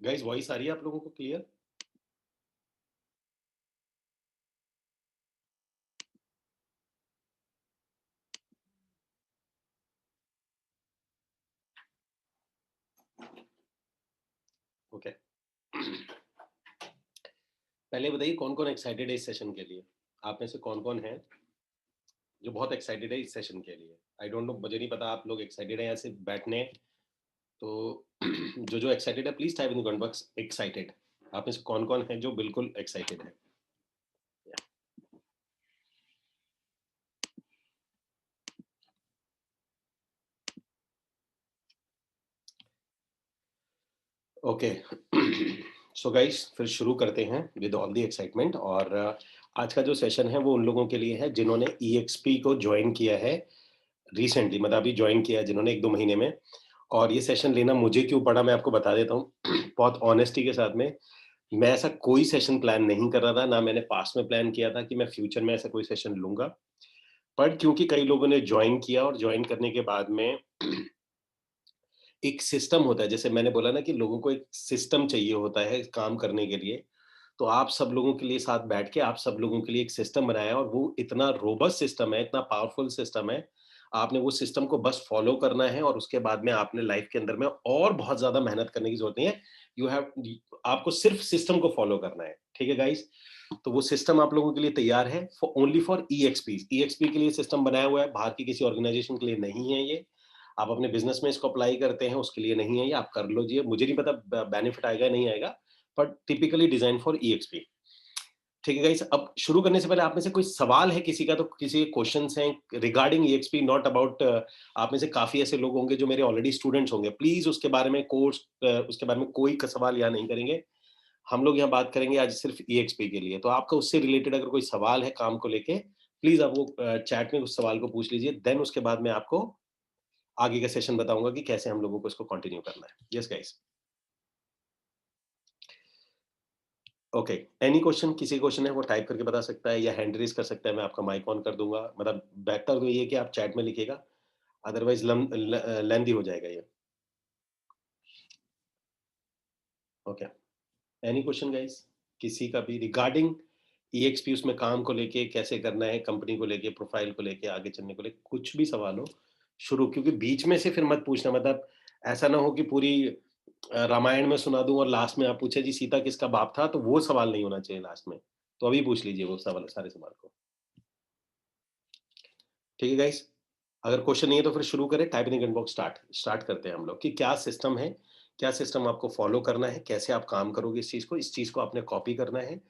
Guys voice आ रही है आप लोगों को क्लियर? ओके। पहले बताइए कौन कौन एक्साइटेड है इस सेशन के लिए? आप में से कौन कौन है जो बहुत एक्साइटेड है इस सेशन के लिए? आई डोंट नो, मुझे नहीं पता आप लोग एक्साइटेड हैं या सिर्फ बैठने हैं। तो जो जो एक्साइटेड है please type in the comment box excited. आप में से कौन कौन है जो बिल्कुल एक्साइटेड है? ओके। सो गाइस फिर शुरू करते हैं विद ऑल द एक्साइटमेंट। और आज का जो सेशन है वो उन लोगों के लिए है जिन्होंने EXP को ज्वाइन किया है रिसेंटली, मतलब अभी ज्वाइन किया है जिन्होंने 1-2 महीने में। और ये सेशन लेना मुझे क्यों पड़ा मैं आपको बता देता हूँ बहुत ऑनेस्टी के साथ में। मैं ऐसा कोई सेशन प्लान नहीं कर रहा था, ना मैंने पास्ट में प्लान किया था कि मैं फ्यूचर में ऐसा कोई सेशन लूँगा। पर क्योंकि कई लोगों ने जॉइन किया और जॉइन करने के बाद में एक सिस्टम होता है, जैसे मैंने बोला ना कि लोगों को एक सिस्टम चाहिए होता है काम करने के लिए। तो आप सब लोगों के लिए साथ बैठ के आप सब लोगों के लिए एक सिस्टम बनाया है और वो इतना रोबस्ट सिस्टम है, इतना पावरफुल सिस्टम है। आपने वो सिस्टम को बस फॉलो करना है और उसके बाद में आपने लाइफ के अंदर में और बहुत ज़्यादा मेहनत करने की ज़रूरत नहीं है। यू हैव आपको सिर्फ सिस्टम को फॉलो करना है। ठीक है गाइस? तो वो सिस्टम आप लोगों के लिए तैयार है ओनली फॉर EXPs। EXP के लिए सिस्टम बनाया हुआ है, बाहर की किसी ऑर्गेनाइजेशन के लिए नहीं है ये। आप अपने बिज़नेस में इसको अप्लाई करते हैं, उसके लिए नहीं है ये, आप कर लीजिए। मुझे नहीं पता बेनिफिट आएगा या नहीं आएगा, but typically design for EXP। ठीक है गाइस, अब शुरू करने से पहले आप में से कोई सवाल है किसी का, तो किसी के क्वेश्चंस हैं रिगार्डिंग EXP, नॉट अबाउट आप में से काफ़ी ऐसे लोग होंगे जो मेरे ऑलरेडी स्टूडेंट्स होंगे। प्लीज़ उसके बारे में कोर्स उसके बारे में कोई क सवाल यहाँ नहीं करेंगे। हम लोग यहाँ बात करेंगे आज सिर्फ EXP के लिए। तो आपका उससे रिलेटेड अगर कोई सवाल है काम को लेके, प्लीज़ आप वो चैट में उस सवाल को पूछ लीजिए। देन उसके बाद मैं आपको आगे का सेशन बताऊँगा कि कैसे हम लोगों को इसको कंटिन्यू करना है। Yes guys. Okay, any question, किसी क्वेश्चन है वो टाइप करके बता सकता है या हैंड रेज़ कर सकता है, मैं आपका माइक ऑन कर दूँगा। मतलब बेहतर तो ये है कि आप चैट में लिखिएगा, अदरवाइज़ लेंथी हो जाएगा ये। Okay, any question guys? किसी का भी रिगार्डिंग EXP उसमें काम को लेके कैसे करना है, कंपनी को लेके, प्रोफाइल को लेके, आगे चलने को लेके, कुछ भी सवाल हो, शुरू क्योंकि बीच में से फिर मत पूछना, मतलब ऐसा ना हो कि पूरी रामायण में सुना दूँ और लास्ट में आप पूछे जी सीता किसका बाप था? तो वो सवाल नहीं होना चाहिए लास्ट में। तो अभी पूछ लीजिए वो सवाल, सारे सवाल को। ठीक है गाइस? अगर क्वेश्चन नहीं है तो फिर शुरू करें, type in the box start करते हैं हम लोग कि क्या सिस्टम है, क्या सिस्टम आपको फॉलो करना है, कैसे आप काम करोगे इस चीज़ को आपने कॉपी करना है।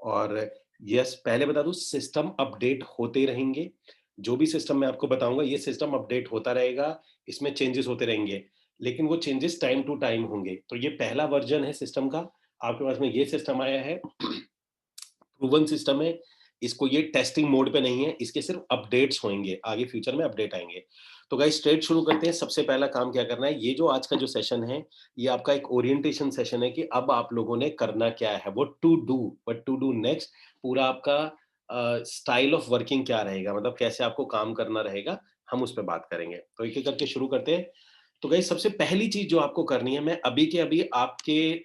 और यस, पहले बता दूँ सिस्टम अपडेट होते रहेंगे। जो भी सिस्टम मैं आपको बताऊँगा ये सिस्टम अपडेट होता रहेगा, इसमें चेंजेस होते रहेंगे। लेकिन वो चेंजेस टाइम टू टाइम होंगे। तो ये पहला वर्ज़न है सिस्टम का, आपके पास में ये सिस्टम आया है। प्रूवन सिस्टम है, इसको ये टेस्टिंग मोड पे नहीं है, इसके सिर्फ अपडेट्स होंगे, आगे फ्यूचर में अपडेट आएँगे। तो गाइस स्ट्रेट शुरू करते हैं, सबसे पहला काम क्या करना है, ये जो आज का जो सेशन है, ये आपका एक ओरिएंटेशन सेशन है कि अब आप लोगों ने करना क्या है, व्हाट टू डू नेक्स्ट, पूरा आपका स्टाइल ऑफ वर्किंग क्या रहेगा, मतलब कैसे आपको काम करना रहेगा, हम उस पे बात करेंगे। तो एक-एक करके शुरू करते हैं। तो गाइस सबसे पहली चीज़ जो आपको करनी है, मैं अभी के अभी आपके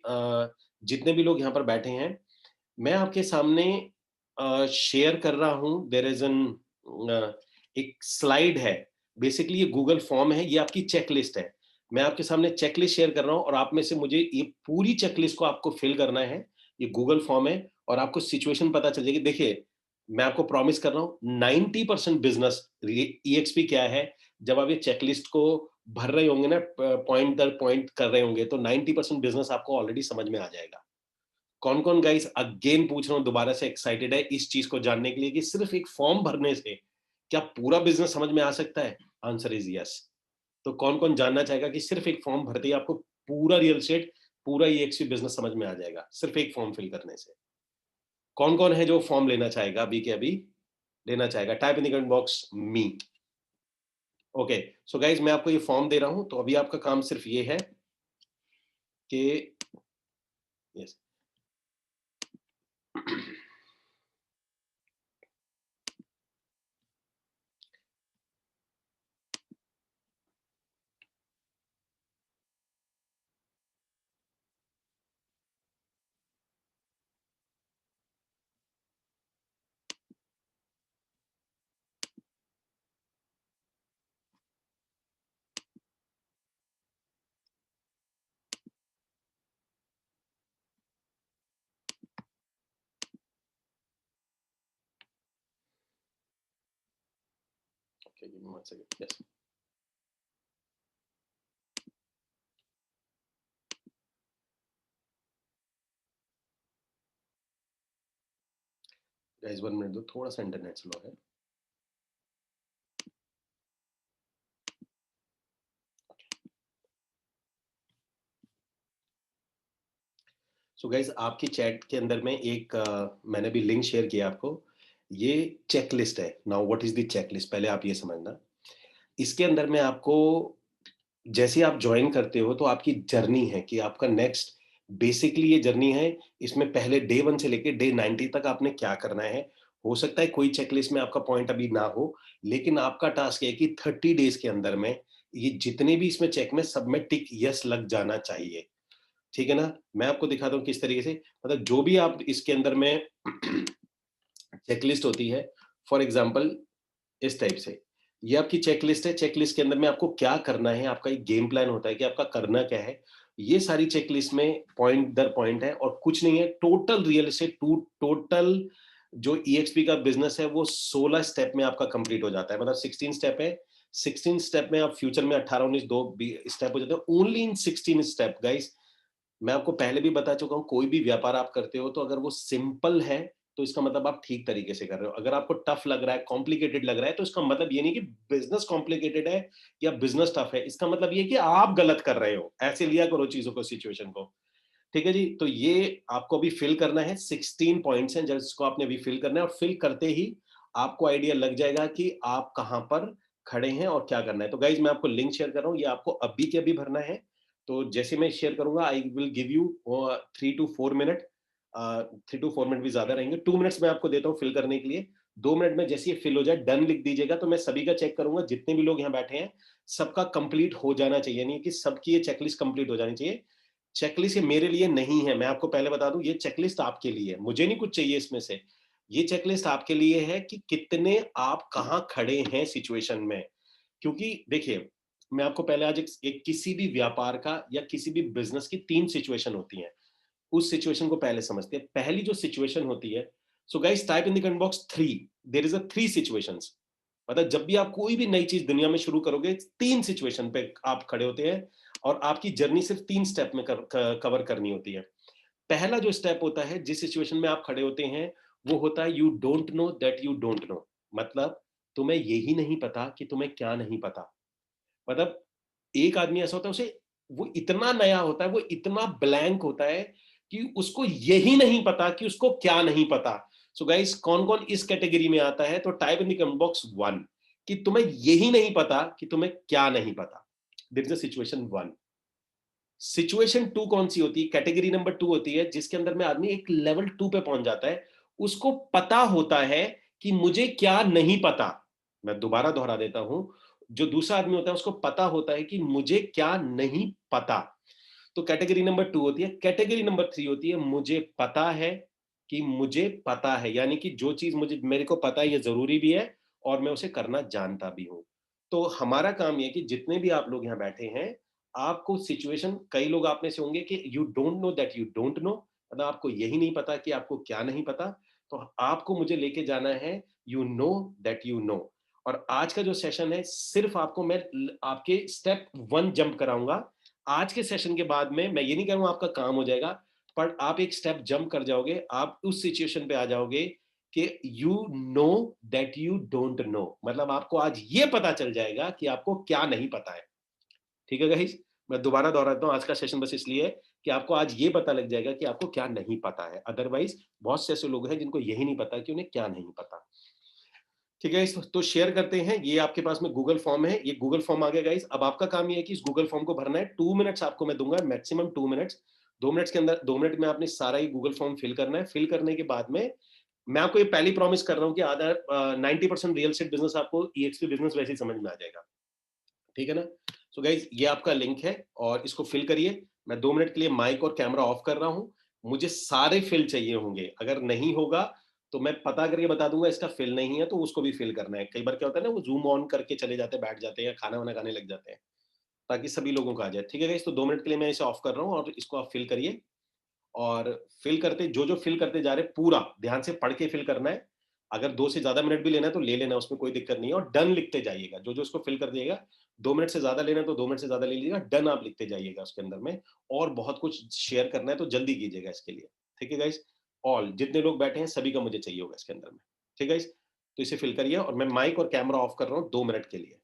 जितने भी लोग यहाँ पर बैठे हैं, मैं आपके सामने शेयर कर रहा हूँ, देयर इज़ एक स्लाइड है, बेसिकली ये गूगल फॉर्म है, ये आपकी चेकलिस्ट है। मैं आपके सामने चेकलिस्ट शेयर कर रहा हूँ और आप में से मुझे ये पूरी चेकलिस्ट को आपको फिल करना है। ये गूगल फॉर्म है और आपको सिचुएशन पता चल जाएगी। देखिए, मैं आपको प्रॉमिस कर रहा हूँ 90% बिज़नेस EXP क्या है, जब आप ये चेकलिस्ट को भर रहे होंगे ना, पॉइंट दर पॉइंट कर रहे होंगे, तो 90% बिज़नेस आपको ऑलरेडी समझ में आ जाएगा। कौन-कौन गाइस अगेन पूछ रहा हूँ दोबारा से एक्साइटेड है इस चीज़ को जानने के लिए कि सिर्फ़ एक फॉर्म भरने से क्या पूरा बिज़नेस समझ में आ सकता है? Answer is yes. तो कौन-कौन जानना चाहेगा कि सिर्फ़ एक फॉर्म भरते ही आपको पूरा रियल एस्टेट, पूरा EXP बिज़नेस समझ में आ जाएगा, सिर्फ़ एक फॉर्म फिल करने से? कौन-कौन है जो फॉर्म लेना चाहेगा अभी के अभी? लेना चाहेगा? Type in the comment box me. Okay, so guys मैं आपको ये फॉर्म दे रहा हूँ, तो अभी आपका काम सिर्फ़ ये है कि yes. Okay, give me 1 second. Yes. Guys, 1 minute दो, थोड़ा सा इंटरनेट स्लो है. सो गाइज आपकी चैट के अंदर में एक मैंने भी लिंक शेयर किया आपको. ये चेकलिस्ट है. Now what is the checklist, पहले आप ये समझना. इसके अंदर में आपको जैसे ही आप ज्वाइन करते हो तो आपकी जर्नी है कि आपका नेक्स्ट, बेसिकली ये जर्नी है. इसमें पहले डे 1 से लेके डे 90 तक आपने क्या करना है. हो सकता है कोई चेकलिस्ट में आपका पॉइंट अभी ना हो, लेकिन आपका टास्क है कि 30 डेज के अंदर में ये जितने भी इसमें चेक में सब में टिक यस लग जाना चाहिए. ठीक है ना. मैं आपको दिखाता हूँ किस तरीके से, मतलब जो भी आप इसके अंदर में चेकलिस्ट होती है, फॉर एग्जांपल इस टाइप से, ये आपकी चेकलिस्ट है. चेकलिस्ट के अंदर में आपको क्या करना है, आपका एक गेम प्लान होता है कि आपका करना क्या है. ये सारी चेकलिस्ट में पॉइंट दर पॉइंट है और कुछ नहीं है. टोटल रियल एस्टेट टोटल जो ईएक्सपी का बिजनेस है वो 16 स्टेप में आपका कंप्लीट हो जाता है. मतलब 16 स्टेप है. 16 स्टेप में आप फ्यूचर में 18 19 दो स्टेप हो जाते हैं ओनली इन 16 स्टेप. गाइस, मैं आपको पहले भी बता चुका हूं, कोई भी व्यापार आप करते हो तो अगर वो सिंपल है तो इसका मतलब आप ठीक तरीके से कर रहे हो. अगर आपको टफ लग रहा है, कॉम्प्लिकेटेड लग रहा है, तो इसका मतलब ये नहीं कि बिजनेस कॉम्प्लिकेटेड है या बिजनेस टफ है. इसका मतलब ये कि आप गलत कर रहे हो. ऐसे लिया करो चीजों को, सिचुएशन को. ठीक है जी. तो ये आपको अभी फिल करना है. 16 पॉइंट्स हैं जिसको आपने अभी फिल करना है और फिल करते ही आपको आइडिया लग जाएगा कि आप कहां पर खड़े हैं और क्या करना है. तो गाइज, मैं आपको लिंक शेयर कर रहा हूं, ये आपको अभी के अभी भरना है. तो जैसे मैं शेयर करूंगा, I will give you 3 to 4 minute. 3 to 4 minute भी ज्यादा रहेंगे. 2 मिनट्स मैं आपको देता हूँ फिल करने के लिए. 2 मिनट में जैसे ये फिल हो जाए, डन लिख दीजिएगा, तो मैं सभी का चेक करूंगा. जितने भी लोग यहाँ बैठे हैं सबका कंप्लीट हो जाना चाहिए. नहीं कि सबकी ये चेकलिस्ट कंप्लीट हो जानी चाहिए. चेकलिस्ट ये मेरे लिए नहीं है, मैं आपको पहले बता दूं. ये चेकलिस्ट आपके लिए है, मुझे नहीं कुछ चाहिए इसमें से. ये चेकलिस्ट आपके लिए है कि कितने आप कहां खड़े हैं सिचुएशन में. क्योंकि देखिए, मैं आपको पहले आज एक किसी भी व्यापार का या किसी भी बिजनेस की 3 सिचुएशन होती हैं. उस सिचुएशन को पहले समझते हैं. पहली जो सिचुएशन होती है, so guys type in the comment box 3. There is a 3 situations. मतलब जब भी आप कोई भी नई चीज दुनिया में शुरू करोगे, 3 सिचुएशन पे आप खड़े होते हैं और आपकी जर्नी सिर्फ 3 स्टेप में कवर करनी होती है. पहला जो स्टेप होता है, जिस सिचुएशन में आप खड़े होते हैं, वो होता है you don't know that you don't know. मतलब तुम्हें यही नहीं पता कि तुम्हें क्या नहीं पता. मतलब एक आदमी ऐसा होता है, उसे वो इतना नया होता है, वो इतना ब्लैंक होता है कि उसको यही नहीं पता कि उसको क्या नहीं पता. सो गाइस, कौन कौन इस कैटेगरी में आता है, तो type in the comment box 1 कि तुम्हें यही नहीं पता कि तुम्हें क्या नहीं पता. This is situation 1. सिचुएशन 2 कौन सी होती है, कैटेगरी नंबर 2 होती है, जिसके अंदर में आदमी एक लेवल 2 पे पहुंच जाता है. उसको पता होता है कि मुझे क्या नहीं पता. मैं दोबारा दोहरा देता हूं. जो दूसरा आदमी होता है उसको पता होता है कि मुझे क्या नहीं पता. तो कैटेगरी नंबर 2 होती है. कैटेगरी नंबर 3 होती है, मुझे पता है कि मुझे पता है, यानी कि जो चीज मुझे मेरे को पता है ये जरूरी भी है और मैं उसे करना जानता भी हूं. तो हमारा काम यह है कि जितने भी आप लोग यहां बैठे हैं, आपको सिचुएशन, कई लोग आप में से होंगे कि you don't know that you don't know, मतलब आपको यही नहीं पता कि आपको क्या नहीं पता. तो आपको मुझे लेके जाना है you know that you know. और आज का जो सेशन है, सिर्फ आपको मैं आपके स्टेप 1 जंप कराऊंगा. आज के सेशन के बाद में मैं ये नहीं करूंगा आपका काम हो जाएगा, पर आप एक स्टेप जंप कर जाओगे. आप उस सिचुएशन पे आ जाओगे कि you know that you don't know. मतलब आपको आज ये पता चल जाएगा कि आपको क्या नहीं पता है. ठीक है गाइस, मैं दोबारा दोहराता हूं. आज का सेशन बस इसलिए है कि आपको आज ये पता लग जाएगा कि आपको क्या नहीं पता है. अदरवाइज बहुत से ऐसे लोग हैं जिनको यही नहीं पता कि उन्हें क्या नहीं पता. ठीक है, तो शेयर करते हैं. ये आपके पास में गूगल फॉर्म है, ये गूगल फॉर्म आ गया गाइस. अब आपका काम ये है कि इस गूगल फॉर्म को भरना है. 2 मिनट्स आपको मैं दूंगा, मैक्सिमम 2 मिनट्स. 2 मिनट्स के अंदर, 2 मिनट में आपने सारा ही गूगल फॉर्म फिल करना है. फिल करने के बाद में मैं आपको ये पहली प्रॉमिस कर रहा हूं कि आधा 90% रियल एस्टेट बिजनेस आपको ईएक्सपी बिजनेस वैसे ही समझ में आ जाएगा. ठीक है ना. सो गाइज, ये आपका लिंक है और इसको फिल करिए. मैं 2 मिनट के लिए माइक और कैमरा ऑफ कर रहा हूं. मुझे सारे फिल चाहिए होंगे. अगर नहीं होगा तो मैं पता करके बता दूंगा इसका फिल नहीं है, तो उसको भी फिल करना है. कई बार क्या होता है ना, वो जूम ऑन करके चले जाते हैं, बैठ जाते हैं, खाना वाना खाने लग जाते हैं, ताकि सभी लोगों को आ जाए. ठीक है गाइस, तो 2 मिनट के लिए मैं इसे ऑफ कर रहा हूँ और इसको आप फिल करिए. और फिल करते, जो जो फिल करते जा रहे, पूरा ध्यान से पढ़ के फिल करना है. अगर 2 से ज़्यादा मिनट भी लेना है तो ले लेना, उसमें कोई दिक्कत नहीं है, और डन लिखते जाइएगा। जो-जो इसको फिल कर दिएगा, 2 मिनट से ज़्यादा लेना है तो 2 मिनट से ज़्यादा ले लीजिएगा, डन आप लिखते जाइएगा उसके अंदर में। और बहुत कुछ शेयर करना है तो जल्दी कीजिएगा इसके लिए। ठीक है गाइस? ऑल जितने लोग बैठे हैं सभी का मुझे चाहिए होगा इसके अंदर में। ठीक है गाइस? तो इसे फिल करिए और मैं माइक और कैमरा ऑफ कर रहा हूँ 2 मिनट के लिए।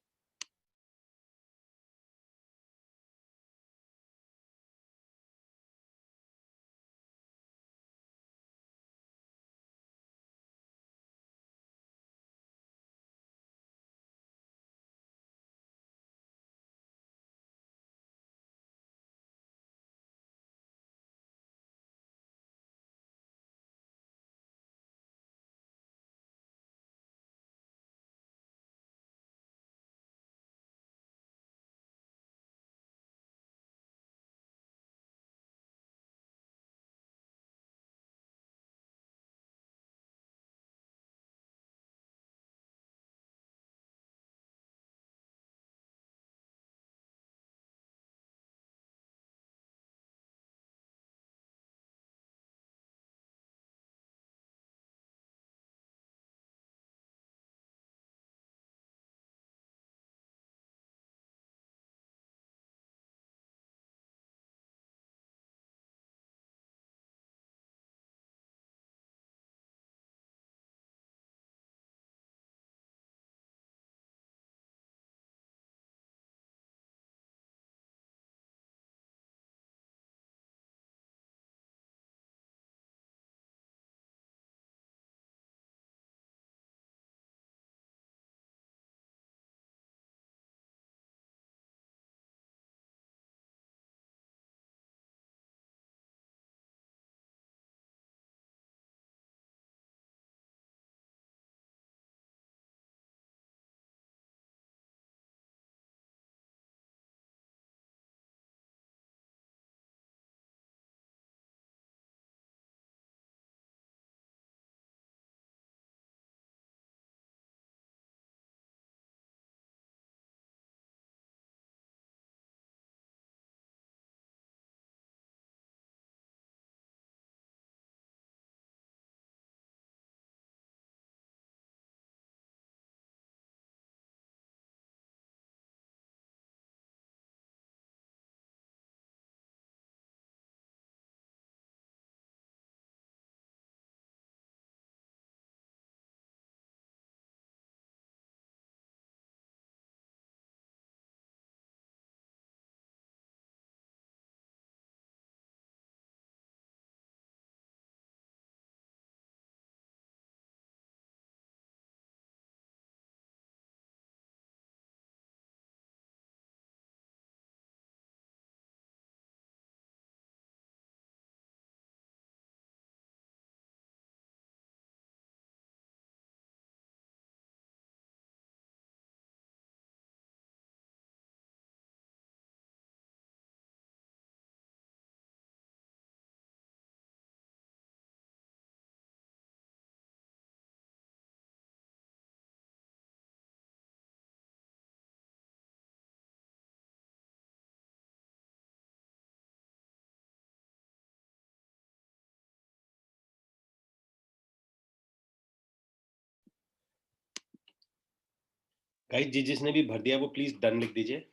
गाइस जिसने भी भर दिया वो प्लीज डन लिख दीजिए।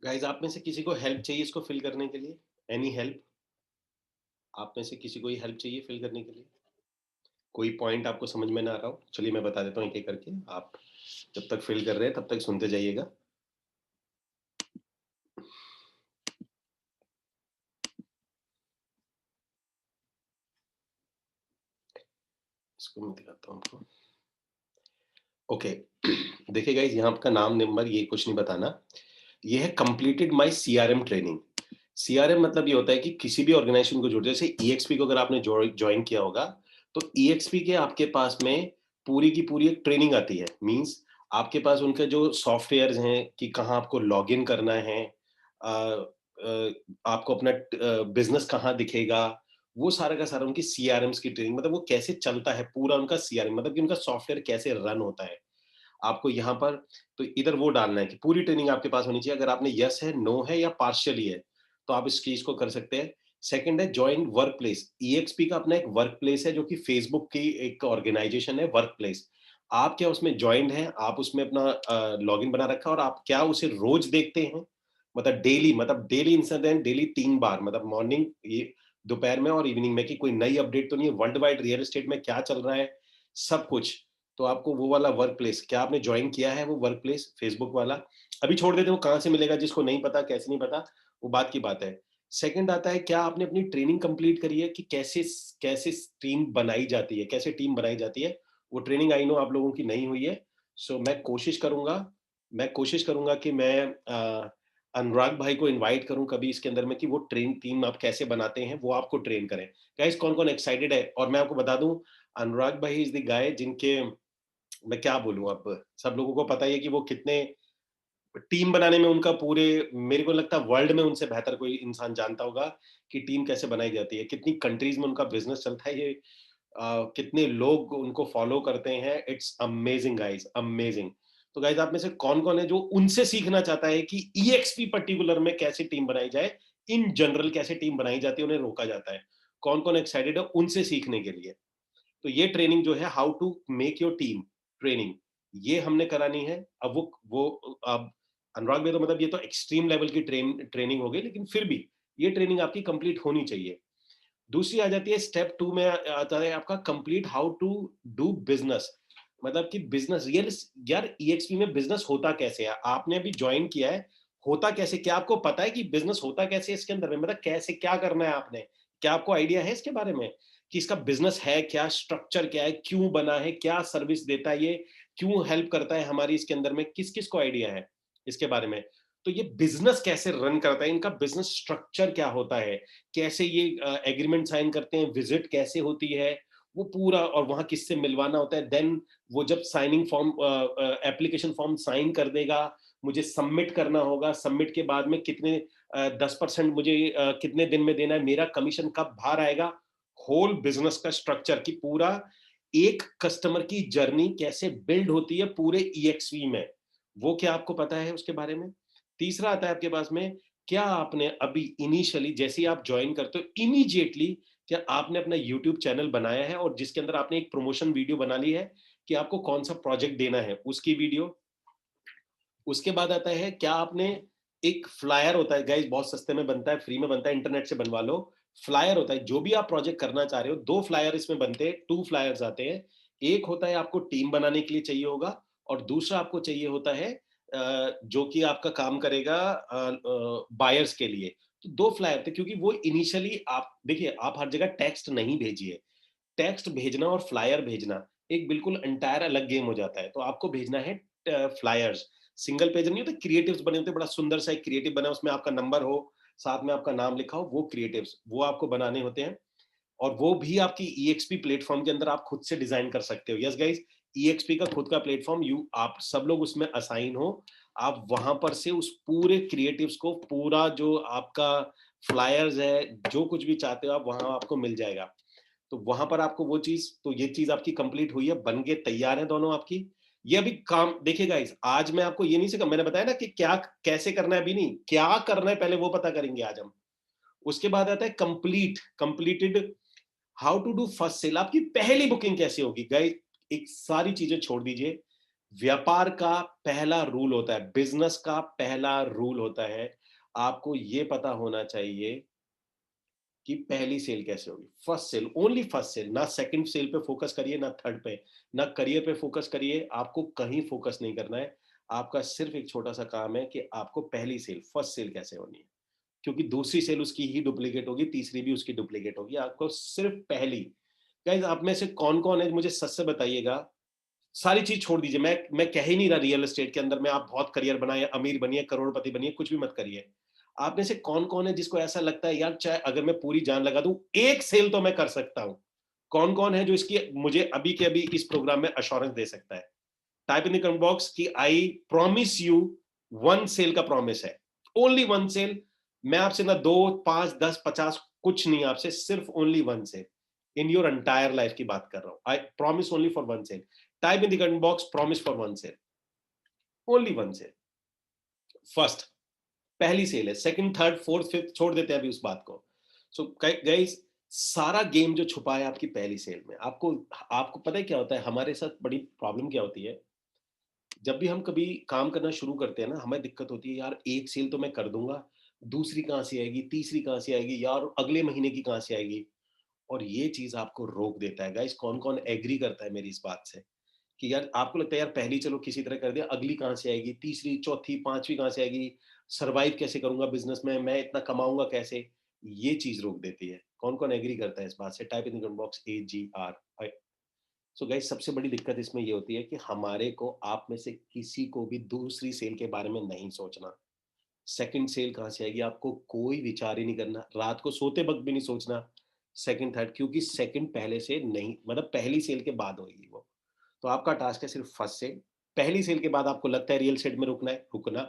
गाइस आप में से किसी को हेल्प चाहिए इसको फिल करने के लिए? Any help? आप में से किसी को ही हेल्प चाहिए फिल करने के लिए? कोई पॉइंट आपको समझ में ना आ रहा हो? चलिए मैं बता देता हूँ एक-एक करके। आप जब तक फिल कर रहे हैं तब तक सुनते जाइएगा। इसको मैं दिखाता हूँ आपको। ओके देखिए गाइस यहाँ आपका नाम, नंबर ये कुछ नहीं बताना। ये है completed my CRM training. CRM मतलब ये होता है कि किसी भी ऑर्गेनाइजेशन को जोड़, जैसे ईएक्सपी को अगर आपने जॉइन किया होगा, तो ईएक्सपी के आपके पास में पूरी की पूरी एक ट्रेनिंग आती है। मीन्स आपके पास उनके जो सॉफ्टवेयर्स हैं कि कहाँ आपको लॉगिन करना है, आपको अपना बिज़नेस कहाँ दिखेगा, वो सारा का सारा उनकी सीआरएम्स की ट्रेनिंग, मतलब वो कैसे चलता है पूरा उनका सीआरएम, मतलब कि उनका सॉफ्टवेयर कैसे रन होता है। आपको यहाँ पर तो इधर वो डालना है कि पूरी ट्रेनिंग आपके पास होनी चाहिए। अगर आपने यस है, नो है या पार्शियली है, तो आप इस चीज़ को कर सकते हैं। सेकंड है जॉइन वर्क प्लेस। ईएक्सपी का अपना एक वर्क प्लेस है जो कि फेसबुक की एक ऑर्गेनाइजेशन है वर्क प्लेस। आप क्या उसमें जॉइन्ड हैं, आप उसमें अपना लॉगिन बना रखा है और आप क्या उसे रोज़ देखते हैं? मतलब daily in the sense daily 3 बार, मतलब मॉर्निंग, ये दोपहर में और इवनिंग में, कि कोई नई अपडेट तो नहीं है, वर्ल्ड वाइड रियल एस्टेट में क्या चल रहा है, सब कुछ। तो आपको वो वाला वर्क प्लेस, क्या आपने ज्वाइन किया है वो वर्क प्लेस फेसबुक वाला? अभी छोड़ देते हैं वो कहाँ से मिलेगा, जिसको नहीं पता, कैसे नहीं पता, वो बात की बात है। सेकंड आता है, क्या आपने अपनी ट्रेनिंग कंप्लीट करी है कि कैसे टीम बनाई जाती है, कैसे टीम बनाई जाती है? वो ट्रेनिंग आई नो आप लोगों की नहीं हुई है। सो मैं कोशिश करूँगा कि मैं अनुराग भाई को इनवाइट करूँ कभी इसके अंदर में, कि वो टीम आप कैसे बनाते हैं, वो आपको ट्रेन करें। गाइस कौन-कौन एक्साइटेड है? और मैं आपको बता दूँ, अनुराग भाई इज़ द गाय जिनके, मैं क्या बोलूँ अब, सब लोगों को पता ही है कि वो कितने टीम बनाने में उनका पूरे, मेरे को लगता है वर्ल्ड में उनसे बेहतर कोई इंसान जानता होगा कि टीम कैसे बनाई जाती है, कितनी कंट्रीज में उनका बिजनेस चलता है, ये कितने लोग उनको फॉलो करते हैं। It's amazing guys, amazing. तो गाइस आप में से कौन-कौन है जो उनसे सीखना चाहता है कि ईएक्सपी पर्टिकुलर में कैसे टीम बनाई जाए, इन जनरल कैसे टीम बनाई जाती है, उन्हें रोका जाता है? कौन-कौन एक्साइटेड है उनसे सीखने के लिए? तो ये ट्रेनिंग जो है, how to make your team training, ये हमने करानी है। अब वो अब अनुराग में तो मतलब ये तो एक्सट्रीम लेवल की ट्रेनिंग हो गई, लेकिन फिर भी ये ट्रेनिंग आपकी कंप्लीट होनी चाहिए। दूसरी आ जाती है स्टेप 2 में, आता है आपका complete how to do business. मतलब कि बिजनेस रियल, यार ईएक्सपी में बिजनेस होता कैसे है? आपने अभी ज्वाइन किया है, होता कैसे, क्या आपको पता है कि बिजनेस होता कैसे है इसके अंदर में? मतलब कैसे क्या करना है आपने? क्या आपको आइडिया है इसके बारे में कि इसका बिजनेस है क्या, स्ट्रक्चर क्या है, क्यों बना है, क्या सर्विस देता है ये, क्यों हेल्प करता है हमारी इसके अंदर में, किस किस को आइडिया है इसके बारे में? तो ये बिजनेस कैसे रन करता है, इनका बिजनेस स्ट्रक्चर क्या होता है, कैसे ये एग्रीमेंट साइन करते हैं, विजिट कैसे होती है, वो पूरा, और वहां किससे मिलवाना होता है, देन वो जब signing form, application form sign कर देगा, मुझे सबमिट करना होगा, सबमिट के बाद में कितने 10% मुझे कितने दिन में देना है, मेरा कमीशन कब बाहर आएगा, होल बिजनेस का स्ट्रक्चर की पूरा, एक कस्टमर की जर्नी कैसे बिल्ड होती है पूरे ईएक्सवी में, वो क्या आपको पता है उसके बारे में? तीसरा आता है आपके पास में, क्या आपने अभी इनिशियली जैसे ही आप ज्वाइन करते हो इमीडिएटली, क्या आपने अपना यूट्यूब चैनल बनाया है और जिसके अंदर आपने एक प्रमोशन वीडियो बना ली है कि आपको कौन सा प्रोजेक्ट देना है उसकी वीडियो? उसके बाद आता है, क्या आपने, एक फ्लायर होता है गाइस, बहुत सस्ते में बनता है, फ्री में बनता है, इंटरनेट से बनवा लो। फ्लायर होता है, जो भी आप प्रोजेक्ट करना चाह रहे हो, 2 फ्लायर इसमें बनते हैं, 2 फ्लायर्स आते हैं। एक होता है आपको टीम बनाने के लिए चाहिए होगा, और दूसरा आपको चाहिए होता है जो कि आपका काम करेगा बायर्स के लिए। तो 2 फ्लायर थे, क्योंकि वो इनिशियली, आप देखिए, आप हर जगह टेक्स्ट नहीं भेजिए। टेक्स्ट भेजना और फ्लायर भेजना एक बिल्कुल एंटायर अलग गेम हो जाता है। तो आपको भेजना है फ्लायर्स, सिंगल पेज नहीं होते, क्रिएटिव्स बने होते हैं, बड़ा सुंदर सा एक क्रिएटिव बना है, उसमें आपका नंबर हो, साथ में आपका नाम लिखा हो, वो क्रिएटिव्स वो आपको बनाने होते हैं। और वो भी आपकी ईएक्सपी प्लेटफॉर्म के अंदर आप खुद से डिजाइन कर सकते हो। यस गाइस, ईएक्सपी का खुद का प्लेटफॉर्म, यू आप सब लोग उसमें असाइन हो, आप वहां पर से उस पूरे क्रिएटिव्स को, पूरा जो आपका फ्लायर्स है, जो कुछ भी चाहते हो आप, वहां आपको मिल जाएगा। तो वहां पर आपको वो चीज, तो ये चीज आपकी कंप्लीट हुई है, बन के तैयार है दोनों आपकी। ये अभी काम देखिए गाइस, आज मैं आपको ये नहीं सिखा, मैंने बताया ना कि क्या कैसे करना है, अभी नहीं, क्या करना है पहले वो पता करेंगे आज हम। उसके बाद आता है completed, how to do first sale, आपकी पहली बुकिंग कैसे होगी गाइस। एक सारी चीजें छोड़ दीजिए, व्यापार का पहला रूल होता है, बिजनेस का पहला रूल होता है, आपको ये पता होना चाहिए कि पहली सेल कैसे होगी, first sale, only first sale, ना सेकंड सेल पे फोकस करिए, ना थर्ड पे, ना करियर पे फोकस करिए, आपको कहीं फोकस नहीं करना है। आपका सिर्फ एक छोटा सा काम है कि आपको पहली सेल, फर्स्ट सेल कैसे होनी है, क्योंकि दूसरी सेल उसकी ही डुप्लीकेट होगी, तीसरी भी उसकी डुप्लीकेट होगी, आपको सिर्फ पहली। गाइस आप में से कौन कौन है, मुझे सच से बताइएगा। सारी चीज छोड़ दीजिए, मैं कह ही नहीं रहा रियल एस्टेट के अंदर में आप बहुत करियर बनाए, अमीर बनिए, करोड़पति बनिए, कुछ भी मत करिए। आप में से कौन कौन है जिसको ऐसा लगता है, यार चाहे अगर मैं पूरी जान लगा दूं, एक सेल तो मैं कर सकता हूं? कौन-कौन है जो इसकी मुझे अभी के अभी इस प्रोग्राम में एश्योरेंस दे सकता है? Type in the comment box कि आई प्रॉमिस यू 1 सेल का प्रॉमिस है। Only 1 sale. मैं आपसे ना 2, 5, 10, 50 कुछ नहीं आपसे, सिर्फ only 1 sale. In your entire life की बात कर रहा हूँ। I promise only for 1 sale. Type in the comment box promise for 1 sale. Only 1 sale. First, पहली सेल है। सेकंड, थर्ड, फोर्थ, फिफ्थ छोड़ देते हैं अभी उस बात को। सो गाइस, सारा गेम जो छुपा है आपकी पहली सेल में। आपको आपको पता है क्या होता है, हमारे साथ बड़ी प्रॉब्लम क्या होती है, जब भी हम कभी काम करना शुरू करते हैं ना, हमें दिक्कत होती है, यार एक सेल तो मैं कर दूंगा, दूसरी कहाँ से आएगी, तीसरी कहाँ से आएगी, यार अगले महीने की कहाँ से आएगी। और ये चीज आपको रोक देता है। गाइस, कौन कौन एग्री करता है मेरी इस बात से कि यार आपको लगता है यार पहली चलो किसी तरह कर दिया, अगली कहाँ से आएगी, तीसरी, चौथी, पांचवी कहाँ से आएगी, सरवाइव कैसे करूंगा बिजनेस में, मैं इतना कमाऊंगा कैसे। ये चीज रोक देती है। कौन कौन एग्री करता है इस बात से? Type in the comment box AGR। So guys, सबसे बड़ी दिक्कत इसमें ये होती है कि हमारे को आप में से किसी को भी दूसरी सेल के बारे में नहीं सोचना। सेकंड सेल कहाँ से आएगी आपको कोई विचार ही नहीं करना, रात को सोते वक्त भी नहीं सोचना सेकंड थर्ड, क्योंकि सेकंड पहले से नहीं, मतलब पहली सेल के बाद होगी वो। तो आपका टास्क है सिर्फ फर्स्ट सेल। पहली सेल के बाद आपको लगता है रियल एस्टेट में रुकना है, रुकना।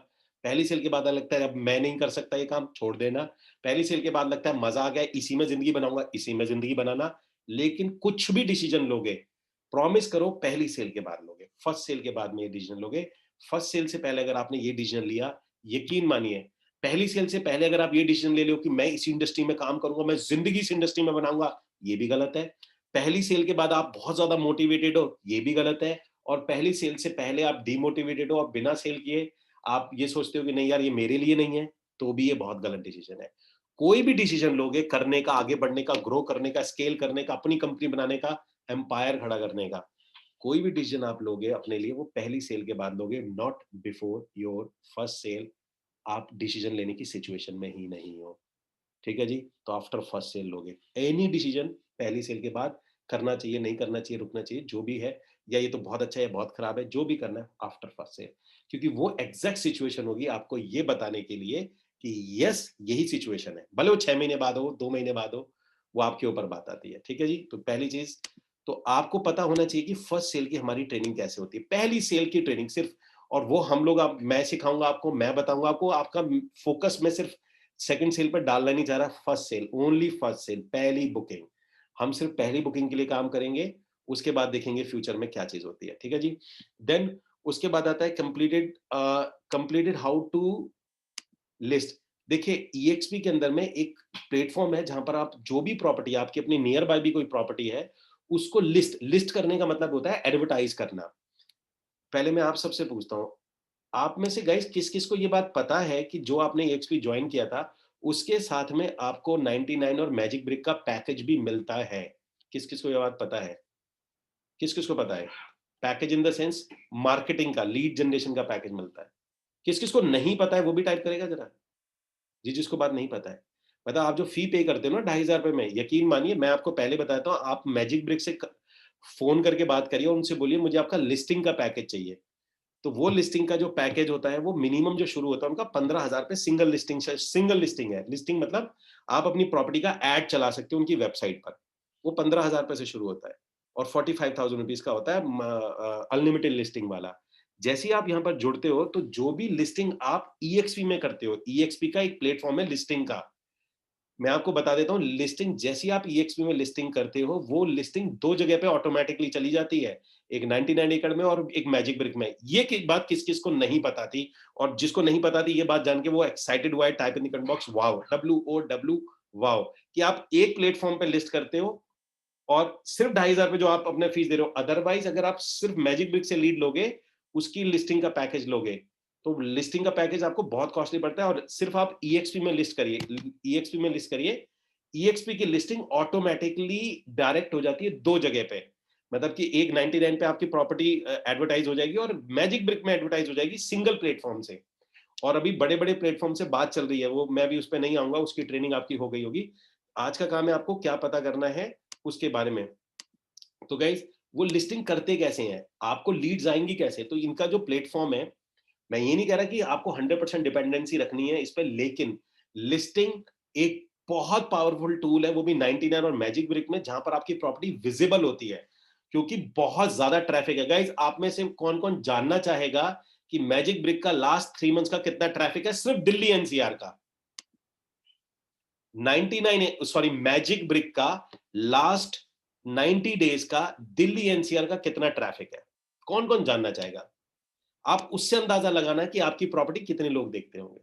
पहली सेल के बाद लगता है अब मैं नहीं कर सकता ये काम, छोड़ देना। पहली सेल के बाद लगता है मजा आ गया, इसी में जिंदगी बनाऊंगा, इसी में जिंदगी बनाना। लेकिन कुछ भी डिसीजन लोगे, प्रॉमिस करो पहली सेल के बाद लोगे, फर्स्ट सेल के बाद में ये डिसीजन लोगे। फर्स्ट सेल से पहले अगर आपने ये डिसीजन लिया, यकीन मानिए, पहली सेल से पहले अगर आप ये डिसीजन ले लो कि मैं इस इंडस्ट्री में काम करूंगा, मैं जिंदगी इस इंडस्ट्री में बनाऊंगा, ये भी गलत है। पहली सेल के बाद आप बहुत ज्यादा मोटिवेटेड हो, ये भी गलत है। और पहली सेल से पहले आप डिमोटिवेटेड हो, आप बिना सेल किए आप ये सोचते हो कि नहीं यार ये मेरे लिए नहीं है, तो भी ये बहुत गलत डिसीजन है। कोई भी डिसीजन लोगे करने का, आगे बढ़ने का, ग्रो करने का, स्केल करने का, अपनी कंपनी बनाने का, एम्पायर खड़ा करने का, कोई भी डिसीजन आप लोगे अपने लिए वो पहली सेल के बाद लोगे, not before your first sale. आप डिसीजन लेने की सिचुएशन में ही नहीं हो। ठीक है जी? तो आफ्टर फर्स्ट सेल लोगे। एनी डिसीजन पहली सेल के बाद करना चाहिए, नहीं करना चाहिए, रुकना चाहिए, जो भी है, या ये तो बहुत अच्छा है या बहुत खराब है, जो भी करना है आफ्टर फर्स्ट सेल। क्योंकि वो एग्जैक्ट सिचुएशन होगी आपको ये बताने के लिए कि यस यही सिचुएशन है। भले वो 6 महीने बाद हो, 2 महीने बाद हो, वो आपके ऊपर बात आती है। ठीक है जी? तो पहली चीज तो आपको पता होना चाहिए कि फर्स्ट सेल की हमारी ट्रेनिंग कैसे होती है। पहली सेल की ट्रेनिंग सिर्फ, और वो हम लोग, आप मैं सिखाऊंगा आपको, मैं बताऊंगा आपको। आपका फोकस मैं सिर्फ सेकंड सेल पर डालना नहीं चाह रहा, first sale, only first sale, पहली बुकिंग। हम सिर्फ पहली बुकिंग के लिए काम करेंगे, उसके बाद देखेंगे फ्यूचर में क्या चीज होती है। ठीक है जी? देन उसके बाद आता है कंप्लीटेड हाउ टू लिस्ट। देखिए, ईएक्सपी के अंदर में एक प्लेटफॉर्म है जहां पर आप जो भी प्रॉपर्टी, आपकी अपनी नियर बाय भी कोई प्रॉपर्टी है, उसको लिस्ट लिस्ट करने का मतलब होता है एडवर्टाइज करना। पहले मैं आप सबसे पूछता हूँ, आप में से गाइस किस किस को ये बात पता है कि जो आपने EXP ज्वाइन किया था, उसके साथ में आपको 99 और मैजिक ब्रिक का पैकेज भी मिलता है? किस किस को ये बात पता है? किस किस को पता है? Package in the sense marketing का, लीड जनरेशन का पैकेज मिलता है। किस किस को नहीं पता है वो भी टाइप करेगा जरा, जी जिसको बात नहीं पता है। मतलब आप जो फी पे करते हो ना ₹2,500 में, यकीन मानिए मैं आपको पहले बताता हूँ, आप मैजिक ब्रिक से फोन करके बात करिए, उनसे बोलिए मुझे आपका लिस्टिंग का पैकेज चाहिए। तो वो लिस्टिंग का जो पैकेज होता है, वो मिनिमम जो शुरू होता है उनका 15,000 पे सिंगल लिस्टिंग से, सिंगल लिस्टिंग है। लिस्टिंग मतलब आप अपनी प्रॉपर्टी का एड चला सकते हो उनकी वेबसाइट पर। वो 15,000 पे से शुरू होता है और 45,000 रुपीज का होता है अनलिमिटेड लिस्टिंग वाला। जैसे ही आप यहाँ पर जुड़ते हो तो जो भी लिस्टिंग आप EXP में करते हो, EXP का एक प्लेटफॉर्म है लिस्टिंग का। मैं आपको बता देता हूँ, लिस्टिंग जैसी आप EXP में लिस्टिंग करते हो, वो लिस्टिंग 2 जगह पे ऑटोमैटिकली चली जाती है। एक 99 एकड़ में और एक मैजिक ब्रिक में। ये बात किस-किस को नहीं पता थी, और जिसको नहीं पता थी ये बात जान के वो एक्साइटेड हुआ है, type in the comment box wow, WOW wow, कि आप एक प्लेटफॉर्म पे लिस्ट करते हो और सिर्फ ₹2,500 जो आप अपने फीस दे रहे हो। अदरवाइज अगर आप सिर्फ मैजिक ब्रिक से लीड लोगे, उसकी लिस्टिंग का पैकेज लोगे, तो लिस्टिंग का पैकेज आपको बहुत कॉस्टली पड़ता है। और सिर्फ आप EXP में लिस्ट करिए, EXP में लिस्ट करिए, EXP की लिस्टिंग ऑटोमेटिकली डायरेक्ट हो जाती है 2 जगह पे। मतलब कि एक 99 पे आपकी प्रॉपर्टी एडवर्टाइज हो जाएगी और मैजिक ब्रिक में एडवर्टाइज हो जाएगी सिंगल प्लेटफॉर्म से। और अभी बड़े-बड़े प्लेटफॉर्म से बात चल रही है, वो मैं भी उस पे नहीं आऊँगा, उसकी ट्रेनिंग आपकी हो गई होगी। आज का काम है आपको क्या पता करना है उसके बारे में। तो गाइस, वो लिस्टिंग करते कैसे हैं? आपको लीड्स आएँगी कैसे? तो इनका जो प्लेटफॉर्म है, मैं ये नहीं कह रहा कि आपको 100% डिपेंडेंसी रखनी है इस पे, लेकिन लिस्टिंग एक बहुत पावरफुल टूल है, वो भी 99 और मैजिक ब्रिक में, जहां पर आपकी प्रॉपर्टी विजिबल होती है, क्योंकि बहुत ज्यादा ट्रैफिक है। गाइस, आप में से कौन कौन जानना चाहेगा कि मैजिक ब्रिक का लास्ट 3 मंथ्स का कितना ट्रैफिक है सिर्फ दिल्ली एनसीआर का? 99, सॉरी, मैजिक ब्रिक का लास्ट 90 डेज का दिल्ली एनसीआर का कितना ट्रैफिक है? कौन कौन जानना चाहेगा? आप उससे अंदाजा लगाना कि आपकी प्रॉपर्टी कितने लोग देखते होंगे।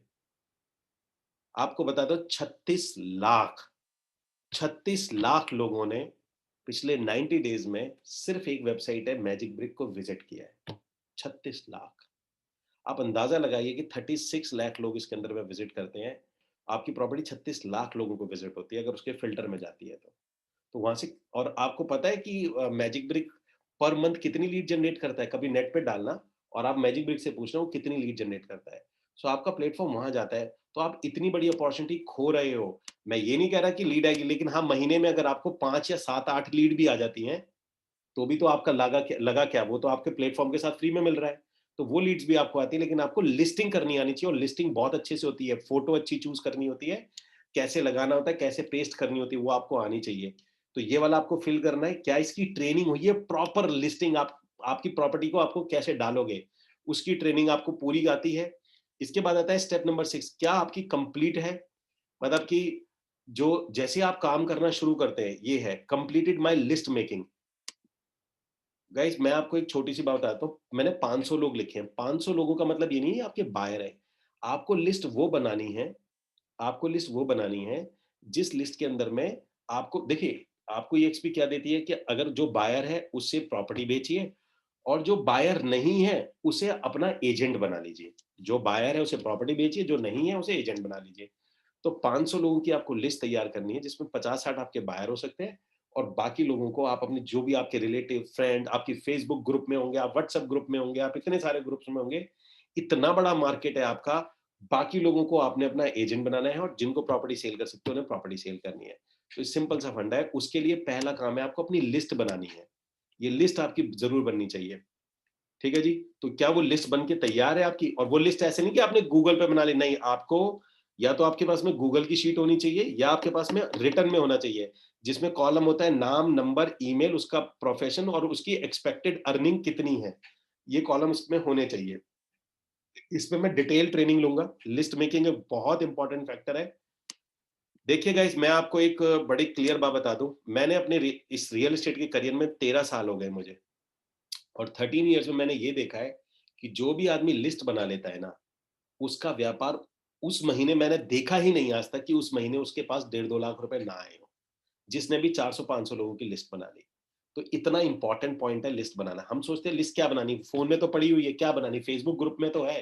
आपको बता दो, 36 लाख लोगों ने पिछले 90 डेज में सिर्फ एक वेबसाइट है मैजिक ब्रिक को विजिट किया है। 36 लाख। आप अंदाजा लगाइए कि 36 लाख लोग इसके अंदर में विजिट करते हैं, आपकी प्रॉपर्टी 36 लाख लोगों को विजिट होती है अगर उसके फिल्टर में जाती है तो वहां से। और आपको पता है कि मैजिक ब्रिक पर मंथ कितनी लीड जनरेट करता है? कभी नेट पे डालना और आप मैजिक ब्रिक से पूछना वो कितनी लीड जनरेट करता है। सो आपका प्लेटफॉर्म वहां जाता है, तो आप इतनी बड़ी अपॉर्चुनिटी खो रहे हो। मैं ये नहीं कह रहा कि लीड आएगी, लेकिन हाँ, महीने में अगर आपको 5 या 7 8 लीड भी आ जाती हैं, तो भी तो आपका लगा क्या, वो तो आपके प्लेटफॉर्म के साथ फ्री में मिल रहा है। तो वो लीड्स भी आपको आती है, लेकिन आपको लिस्टिंग करनी आनी चाहिए, और लिस्टिंग बहुत अच्छे से होती है। फोटो अच्छी चूज करनी होती है, कैसे लगाना होता है, कैसे पेस्ट करनी होती है, वो आपको आनी चाहिए। तो ये वाला आपको फिल करना है। क्या इसकी ट्रेनिंग हुई है? प्रॉपर लिस्टिंग, आप आपकी प्रॉपर्टी को आपको कैसे डालोगे, उसकी ट्रेनिंग आपको पूरी आती है। इसके बाद आता है स्टेप नंबर 6, क्या आपकी कंप्लीट है? मतलब कि जो जैसे आप काम करना शुरू करते हैं, ये है completed my list making. Guys, मैं आपको एक छोटी सी बात बताता हूँ। मैंने 500 लोग लिखे हैं। 500 लोगों का मतलब ये नहीं है आपके बायर है। आपको लिस्ट वो बनानी है, आपको लिस्ट वो बनानी है जिस लिस्ट के अंदर में आपको देखिए, आपको ये एक्सपी क्या देती है कि अगर जो बायर है उससे प्रॉपर्टी बेचिए, और जो बायर नहीं है उसे अपना एजेंट बना लीजिए। जो बायर है उसे प्रॉपर्टी बेचिए, जो नहीं है उसे एजेंट बना लीजिए। तो 500 लोगों की आपको लिस्ट तैयार करनी है, जिसमें 50-60 आपके बायर हो सकते हैं, और बाकी लोगों को आप अपने जो भी आपके रिलेटिव, फ्रेंड, आपकी फेसबुक ग्रुप में होंगे, आप व्हाट्सएप ग्रुप में होंगे, आप इतने सारे ग्रुप्स में होंगे, इतना बड़ा मार्केट है आपका। बाकी लोगों को आपने अपना एजेंट बनाना है, और जिनको प्रॉपर्टी सेल कर सकते हो उन्हें प्रॉपर्टी सेल करनी है। तो सिंपल सा फंडा है। उसके लिए पहला काम है आपको अपनी लिस्ट बनानी है। ये लिस्ट आपकी जरूर बननी चाहिए। ठीक है जी। तो क्या वो लिस्ट बन के तैयार है आपकी? और वो लिस्ट ऐसे नहीं कि आपने गूगल पे बना ली, नहीं, आपको या तो आपके पास में गूगल की शीट होनी चाहिए, या आपके पास में रिटर्न में होना चाहिए, जिसमें कॉलम होता है नाम, नंबर, ईमेल, उसका प्रोफेशन और उसकी एक्सपेक्टेड अर्निंग कितनी है। ये कॉलम इसमें होने चाहिए। इसमें मैं डिटेल ट्रेनिंग लूंगा। लिस्ट मेकिंग एक बहुत इंपॉर्टेंट फैक्टर है। देखिए गाइस, मैं आपको एक बड़ी क्लियर बात बता दूं। मैंने अपने इस रियल एस्टेट के करियर में 13 साल हो गए मुझे, और 13 ईयर्स में मैंने ये देखा है कि जो भी आदमी लिस्ट बना लेता है ना, उसका व्यापार उस महीने, मैंने देखा ही नहीं आज तक कि उस महीने उसके पास 1.5-2 लाख रुपए ना आए हो, जिसने भी 400-500 लोगों की लिस्ट बना ली। तो इतना इंपॉर्टेंट पॉइंट है लिस्ट बनाना। हम सोचते हैं लिस्ट क्या बनानी, फोन में तो पड़ी हुई है, क्या बनानी, फेसबुक ग्रुप में तो है।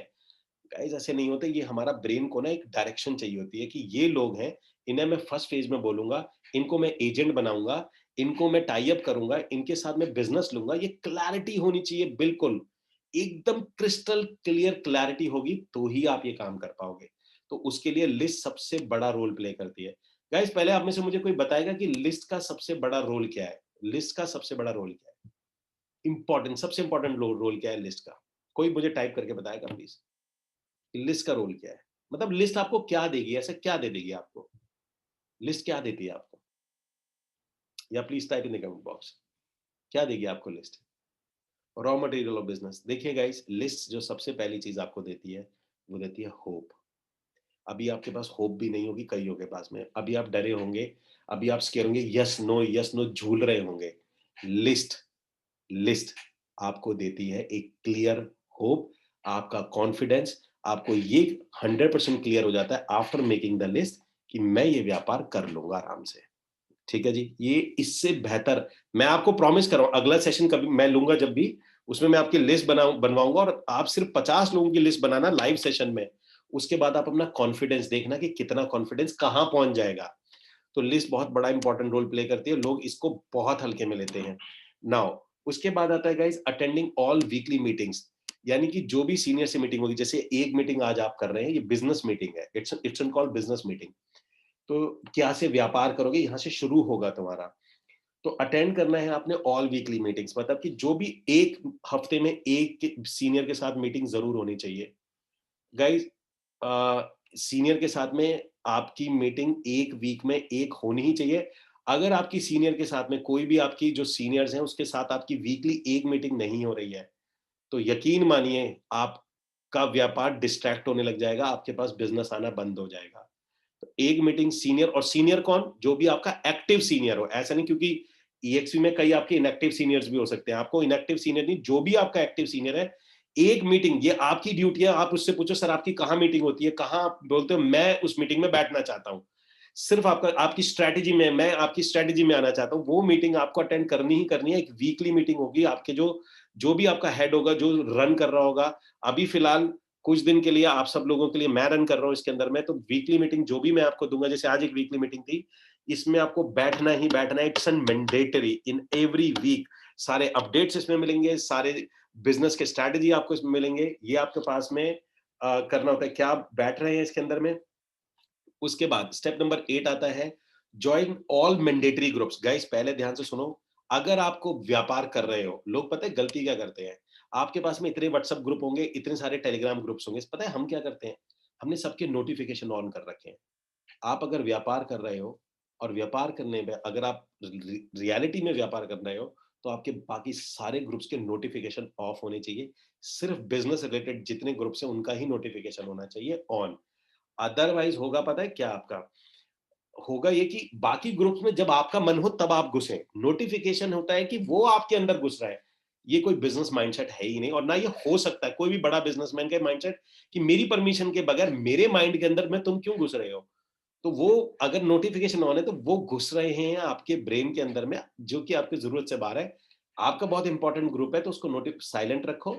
गाइस, ऐसे नहीं होते। ये हमारा ब्रेन को ना एक डायरेक्शन चाहिए होती है कि ये लोग हैं, इन्हें मैं फर्स्ट फेज में बोलूंगा, इनको मैं एजेंट बनाऊंगा, इनको मैं टाई अप करूंगा, इनके साथ मैं बिजनेस लूंगा। ये क्लैरिटी होनी चाहिए, बिल्कुल एकदम क्रिस्टल क्लियर क्लैरिटी होगी तो ही आप ये काम कर पाओगे। तो उसके लिए लिस्ट सबसे बड़ा रोल प्ले करती है। गाइस, पहले आप में से मुझे कोई बताएगा कि लिस्ट का सबसे बड़ा रोल क्या है? लिस्ट का सबसे बड़ा रोल क्या है? इंपॉर्टेंट, सबसे इंपॉर्टेंट रोल क्या है लिस्ट का? कोई मुझे टाइप करके बताएगा प्लीज। लिस्ट का रोल क्या है? मतलब लिस्ट आपको क्या देगी, ऐसा क्या दे देगी आपको? लिस्ट क्या देती है आपको? या please type in the comment box. क्या देगी आपको list? Raw material of business. देखिए गाइस, लिस्ट जो सबसे पहली चीज आपको देती है, वो देती है होप। अभी आपके पास होप भी नहीं होगी कईयों के पास में। अभी आप डरे होंगे, अभी आप स्केयर होंगे, यस नो झूल रहे होंगे। लिस्ट लिस्ट आपको देती है एक क्लियर होप, आपका कॉन्फिडेंस। आपको ये 100% क्लियर हो जाता है आफ्टर मेकिंग द लिस्ट कि मैं ये व्यापार कर लूंगा आराम से। ठीक है जी। ये इससे बेहतर मैं आपको प्रॉमिस कर रहा हूं, अगला सेशन कभी मैं लूंगा जब भी, उसमें मैं आपकी लिस्ट बनवाऊंगा, और आप सिर्फ 50 लोगों की लिस्ट बनाना लाइव सेशन में। उसके बाद आप अपना कॉन्फिडेंस देखना कि कितना कॉन्फिडेंस कहां पहुंच जाएगा। तो लिस्ट बहुत बड़ा इंपॉर्टेंट रोल प्ले करती है, लोग इसको बहुत हल्के में लेते हैं। नाउ उसके बाद आता है guys attending all weekly meetings. यानी कि जो भी सीनियर से मीटिंग होगी, जैसे एक मीटिंग आज आप कर रहे हैं, ये बिजनेस मीटिंग है, इट्स कॉल्ड बिजनेस मीटिंग। तो क्या से व्यापार करोगे, यहां से शुरू होगा तुम्हारा। तो अटेंड करना है आपने ऑल वीकली मीटिंग्स, मतलब कि जो भी एक हफ्ते में एक सीनियर के साथ मीटिंग जरूर होनी चाहिए। गाइस, सीनियर के साथ में आपकी मीटिंग 1 वीक में 1 होनी ही चाहिए। अगर आपकी सीनियर के साथ में कोई भी आपकी जो सीनियर्स हैं उसके साथ आपकी वीकली 1 मीटिंग नहीं हो रही है, तो यकीन मानिए आपका व्यापार डिस्ट्रैक्ट होने लग जाएगा, आपके पास बिज़नेस आना बंद हो जाएगा। तो एक मीटिंग सीनियर, और सीनियर कौन? जो भी आपका एक्टिव सीनियर हो। ऐसा नहीं, क्योंकि ईएक्सपी में कई आपके इनएक्टिव सीनियर्स भी हो सकते हैं। आपको इनएक्टिव सीनियर नहीं, जो भी आपका एक्टिव सीनियर है, एक मीटिंग, ये आपकी ड्यूटी है। आप उससे पूछो सर आपकी कहाँ मीटिंग होती है? कहाँ आप बोलते हो मैं उस मीटिंग में बैठना चाहता हूँ। सिर्फ आपका आपकी स्ट्रैटेजी में, मैं आपकी स्ट्रैटेजी में आना चाहता हूँ। वो मीटिंग आपको अटेंड करनी ही करनी है। एक वीकली मीटिंग होगी। आपके जो जो भी आपका हेड होगा, जो रन कर रहा होगा, अभी फिलहाल कुछ दिन के लिए आप सब लोगों के लिए मैं रन कर रहा हूँ इसके अंदर में, तो वीकली मीटिंग जो भी मैं आपको दूँगा, जैसे आज एक वीकली मीटिंग थी, इसमें आपको बैठना ही बैठना है। It's an mandatory in every week. सारे अपडेट्स इसमें मिलेंगे, सारे बिज़नेस के स्ट्रैटेजी आपको इसमें मिलेंगे। ये आपके पास में करना होता है। क्या आप बैठ रहे हैं इसके अंदर में? उसके बाद स्टेप नंबर 8 आता है, join all mandatory groups. Guys पहले ध्यान से सुनो, अगर आपको व्यापार कर रहे हो, लोग पता है गलती क्या करते हैं? आपके पास में इतने व्हाट्सएप ग्रुप होंगे, इतने सारे टेलीग्राम ग्रुप्स होंगे, पता है हम क्या करते हैं? हमने सबके नोटिफिकेशन ऑन कर रखे हैं। आप अगर व्यापार कर रहे हो और व्यापार करने में अगर आप रियलिटी में व्यापार कर रहे हो, तो आपके बाकी सारे ग्रुप्स के नोटिफिकेशन ऑफ होने चाहिए। सिर्फ बिजनेस रिलेटेड जितने ग्रुप्स हैं उनका ही नोटिफिकेशन होना चाहिए ऑन। अदरवाइज होगा पता है क्या आपका? होगा ये कि बाकी ग्रुप्स में जब आपका मन हो तब आप घुसें। नोटिफिकेशन होता है कि वो आपके अंदर घुस रहा है। ये कोई बिज़नेस माइंडसेट है ही नहीं, और ना ये हो सकता है। कोई भी बड़ा बिज़नेसमैन का माइंडसेट कि मेरी परमिशन के बगैर मेरे माइंड के अंदर में तुम क्यों घुस रहे हो? तो वो अगर नोटिफिकेशन ऑन है तो वो घुस रहे हैं आपके ब्रेन के अंदर में, जो कि आपकी ज़रूरत से बाहर है। आपका बहुत इंपॉर्टेंट ग्रुप है तो उसको नोटिफ साइलेंट रखो,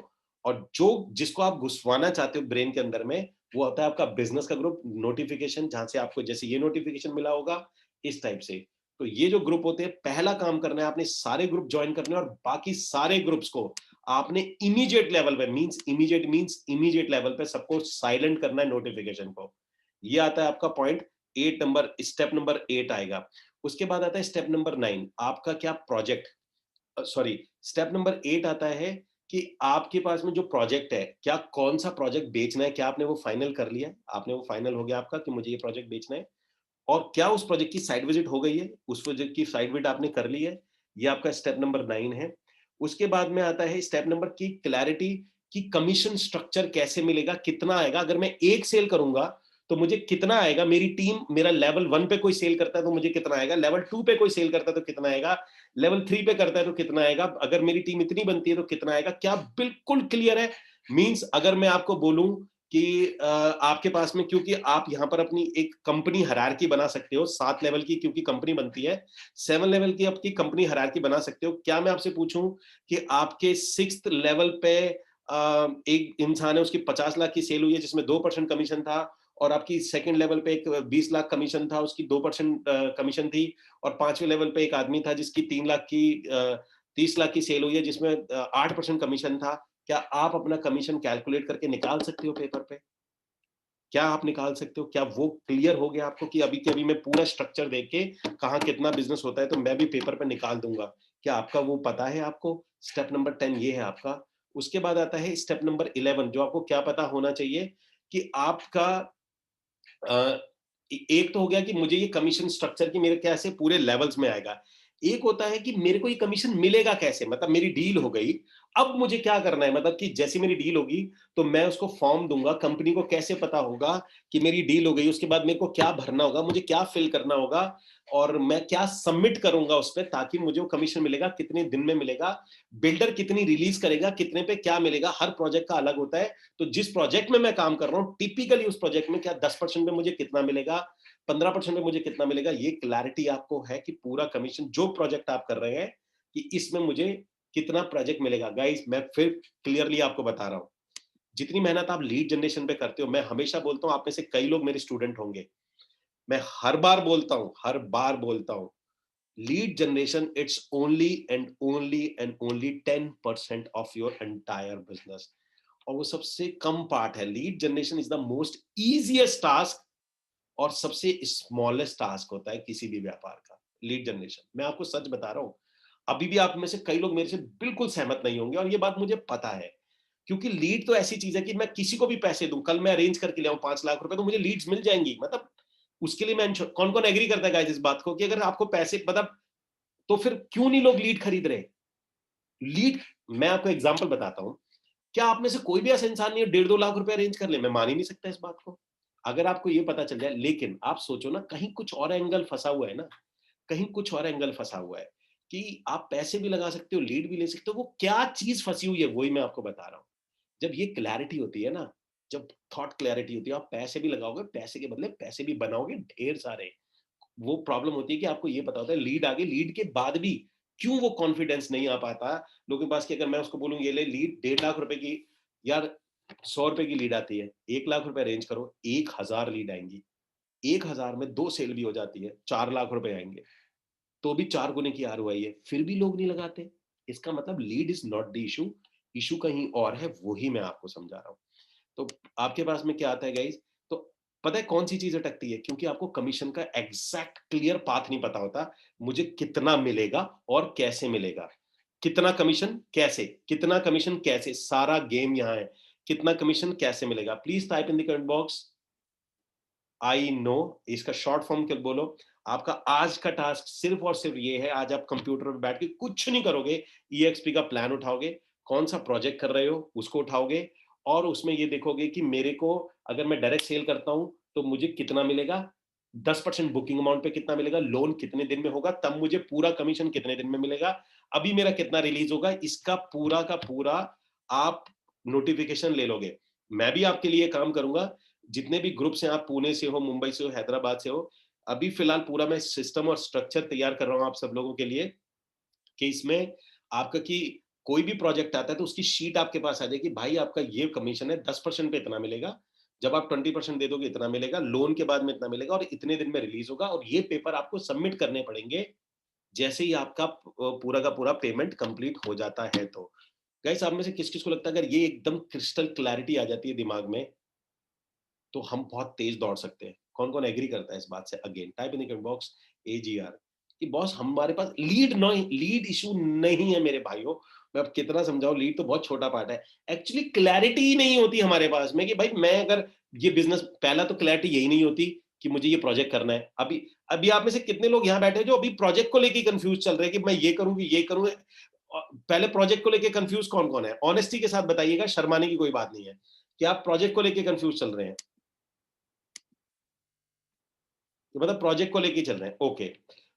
और जो जिसको आप घुसवाना चाहते हो ब्रेन के अंदर में, वो होता है आपका बिज़नेस का ग्रुप नोटिफिकेशन, जहाँ से आपको जैसे ये नोटिफिकेशन मिला होगा, इस टाइप से। तो ये जो ग्रुप होते हैं, पहला काम करना है आपने सारे ग्रुप जॉइन करने हैं, और बाकी सारे ग्रुप्स को आपने इमीडिएट लेवल पे, मीन्स इमीडिएट लेवल पे सबको साइलेंट करना है नोटिफिकेशन को। ये आता है आपका पॉइंट 8 नंबर, स्टेप नंबर 8 आएगा। उसके बाद आता है स्टेप नंबर 9, आपका क्या प्रोजेक्ट, सॉरी, स्टेप नंबर 8 आता है कि आपके पास में जो प्रोजेक्ट है, क्या कौन-सा प्रोजेक्ट बेचना है, क्या आपने वो फाइनल कर लिया है? आपने वो फाइनल हो गया आपका कि मुझे ये प्रोजेक्ट बेचना है, और क्या उस प्रोजेक्ट की साइट विजिट हो गई है? उस प्रोजेक्ट की साइट विजिट आपने कर ली है? ये आपका स्टेप नंबर 9 है। उसके बाद में आता है स्टेप नंबर की क्लैरिटी, कि कमीशन स्ट्रक्चर कैसे मिलेगा, कितना आएगा? अगर मैं 1 सेल करूँगा, तो मुझे कितना आएगा? मेरी टीम, मेरा लेवल 1 पे कोई सेल करता है तो मुझे कितना आएगा? लेवल 2 पे कोई सेल करता है तो कितना आएगा? लेवल 3 पे करता है तो कितना आएगा? अगर मेरी टीम इतनी बनती है तो कितना आएगा? क्या बिल्कुल क्लियर है? मीन्स अगर मैं आपको बोलूँ कि आपके पास में, क्योंकि आप यहाँ पर अपनी एक कंपनी हायरार्की बना सकते हो 7 लेवल की, क्योंकि कंपनी बनती है 7 लेवल की, आपकी कंपनी हायरार्की बना सकते हो। क्या मैं आपसे पूछूं कि आपके 6th लेवल पे एक इंसान है, उसकी 50 लाख की सेल हुई है जिसमें 2% कमीशन था, और आपकी सेकंड लेवल पे एक 20 लाख कमीशन था, उसकी 2% कमीशन थी, और 5वें लेवल पे एक आदमी था जिसकी 3 लाख की 30 लाख की सेल हुई है जिसमें 8% कमीशन था। क्या आप अपना कमीशन कैलकुलेट करके निकाल सकते हो पेपर पे? क्या आप निकाल सकते हो? क्या वो क्लियर हो गया आपको कि अभी के अभी मैं पूरा स्ट्रक्चर देख के कहाँ कितना बिज़नेस होता है तो मैं भी पेपर पे निकाल दूँगा। क्या आपका वो पता है आपको? स्टेप नंबर 10 ये है आपका। उसके बाद आता है स्टेप नंबर 11, जो आपको क्या पता होना चाहिए कि आपका अ, एक तो हो गया कि मुझे ये कमीशन स्ट्रक्चर की मेरे कैसे पूरे लेवल्स में आएगा। एक होता है कि मेरे को ये कमीशन मिलेगा कैसे? मतलब मेरी डील हो गई, अब मुझे क्या करना है? मतलब कि जैसे मेरी डील होगी, तो मैं उसको फॉर्म दूँगा, कंपनी को कैसे पता होगा कि मेरी डील हो गई? उसके बाद मेरे को क्या भरना होगा? मुझे क्या फिल करना होगा? और मैं क्या सबमिट करूँगा उसपे ताकि मुझे वो कमीशन मिलेगा, कितने दिन में मिलेगा? बिल्डर कितनी रिलीज़ करेगा, कितने पे क्या मिलेगा? हर प्रोजेक्ट का अलग होता है। तो जिस प्रोजेक्ट में मैं काम कर रहा हूँ, टिपिकली उस प्रोजेक्ट में क्या 10% पे मुझे कितना मिलेगा, 15% पे मुझे कितना मिलेगा, ये क्लैरिटी आपको है कि पूरा कमीशन जो प्रोजेक्ट आप कर रहे हैं, कि इसमें मुझे कितना प्रोजेक्ट मिलेगा। गाइस मैं फिर क्लियरली आपको बता रहा हूँ, जितनी मेहनत आप लीड जनरेशन पे करते हो, मैं हमेशा बोलता हूँ, आप में से कई लोग मेरे स्टूडेंट होंगे, मैं हर बार बोलता हूँ, lead generation it's only 10% of your entire business, और वो सबसे कम पार्ट है। Lead generation is the most easiest task, और सबसे स्मॉलेस्ट टास्क होता है किसी भी व्यापार का, लीड जनरेशन। मैं आपको सच बता रहा हूं, अभी भी आप में से कई लोग मेरे से बिल्कुल सहमत नहीं होंगे, और ये बात मुझे पता है, क्योंकि लीड तो ऐसी चीज है कि मैं किसी को भी पैसे दूं, कल मैं अरेंज करके ले आऊं 5 लाख रुपए, तो मुझे लीड्स मिल जाएंगी। मतलब उसके लिए मैं कौन कौन एग्री करता है गाइस इस बात को कि अगर आपको पैसे मतलब तो फिर क्यों नहीं लोग लीड खरीद रहे? लीड, मैं आपको एग्जांपल बताता हूं। क्या आप में से कोई भी ऐसा इंसान नहीं है 1.5-2 लाख रुपए अरेंज कर ले? मैं मान ही नहीं सकता इस बात को। अगर आपको ये पता चल जाए, लेकिन आप सोचो ना, कहीं कुछ और एंगल फंसा हुआ है ना, कहीं कुछ और एंगल फंसा हुआ है कि आप पैसे भी लगा सकते हो, लीड भी ले सकते हो। वो क्या चीज फंसी हुई है वही मैं आपको बता रहा हूं। जब ये क्लैरिटी होती है ना, जब थॉट क्लैरिटी होती है, आप पैसे भी लगाओगे, पैसे के बदले पैसे भी बनाओगे ढेर सारे। वो प्रॉब्लम होती है कि आपको ये पता होता है लीड आगे, लीड के बाद भी क्यों वो कॉन्फिडेंस नहीं आ पाता लोगों के पास कि अगर मैं उसको बोलूं ये ले लीड 1.5 लाख रुपए की, यार 100 रुपए की लीड आती है, 1 लाख रुपए अरेंज करो, 1,000 लीड आएंगी, 1,000 में 2 सेल भी हो जाती है, 4 लाख रुपए आएंगे, तो भी 4 गुने की आरओआई है, फिर भी लोग नहीं लगाते। इसका मतलब lead is not the issue, issue कहीं और है, वही मैं आपको समझा रहा हूँ। तो आपके पास में क्या आता है गाइस? तो पता है कौन सी चीज अटकती है? क्योंकि आपको कमीशन का एग्जैक्ट क्लियर पाथ नहीं पता होता, मुझे कितना मिलेगा और कैसे मिलेगा। कितना कमीशन कैसे, कितना कमीशन कैसे, सारा गेम यहाँ है। कितना कमीशन कैसे मिलेगा? Please type in the comment box I know, इसका शॉर्ट फॉर्म क्या बोलो। आपका आज का टास्क सिर्फ और सिर्फ ये है, आज आप कंप्यूटर पर बैठ के कुछ नहीं करोगे, ईएक्सपी का प्लान उठाओगे, कौन सा प्रोजेक्ट कर रहे हो उसको उठाओगे, और उसमें ये देखोगे कि मेरे को अगर मैं डायरेक्ट सेल करता हूं तो मुझे कितना मिलेगा, 10% बुकिंग अमाउंट पे कितना मिलेगा, लोन कितने दिन में होगा, तब मुझे पूरा कमीशन कितने दिन में मिलेगा, अभी मेरा कितना रिलीज होगा, इसका पूरा का पूरा आप नोटिफिकेशन ले लोगे। मैं भी आपके लिए काम करूंगा, जितने भी ग्रुप्स हैं, आप पुणे से हो, मुंबई से हो, हैदराबाद से हो, अभी फिलहाल पूरा मैं सिस्टम और स्ट्रक्चर तैयार कर रहा हूं आप सब लोगों के लिए कि इसमें आपका कि कोई भी प्रोजेक्ट आता है तो उसकी शीट आपके पास आ जाएगी, भाई आपका ये कमीशन है, 10% पे इतना मिलेगा, जब आप 20% दे दोगे इतना मिलेगा, लोन के बाद में इतना मिलेगा, और इतने दिन में रिलीज होगा, और ये पेपर आपको सबमिट करने पड़ेंगे जैसे ही आपका पूरा का पूरा पेमेंट कंप्लीट हो जाता है। तो गाइस, आप में से किस किस को लगता है अगर ये एकदम क्रिस्टल क्लैरिटी आ जाती है दिमाग में तो हम बहुत तेज दौड़ सकते हैं? कौन कौन एग्री करता है इस बात से? Again type in the comment box AGR कि बॉस हमारे पास लीड नहीं, लीड इशू नहीं है मेरे भाइयों। मैं अब कितना समझाऊं, लीड तो बहुत छोटा पार्ट है। एक्चुअली क्लैरिटी ही नहीं होती हमारे पास में कि भाई मैं अगर ये बिजनेस, पहला तो क्लैरिटी यही नहीं होती कि मुझे ये प्रोजेक्ट करना है। अभी अभी आप में से कितने लोग यहाँ बैठे हैं जो अभी प्रोजेक्ट को लेके कंफ्यूज चल रहे हैं कि मैं ये करूंगी ये करूंगा? पहले प्रोजेक्ट को लेके कंफ्यूज कौन कौन है? ऑनेस्टी के साथ बताइएगा, शर्माने की कोई बात नहीं है कि आप प्रोजेक्ट को लेके कंफ्यूज चल रहे हैं, मतलब प्रोजेक्ट को लेके चल रहे हैं। ओके,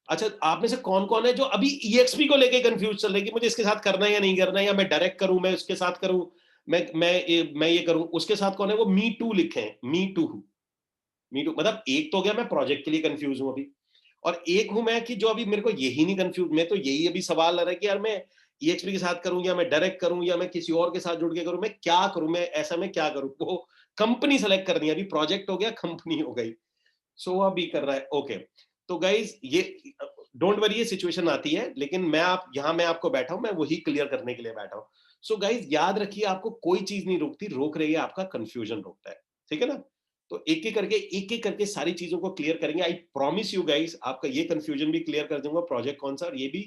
अच्छा, आप में से कौन कौन है जो अभी ईएक्सपी को लेके कंफ्यूज चल रहे हैं कि मुझे इसके साथ करना है या नहीं करना है, या मैं डायरेक्ट करूं, मैं उसके साथ करूं, मैं ये करूं, उसके साथ कौन है? वो मी टू लिखे हैं, मी टू, मी टू मतलब एक तो हो गया मैं प्रोजेक्ट के लिए कंफ्यूज हूं अभी, और एक हूं मैं कि जो अभी मेरे को यही नहीं कंफ्यूज, मैं तो यही अभी सवाल आ रहा है कि यार मैं ईएक्सपी के साथ करूं या मैं डायरेक्ट करूं या मैं किसी और के साथ जुड़ के करूं, मैं क्या करूं, मैं ऐसा मैं क्या करूं? वो कंपनी सेलेक्ट करनी है, अभी प्रोजेक्ट हो गया, कंपनी हो गई, सो अभी कर रहा है। ओके, तो गाइज ये डोंट वरी, ये सिचुएशन आती है, लेकिन मैं आपको बैठा हूं, मैं वही क्लियर करने के लिए बैठा हूं। सो गाइज याद रखिए, आपको कोई चीज नहीं रोकती, रोक रही है आपका कंफ्यूजन रोकता है, ठीक है ना? तो एक एक करके सारी चीजों को क्लियर करेंगे। आई प्रॉमिस यू गाइज, आपका ये कंफ्यूजन भी क्लियर कर दूंगा, प्रोजेक्ट कौन सा, और ये भी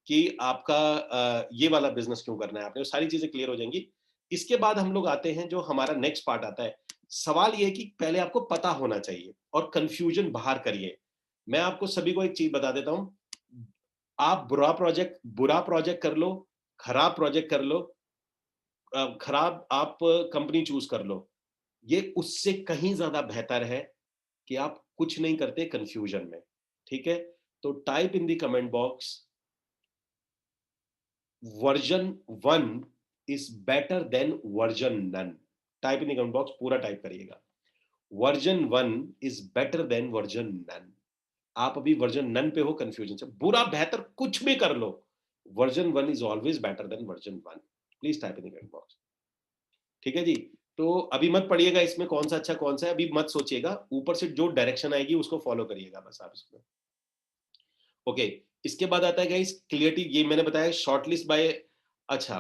कि आपका ये वाला बिजनेस क्यों करना है आपने, वो सारी चीजें क्लियर हो जाएंगी। इसके बाद हम लोग आते हैं, जो हमारा नेक्स्ट पार्ट आता है। सवाल ये है कि पहले आपको पता होना चाहिए और कंफ्यूजन बाहर करिए। मैं आपको सभी को एक चीज बता देता हूं, आप बुरा प्रोजेक्ट कर लो, खराब प्रोजेक्ट कर लो, खराब आप कंपनी चूज कर लो, ये उससे कहीं ज्यादा बेहतर है कि आप कुछ नहीं करते कंफ्यूजन में, ठीक है? तो type in the comment box, version 1 is better than version none. Type in the comment box, पूरा टाइप करिएगा, version 1 is better than version none. आप अभी वर्जन नन पे हो, कंफ्यूजन से, बुरा बेहतर कुछ भी कर लो, version 1 is always better than version 1। Please type in the comment box, ठीक है जी? तो अभी मत पढ़िएगा इसमें कौन सा अच्छा कौन सा है, अभी मत सोचिएगा, ऊपर से जो डायरेक्शन आएगी उसको फॉलो करिएगा बस आप इसमें। ओके, इसके बाद आता है गाइस क्लियरिटी, ये मैंने बताया शॉर्टलिस्ट बाय। अच्छा,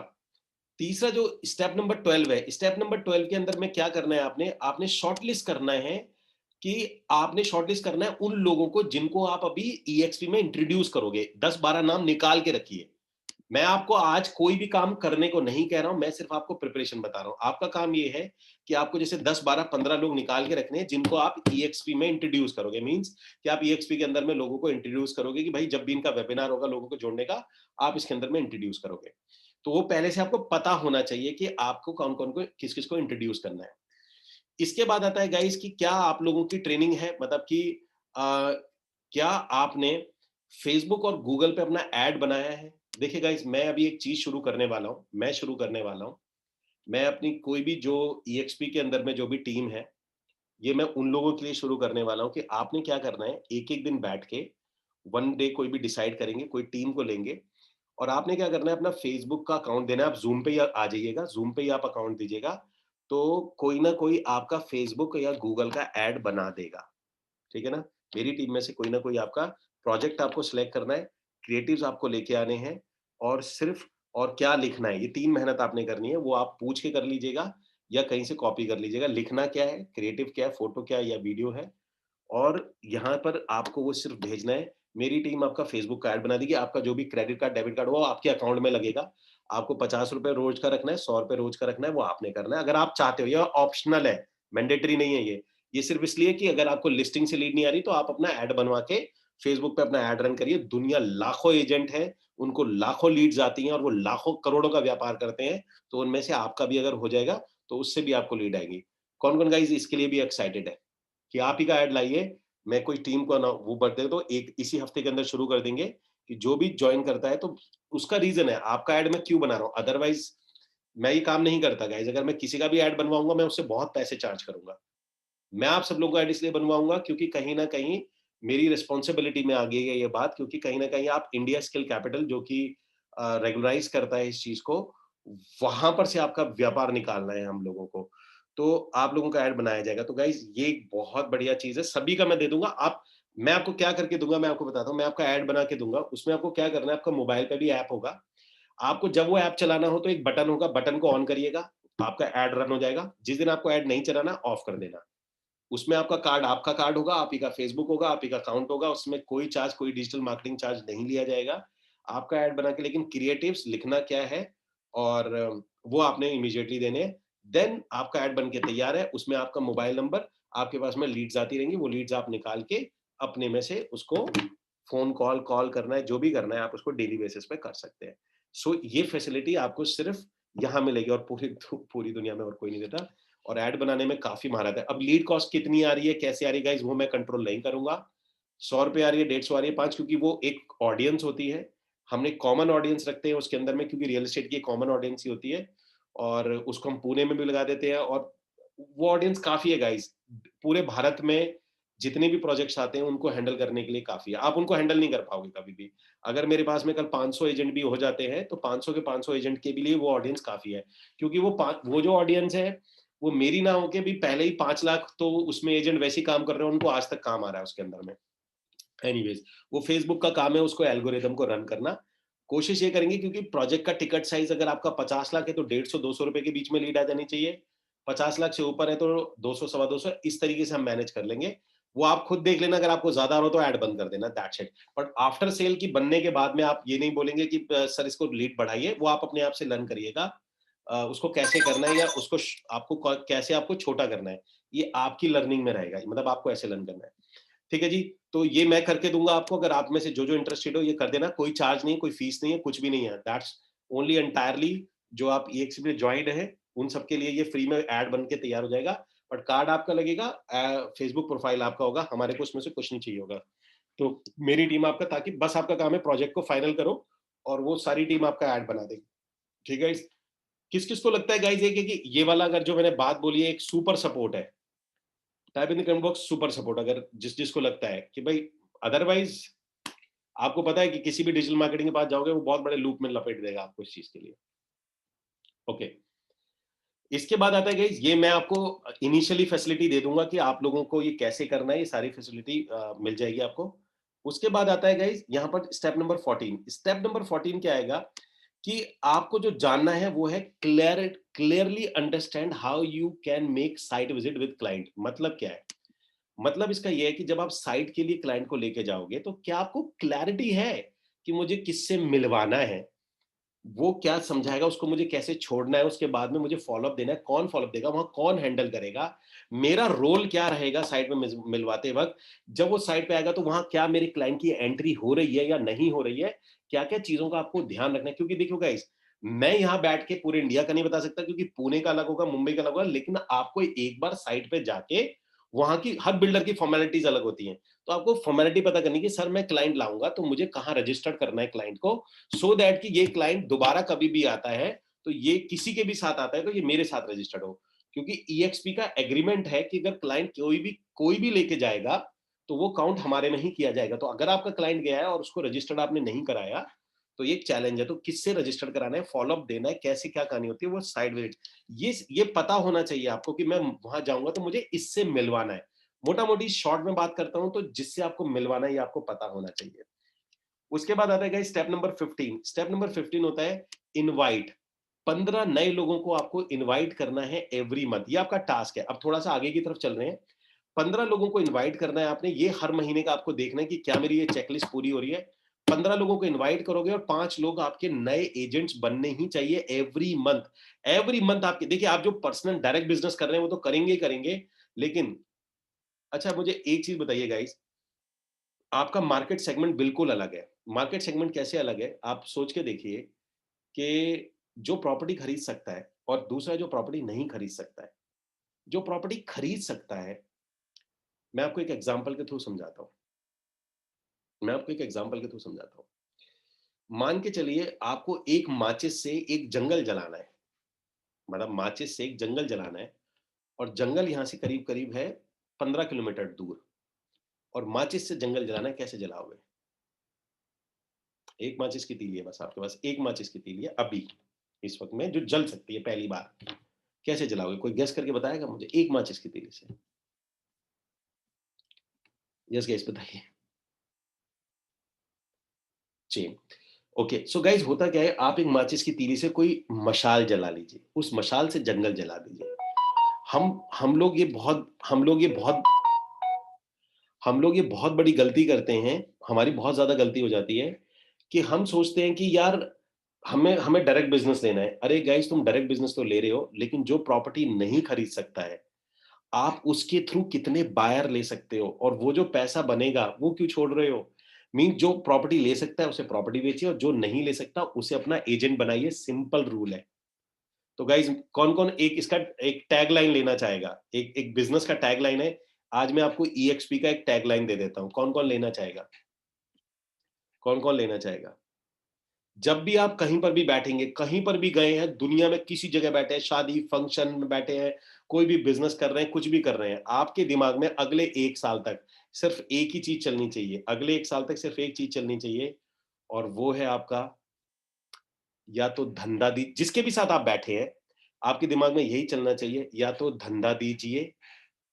तीसरा जो स्टेप नंबर 12 है, स्टेप नंबर 12 के अंदर में क्या करना है, आपने आपने शॉर्टलिस्ट करना है, कि आपने शॉर्टलिस्ट करना है उन लोगों को जिनको आप अभी ईएक्सपी में इंट्रोड्यूस करोगे। 10-12 नाम निकाल के रखिए, मैं आपको आज कोई भी काम करने को नहीं कह रहा हूं, मैं सिर्फ आपको प्रिपरेशन बता रहा हूं। आपका काम ये है कि आपको जैसे 10 12 15 लोग निकाल के रखने हैं जिनको आप ईएक्सपी में इंट्रोड्यूस करोगे। मींस कि आप ईएक्सपी के अंदर में लोगों को इंट्रोड्यूस करोगे कि भाई जब भी इनका वेबिनार होगा लोगों को जोड़ने का, आप इसके अंदर में इंट्रोड्यूस करोगे। तो वो पहले से आपको पता होना चाहिए कि आपको कौन कौन को किस किस को इंट्रोड्यूस करना है। इसके बाद आता है गाइस कि क्या आप लोगों की ट्रेनिंग है, मतलब कि अ, क्या आपने फेसबुक और गूगल पे अपना ऐड बनाया है? देखिए गाइस, मैं अभी एक चीज शुरू करने वाला हूं, मैं शुरू करने वाला हूं। मैं अपनी कोई भी जो ईएक्सपी के अंदर में जो भी टीम है, ये मैं उन लोगों के लिए शुरू करने वाला हूं कि आपने क्या करना है, एक एक दिन बैठ के वन डे कोई भी डिसाइड करेंगे, कोई टीम को लेंगे और आपने क्या करना है, अपना फेसबुक का अकाउंट देना है। आप जूम पे ही आ जाइएगा, जूम पे ही आप अकाउंट दीजिएगा, तो कोई ना कोई आपका फेसबुक या गूगल का ऐड बना देगा। ठीक है ना? मेरी टीम में से कोई ना कोई आपका प्रोजेक्ट आपको सिलेक्ट करना है, क्रिएटिव्स आपको लेके आने हैं और सिर्फ और क्या लिखना है, ये 3 मेहनत आपने करनी है, वो आप पूछ के कर लीजिएगा या कहीं से कॉपी कर लीजिएगा। लिखना क्या है, क्रिएटिव क्या है, फोटो क्या है या वीडियो है, और यहाँ पर आपको वो सिर्फ भेजना है। मेरी टीम आपका फेसबुक का ऐड बना देगी, आपका जो भी क्रेडिट कार्ड, डेबिट कार्ड, वो आपके अकाउंट में लगेगा। आपको ₹50 रोज का रखना है, ₹100 रोज का रखना है, वो आपने करना है। अगर आप चाहते हो, ये ऑप्शनल है, मैंडेटरी नहीं है ये। ये सिर्फ इसलिए कि अगर आपको लिस्टिंग से लीड नहीं आ रही, तो आप अपना ऐड बनवा के फेसबुक पे अपना ऐड रन करिए। दुनिया लाखों एजेंट हैं, उनको लाखों लीड्स आती हैं और वो लाखों करोड़ों का व्यापार करते हैं, तो उनमें से आपका भी अगर हो जाएगा, तो उससे भी आपको लीड आएगी। कौन-कौन गाइज़ इसके लिए भी एक्साइटेड है? कि आप ही का ऐड लाइए, मैं कोई टीम को ना वो बढ़ दे, तो एक इसी हफ्ते के अंदर शुरू कर देंगे कि जो भी जॉइन करता है, तो उसका रीज़न है, आपका ऐड मैं क्यों बना रहा हूँ? अदरवाइज़ मैं ये काम नहीं करता गाइज़, अगर मैं किसी का भी ऐड बनवाऊँगा, मैं उससे बहुत पैसे चार्ज करूँगा। मैं आप सब लोगों का ऐड इसलिए बनवाऊँगा क्योंकि कहीं न कहीं मेरी रिस्पॉन्सिबिलिटी में आ गई है ये बात, क्योंकि कहीं न कहीं आप इंडिया स्किल कैपिटल जो कि रेगुलराइज़ करता है इस चीज़ को, वहाँ पर से आपका व्यापार निकालना है हम लोगों को। तो आप लोगों का ऐड बनाया जाएगा। तो गाइज़ ये एक बहुत बढ़िया चीज़ है, सभी का मैं दे दूँगा। मैं आपको क्या करके दूँगा, मैं आपको बताता हूँ। मैं आपका ऐड बना के दूँगा, उसमें आपको क्या करना है, आपका मोबाइल पे भी ऐप होगा। आपको जब वो ऐप चलाना हो तो एक बटन होगा, बटन को ऑन करिएगा, आपका ऐड रन हो जाएगा। जिस दिन आपको ऐड नहीं चलाना, ऑफ कर देना। उसमें आपका कार्ड होगा, आप ही का फेसबुक होगा, आप ही का अकाउंट होगा, उसमें कोई चार्ज, कोई डिजिटल मार्केटिंग चार्ज नहीं लिया जाएगा। आपका ऐड बना के, लेकिन क्रिएटिव्स लिखना क्या है और वो आपने इमीडिएटली देने हैं। देन आपका ऐड बन के तैयार है, उसमें आपका मोबाइल नंबर, आपके पास में लीड्स आती रहेंगी, वो लीड्स आप निकाल के अपने में से उसको फ़ोन कॉल कॉल करना है, जो भी करना है आप उसको डेली बेसिस पे कर सकते हैं। सो ये फैसिलिटी आपको सिर्फ़ यहाँ मिलेगी और पूरी दुनिया में और कोई नहीं देता। और ऐड बनाने में काफ़ी महारत है। अब लीड कॉस्ट कितनी आ रही है, कैसे आ रही है गाइज़, वो मैं कंट्रोल नहीं करूँगा। ₹100 आ रही है, 150 आ रही है, 5, क्योंकि वो एक ऑडियंस होती है। हमने कॉमन ऑडियंस रखते हैं उसके अंदर में, क्योंकि रियल एस्टेट की कॉमन ऑडियंस ही होती है और उसको हम पुणे में भी लगा देते हैं और वो ऑडियंस काफ़ी है गाइज़। पूरे भारत में जितने भी प्रोजेक्ट्स आते हैं उनको हैंडल करने के लिए काफ़ी है। आप उनको हैंडल नहीं कर पाओगे कभी भी। अगर मेरे पास में कल 500 एजेंट भी हो जाते हैं, तो 500 के 500 एजेंट के भी लिए वो ऑडियंस काफ़ी है। क्योंकि वो जो ऑडियंस है, वो मेरी ना होके भी पहले ही 5 लाख तो उसमें एजेंट वैसे ही काम कर रहे हैं, उनको आज तक काम आ रहा है उसके अंदर में। एनीवेज़, वो फेसबुक का काम है उसको एल्गोरिदम को रन करना। कोशिश ये करेंगे, क्योंकि प्रोजेक्ट का टिकट साइज़ अगर आपका 50 लाख है तो 150-200 रुपए के बीच में लीड आ जानी चाहिए। 50 लाख से ऊपर है तो 200 सवा 200, इस तरीके से हम मैनेज कर लेंगे। वो आप खुद देख लेना, अगर आपको ज़्यादा आ रहा हो तो ऐड बंद कर देना, that's it. But after sale की बनने के बाद में आप ये नहीं बोलेंगे कि सर इसको लीड बढ़ाइए, वो आप अपने आप से लर्न करिएगा। उसको कैसे करना है या उसको आपको कैसे आपको छोटा करना है, ये आपकी लर्निंग में रहेगा, मतलब आपको ऐसे लर्न करना है। ठीक है जी, तो ये मैं करके दूँगा आपको, अगर आप में से जो-जो इंटरेस्टेड हो ये कर देना, कोई चार्ज नहीं है, कोई फीस नहीं है, कुछ भी नहीं है। दैट्स ओनली एंटायरली जो आप ईएक्सपी में जॉइन्ड हैं, उन सबके लिए ये फ्री में ऐड बन के तैयार हो जाएगा। बट कार्ड आपका लगेगा, फेसबुक प्रोफाइल आपका होगा, हमारे को उसमें से कुछ नहीं चाहिए होगा। तो मेरी टीम आपका, ताकि बस आपका काम है प्रोजेक्ट को फाइनल करो और वो सारी टीम आपका ऐड बना देगी। ठीक है? किस-किस को लगता है गाइज़ ये कि ये वाला अगर जो मैंने बात बोली है एक सुपर सपोर्ट है, type in the comment box super support, अगर जिस-जिस को लगता है कि भाई अदरवाइज़ आपको पता है कि किसी भी डिजिटल मार्केटिंग के पास जाओगे, वो बहुत बड़े लूप में लपेट देगा आपको इस चीज़ के लिए। ओके। इसके बाद आता है गाइज़, ये मैं आपको इनिशियली फैसिलिटी दे दूँगा कि आप लोगों को ये कैसे करना है, ये सारी फैसिलिटी मिल जाएगी आपको। उसके बाद आता है गाइज़ यहाँ पर स्टेप नंबर 14। स्टेप नंबर 14 क्या आएगा कि आपको जो जानना है वो है clearly understand how you can make site visit with client. मतलब क्या है? मतलब इसका ये है कि जब आप साइट के लिए क्लाइंट को लेके जाओगे, तो क्या आपको क्लैरिटी है कि मुझे किससे मिलवाना है? वो क्या समझाएगा, उसको मुझे कैसे छोड़ना है, उसके बाद में मुझे फ़ॉलो-अप देना है, कौन फ़ॉलो-अप देगा, वहाँ कौन हैंडल करेगा, मेरा रोल क्या रहेगा साइट में मिलवाते वक़्त, जब वो साइट पे आएगा तो वहाँ क्या मेरे क्लाइंट की एंट्री हो रही है या नहीं हो रही है, क्या-क्या चीज़ों का आपको ध्यान रखना है। क्योंकि देखिए गाइस, मैं यहाँ बैठ के पूरे इंडिया का नहीं बता सकता क्योंकि पुणे का अलग होगा, मुंबई का अलग होगा, लेकिन आपको एक बार साइट पे जाके वहाँ की हर बिल्डर की फ़ॉर्मेलिटीज़ अलग होती हैं। तो आपको फ़ॉर्मेलिटी पता करनी है कि सर मैं क्लाइंट लाऊँगा तो मुझे कहाँ रजिस्टर्ड करना है क्लाइंट को, सो दैट कि ये क्लाइंट दोबारा कभी भी आता है, तो ये किसी के भी साथ आता है तो ये मेरे साथ रजिस्टर्ड हो। क्योंकि ईएक्सपी का एग्रीमेंट है कि अगर क्लाइंट कोई भी लेके जाएगा, तो वो काउंट हमारे में ही किया जाएगा। तो अगर आपका क्लाइंट गया है और उसको रजिस्टर्ड आपने नहीं कराया, तो ये एक चैलेंज है। तो किससे रजिस्टर्ड कराना है, फ़ॉलो-अप देना है, कैसे क्या कहानी होती है, वो साइड विज़िट ये पता होना चाहिए आपको कि मैं वहाँ जाऊँगा तो मुझे इससे मिलवाना है। मोटा-मोटी शॉर्ट में बात करता हूँ तो जिससे आपको मिलवाना है ये आपको पता होना चाहिए। उसके बाद आता है guys step number 15। Step number 15 होता है इनवाइट। 15 नए लोगों को आपको इनवाइट करना है एवरी मंथ। ये आपका टास्क है। अब थोड़ा-सा आगे की तरफ चल रहे हैं। 15 लोगों को इनवाइट करना है आपने। ये हर महीने का आपको देखना है कि क्या मेरी ये चेकलिस्ट पूरी हो रही है। 15 लोगों को इनवाइट करोगे और 5 लोग आपके नए एजेंट्स बनने ही चाहिए एवरी मंथ। एवरी मंथ आपके देखिए आप जो पर्सनल डायरेक्ट बिज़नेस कर रहे हैं वो तो करेंगे ही करेंगे। लेकिन अच्छा मुझे एक चीज़ बताइए गाइस, आपका मार्केट सेगमेंट बिल्कुल अलग है। मार्केट सेगमेंट कैसे अलग है? आप सोच के देखिए कि जो प्रॉपर्टी खरीद सकता है और दूसरा जो प्रॉपर्टी नहीं खरीद सकता है। जो प्रॉपर्टी खरीद सकता है, मैं आपको एक एग्ज़ाम्पल के थ्रू समझाता हूँ। मैं आपको एक एग्ज़ाम्पल के थ्रू समझाता हूँ। मान के चलिए आपको एक माचिस से एक जंगल जलाना है। मतलब माचिस से एक जंगल जलाना है और जंगल यहाँ से करीब-करीब है 15 किलोमीटर दूर और माचिस से जंगल जलाना है, कैसे जलाओगे? एक माचिस की तीली है बस आपके पास, एक माचिस की तीली है अभी, इस वक़्त में जो जल सकती है पहली बार। कैसे जलाओगे? कोई गेस करके बताएगा मुझे? एक माचिस की तीली से। जस्ट गेस बताइए। जी। ओके, सो गाइज़ होता क्या है, आप एक माचिस की तीली से कोई मशाल जला लीजिए, उस मशाल से जंगल जला दीजिए। हम लोग ये बहुत बड़ी गलती करते हैं, हमारी बहुत ज़्यादा गलती हो जाती है कि हम सोचते हैं कि यार हमें हमें डायरेक्ट बिज़नेस लेना है। अरे गाइज़ तुम डायरेक्ट बिज़नेस तो ले रहे हो, लेकिन जो प्रॉपर्टी नहीं खरीद सकता है, आप उसके थ्रू कितने बायर ले सकते हो और वो जो पैसा बनेगा, वो क्यों छोड़ रहे हो? मीन्स जो प्रॉपर्टी ले सकता है, उसे प्रॉपर्टी बेचिए और जो नहीं ले सकता, उसे अपना एजेंट बनाइए, सिंपल रूल है। तो गाइज़ कौन-कौन एक इसका एक टैगलाइन लेना चाहेगा? एक एक बिज़नेस का टैगलाइन है, आज मैं आपको ईएक्सपी का एक टैगलाइन दे देता हूँ, कौन-कौन लेना चाहेगा? कौन-कौन लेना चाहेगा? जब भी आप कहीं पर भी बैठेंगे, कहीं पर भी गए हैं, दुनिया में किसी जगह बैठे हैं, शादी, फंक्शन में बैठे हैं, कोई भी बिज़नेस कर रहे हैं, कुछ भी कर रहे हैं, आपके दिमाग में अगले 1 साल तक सिर्फ़ एक ही चीज़ चलनी चाहिए। अगले 1 साल तक सिर्फ़ एक चीज़ चलनी चाहिए और वो है आपका या तो धंधा दी जिसके भी साथ आप बैठे हैं, आपके दिमाग में यही चलना चाहिए, या तो धंधा दीजिए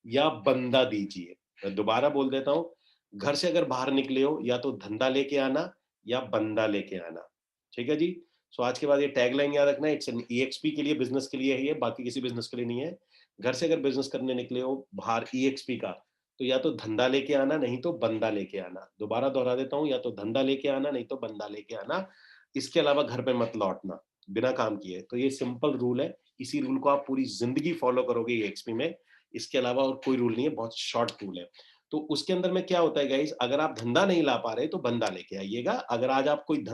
या बंदा दीजिए। मैं दोबारा बोल देता हूँ, घर से अगर बाहर निकले हो या तो धंधा लेके आना या बंदा लेके आना। ठीक है जी? सो आज के बाद ये टैगलाइन याद रखना है, इट्स एन ईएक्सपी के लिए, बिज़नेस के लिए है ये, बाकी किसी बिज़नेस के लिए नहीं है। घर से अगर बिज़नेस करने निकले हो बाहर ईएक्सपी का, तो या तो धंधा लेके आना, नहीं तो बंदा लेके आना। दोबारा दोहरा देता हूँ, या तो धंधा लेके आना, नहीं तो बंदा लेके आना। इसके अलावा घर पे मत लौटना, बिना काम किए। तो ये सिंपल रूल है, इसी रूल को आप पूरी ज़िंदगी फ़ॉलो करोगे ईएक्सपी में। इसके अलावा और कोई रूल नहीं है, बहुत शॉर्ट रूल है। तो उसके अंदर में क्या होता है गाइज़, अगर आप धंधा नहीं ला पा रहे तो बंदा लेके आइएगा। अगर आज आप कोई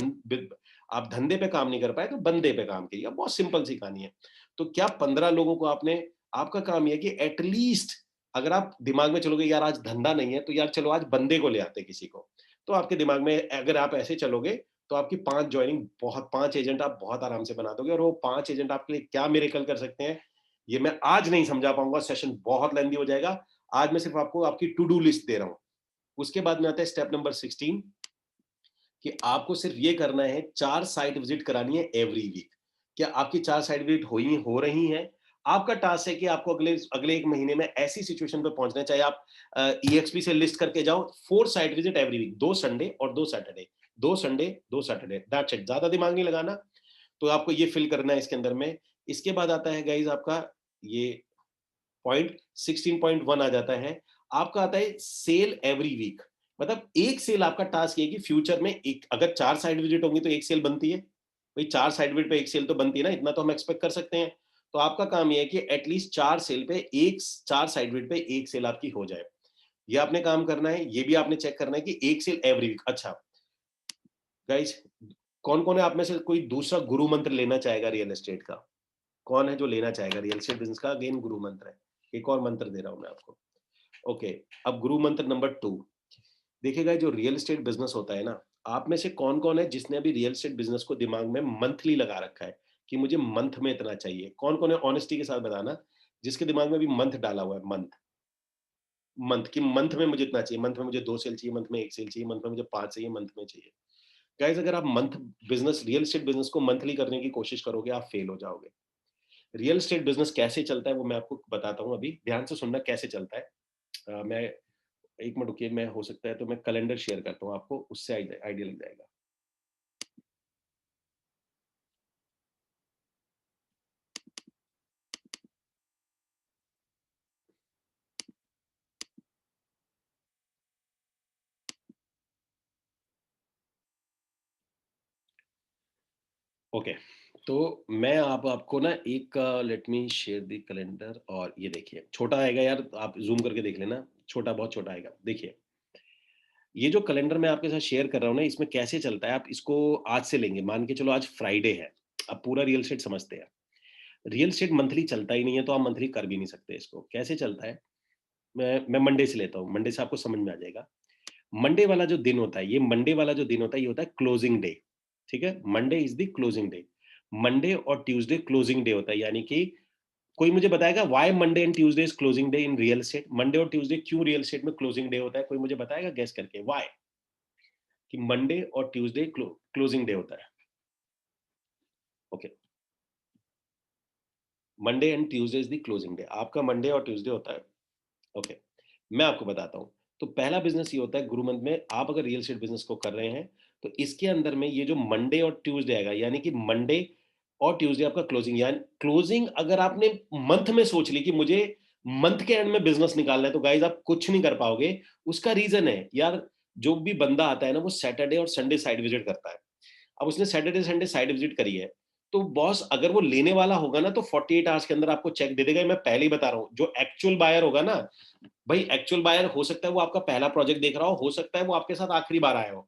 आप धंधे पे काम नहीं कर पाए तो बंदे पे काम कीजिए। बहुत सिंपल सी कहानी है। तो क्या 15 लोगों को आपका काम ये है कि एट लीस्ट अगर आप दिमाग में चलोगे यार आज धंधा नहीं है, तो यार चलो आज बंदे को ले आते हैं किसी को। तो आपके दिमाग में अगर आप ऐसे चलोगे तो आपकी 5 जॉइनिंग बहुत 5 एजेंट आप बहुत आराम से बना दोगे और वो 5 एजेंट आपके लिए क्या मिरेकल कर सकते हैं, ये मैं आज नहीं समझा पाऊँगा, सेशन बहुत लेंथी हो जाएगा। आज मैं सिर्फ़ आपको आपकी टू डू लिस्ट दे रहा हूँ। उसके बाद में आता है स्टेप नंबर 16 कि आपको सिर्फ़ ये करना है 4 साइट विज़िट करानी है एवरी वीक। क्या आपकी 4 साइट विज़िट हो रही हैं? आपका टास्क है कि आपको अगले अगले 1 महीने में ऐसी सिचुएशन पे पहुँचना है, चाहे आप ईएक्सपी से लिस्ट करके जाओ, 4 site visit every week, 2 Sunday और 2 Saturday, 2 Sunday, 2 Saturday, that's it. ज़्यादा दिमाग नहीं लगाना। तो आपको ये फ़िल करना है इसके अंदर में। इसके बाद आता है गाइज़ आपका ये पॉइंट 16.1 आ जाता है। आपका आता है सेल एवरी वीक। मतलब एक सेल आपका टास्क ये है कि फ्यूचर में एक अगर 4 साइट विजिट होंगी तो एक सेल बनती है। भाई 4 साइड विजिट पे 1 सेल तो बनती है ना, इतना तो हम एक्सपेक्ट कर सकते हैं। तो आपका काम ये है कि एटलीस्ट 4 सेल पे 4 साइड विजिट पे 1 सेल आपकी हो जाए। ये आपने काम करना है, ये भी आपने चेक करना है कि 1 सेल एवरी वीक। अच्छा, गाइस, कौन-कौन है आप में से कोई दूसरा गुरु मंत्र लेना चाहेगा रियल एस्टेट का? कौन है जो लेना चाहेगा रियल एस्टेट बिज़नेस का? अगेन गुरु मंत्र है। एक और मंत्र दे रहा हूँ मैं आपको। ओके, अब गुरु मंत्र नंबर 2। देखिएगा, जो रियल एस्टेट बिज़नेस होता है ना, आप में से कौन-कौन है जिसने अभी रियल एस्टेट बिज़नेस को दिमाग में मंथली लगा रखा है कि मुझे मंथ में इतना चाहिए? कौन-कौन है ऑनेस्टी के साथ बताना, जिसके दिमाग में अभी मंथ डाला हुआ है, मंथ। मंथ कि मंथ में मुझे इतना चाहिए, मंथ में मुझे 2 सेल चाहिए, मंथ में 1 सेल चाहिए, मंथ में मुझे 5 चाहिए, मंथ में चाहिए। गाइस, अगर आप month business real estate business को मंथली करने की कोशिश करोगे, आप फेल हो जाओगे। रियल एस्टेट बिज़नेस कैसे चलता है वो मैं आपको बताता हूँ अभी, ध्यान से सुनना कैसे चलता है। मैं 1 मिनट रुकिए, मैं हो सकता है तो मैं कैलेंडर शेयर करता हूँ आपको, उससे आइडिया लग जाएगा। ओके, तो मैं आप आपको ना एक let me share the calendar, और ये देखिए, छोटा आएगा यार, आप ज़ूम करके देख लेना, छोटा बहुत छोटा आएगा। देखिए, ये जो कैलेंडर मैं आपके साथ शेयर कर रहा हूँ ना, इसमें कैसे चलता है, आप इसको आज से लेंगे, मान के चलो आज फ्राइडे है, अब पूरा रियल एस्टेट समझते हैं। रियल एस्टेट मंथली चलता ही नहीं है, तो आप मंथली कर भी नहीं सकते इसको। कैसे चलता है? मैं मंडे से लेता हूँ, मंडे से आपको समझ में आ जाएगा। मंडे वाला जो दिन होता है, ये मंडे वाला जो दिन होता है, ये होता है क्लोजिंग डे, ठीक है? Monday is the closing day. Monday और ट्यूसडे क्लोजिंग डे होता है, यानी कि कोई मुझे बताएगा why Monday and Tuesday is closing day in real estate? Monday और ट्यूसडे क्यों रियल एस्टेट में क्लोजिंग डे होता है? कोई मुझे बताएगा गेस करके व्हाई? कि मंडे और ट्यूसडे क्लोजिंग डे होता है। Okay, Monday and Tuesday is the closing day. आपका मंडे और ट्यूसडे होता है। ओके, मैं आपको बताता हूँ। तो पहला बिज़नेस ये होता है गुरु मंथ में, आप अगर रियल एस्टेट बिज़नेस को कर रहे हैं, तो इसके अंदर में ये जो मंडे और ट्यूसडे आएगा, यानी कि मंडे और ट्यूसडे आपका क्लोजिंग, यानी क्लोजिंग अगर आपने मंथ में सोच ली कि मुझे मंथ के एंड में बिज़नेस निकालना है, तो गाइज़ आप कुछ नहीं कर पाओगे। उसका रीज़न है, यार जो भी बंदा आता है ना, वो सैटरडे और संडे साइट विज़िट करता है। अब उसने सैटरडे संडे साइट विजिट करी है, तो बॉस अगर वो लेने वाला होगा ना, तो 48 आवर्स के अंदर आपको चेक दे देगा। मैं पहले ही बता रहा हूँ, जो एक्चुअल बायर होगा ना, भाई एक्चुअल बायर हो सकता है वो आपका पहला प्रोजेक्ट देख रहा हो सकता है वो आपके साथ आखिरी बार आया हो।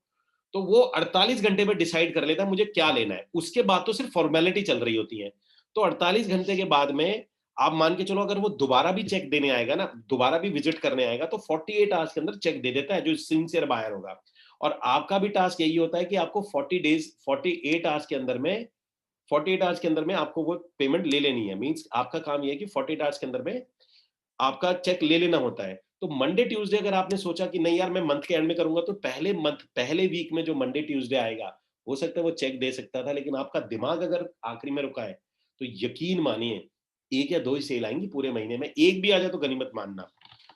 तो वो 48 घंटे में डिसाइड कर लेता है मुझे क्या लेना है। उसके बाद तो सिर्फ फॉर्मेलिटी चल रही होती है। तो 48 घंटे के बाद में आप मान के चलो, अगर वो दोबारा भी चेक देने आएगा ना, दोबारा भी विजिट करने आएगा, तो 48 आवर्स के अंदर चेक दे देता है, जो सिंसियर बायर होगा। और आपका भी टास्क यही होता है कि आपको 48 आवर्स के अंदर में 48 आवर्स के अंदर में आपको वो पेमेंट ले लेनी है। मीन्स आपका काम ये है कि 48 आवर्स के अंदर में आपका चेक ले लेना होता है। तो मंडे ट्यूसडे अगर आपने सोचा कि नहीं यार मैं मंथ के एंड में करूँगा, तो पहले वीक में जो मंडे ट्यूसडे आएगा, हो सकता है वो चेक दे सकता था, लेकिन आपका दिमाग अगर आखिरी में रुका है, तो यकीन मानिए 1 या 2 ही सेल आएँगी पूरे महीने में, 1 भी आ जाए तो गनीमत मानना।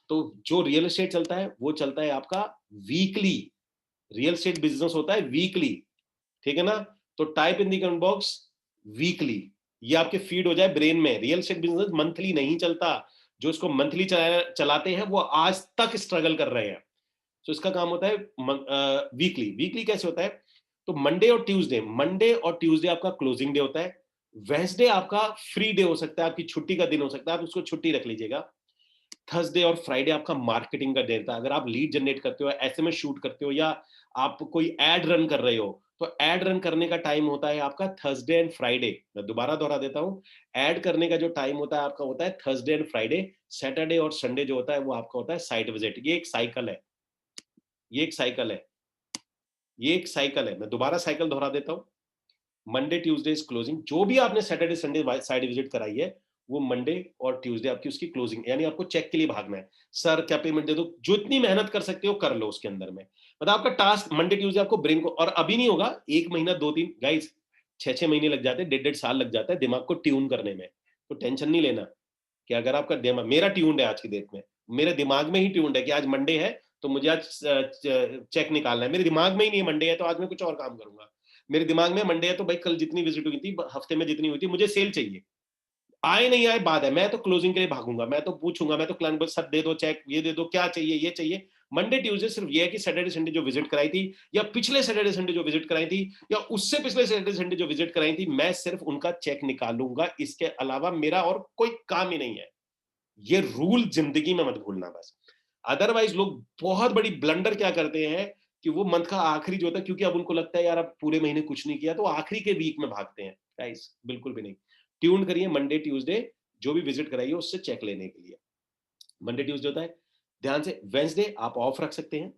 तो जो रियल एस्टेट चलता है, वो चलता है आपका वीकली। रियल एस्टेट बिज़नेस होता है वीकली, ठीक है ना? तो type in the comment box weekly, ये आपके फीड हो जाए ब्रेन में। रियल एस्टेट बिज़नेस मंथली नहीं चलता। जो इसको मंथली चलाते हैं वो आज तक स्ट्रगल कर रहे हैं। तो इसका काम होता है वीकली। वीकली कैसे होता है? तो मंडे और ट्यूसडे आपका क्लोजिंग डे होता है। वेडनेसडे आपका फ्री डे हो सकता है, आपकी छुट्टी का दिन हो सकता है, आप उसको छुट्टी रख लीजिएगा। थर्सडे और फ्राइडे आपका मार्केटिंग का डे था। अगर आप लीड जनरेट करते हो, एसएमएस शूट करते हो, या आप कोई एड रन कर रहे हो, तो एड रन करने का टाइम होता है आपका थर्सडे एंड फ्राइडे। मैं दोबारा दोहरा देता हूँ, एड करने का जो टाइम होता है आपका होता है थर्सडे एंड फ्राइडे। सैटरडे और संडे जो होता है वो आपका होता है साइट विजिट। ये एक साइकिल है, ये एक साइकिल है, ये एक साइकिल है। मैं दोबारा साइकिल दोहरा देता हूँ। Monday Tuesday is closing. जो भी आपने सैटरडे संडे साइड विजिट कराई है, वो मंडे और ट्यूसडे आपकी उसकी क्लोजिंग, यानी आपको चेक के लिए भागना है। सर क्या पेमेंट दे दो, जो इतनी मेहनत कर सकते हो कर लो उसके अंदर में। मतलब आपका टास्क मंडे ट्यूसडे आपको ब्रेन को, और अभी नहीं होगा, 1 महीना 2-3 गाइस, 6-6 महीने लग जाते हैं, 1.5-1.5 साल लग जाता है दिमाग को ट्यून करने में। तो टेंशन नहीं लेना कि अगर आपका दिमाग, मेरा ट्यून्ड है आज की डेट में, मेरे दिमाग में ही ट्यून्ड है कि आज मंडे है, तो मुझे आज चेक निकालना है। मेरे दिमाग में ही नहीं है मंडे है तो आज मैं कुछ और काम करूंगा। मेरे दिमाग में मंडे है तो भाई कल जितनी विजिट हुई थी, हफ्ते में जितनी हुई थी, मुझे सेल चाहिए। आए नहीं आए बात है, मैं तो क्लोजिंग के लिए भागूंगा, मैं तो पूछूंगा, मैं तो क्लाइंट को सर दे दो चेक, ये दे दो, क्या चाहिए, ये चाहिए। मंडे ट्यूसडे सिर्फ ये है कि सैटरडे संडे जो विजिट कराई थी, या पिछले सैटरडे संडे जो विजिट कराई थी, या उससे पिछले सैटरडे संडे जो विजिट कराई थी, मैं सिर्फ उनका चेक निकालूंगा, इसके अलावा मेरा और कोई काम ही नहीं है। ये रूल जिंदगी में मत भूलना बस। अदरवाइज लोग बहुत बड़ी ब्लंडर क्या करते हैं कि वो मंथ का आखिरी जो होता है, क्योंकि अब उनको लगता है यार अब पूरे महीने कुछ नहीं किया, तो आखिरी के वीक में भागते हैं। गाइस बिल्कुल भी नहीं। ट्यून करिए मंडे ट्यूसडे जो भी विजिट कराइए उससे चेक लेने के लिए। मंडे ट्यूसडे होता है, ध्यान से। वेंसडे आप ऑफ रख सकते हैं।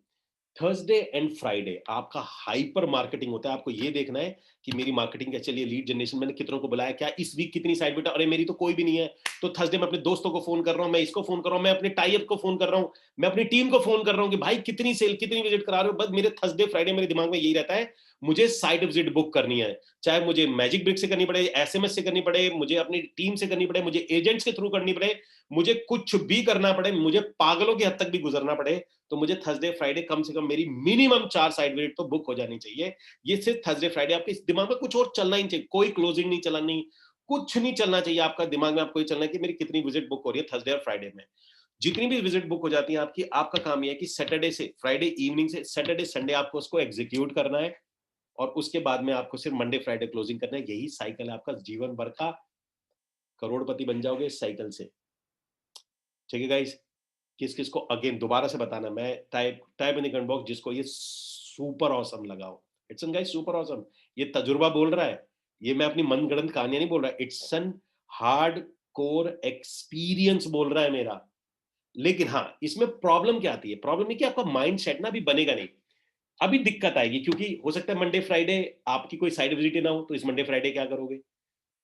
थर्सडे एंड फ्राइडे आपका हाइपर मार्केटिंग होता है। आपको ये देखना है कि मेरी मार्केटिंग क्या चली है, लीड जनरेशन मैंने कितनों को बुलाया, क्या इस वीक कितनी साइड बेटा, अरे मेरी तो कोई भी नहीं है, तो थर्सडे मैं अपने दोस्तों को फोन कर रहा हूं, मैं इसको फोन कर रहा हूं, मैं अपने टाइप को फोन कर रहा हूं, मैं अपनी टीम को फोन कर रहा हूं कि भाई कितनी सेल, कितनी विजिट करा रहे हो। बस मेरे थर्सडे फ्राइडे मेरे दिमाग में यही रहता है, मुझे साइट विजिट बुक करनी है, चाहे मुझे मैजिक ब्रिक से करनी पड़े, एसएमएस से करनी पड़े, मुझे अपनी टीम से करनी पड़े, मुझे एजेंट्स के थ्रू करनी पड़े, मुझे कुछ भी करना पड़े, मुझे पागलों की हद तक भी गुजरना पड़े, तो मुझे थर्सडे फ्राइडे कम से कम मेरी मिनिमम 4 साइड विजिट तो बुक हो जानी चाहिए। ये सिर्फ थर्सडे फ्राइडे, आपके दिमाग में कुछ और चलना ही चाहिए, कोई क्लोजिंग नहीं चलानी, कुछ नहीं चलना चाहिए आपका दिमाग में। आपको ये चलना है कि मेरी कितनी विजिट बुक हो रही है थर्सडे और फ्राइडे में। जितनी भी विजिट बुक हो जाती है आपकी, आपका काम यह है कि सैटरडे से फ्राइडे इवनिंग से सैटरडे संडे आपको उसको एग्जीक्यूट करना है, और उसके बाद में आपको सिर्फ मंडे फ्राइडे क्लोजिंग करना है। यही साइकिल है आपका जीवन भर का, करोड़पति बन जाओगे इस साइकिल से। ठीक है गाइस, किस किस को अगेन दोबारा से बताना, मैं type type in the comment box जिसको ये सुपर ऑसम लगा हो। It's an guys super awesome. ये तजुर्बा बोल रहा है, ये मैं अपनी मनगढ़ंत कहानियां नहीं बोल रहा, it's an hard core experience बोल रहा है मेरा। लेकिन हाँ, इसमें प्रॉब्लम क्या आती है, प्रॉब्लम ये कि आपका माइंड सेट ना अभी बनेगा नहीं, अभी दिक्कत आएगी, क्योंकि हो सकता है मंडे फ्राइडे आपकी कोई साइड विजिट ही ना हो, तो इस मंडे फ्राइडे क्या करोगे।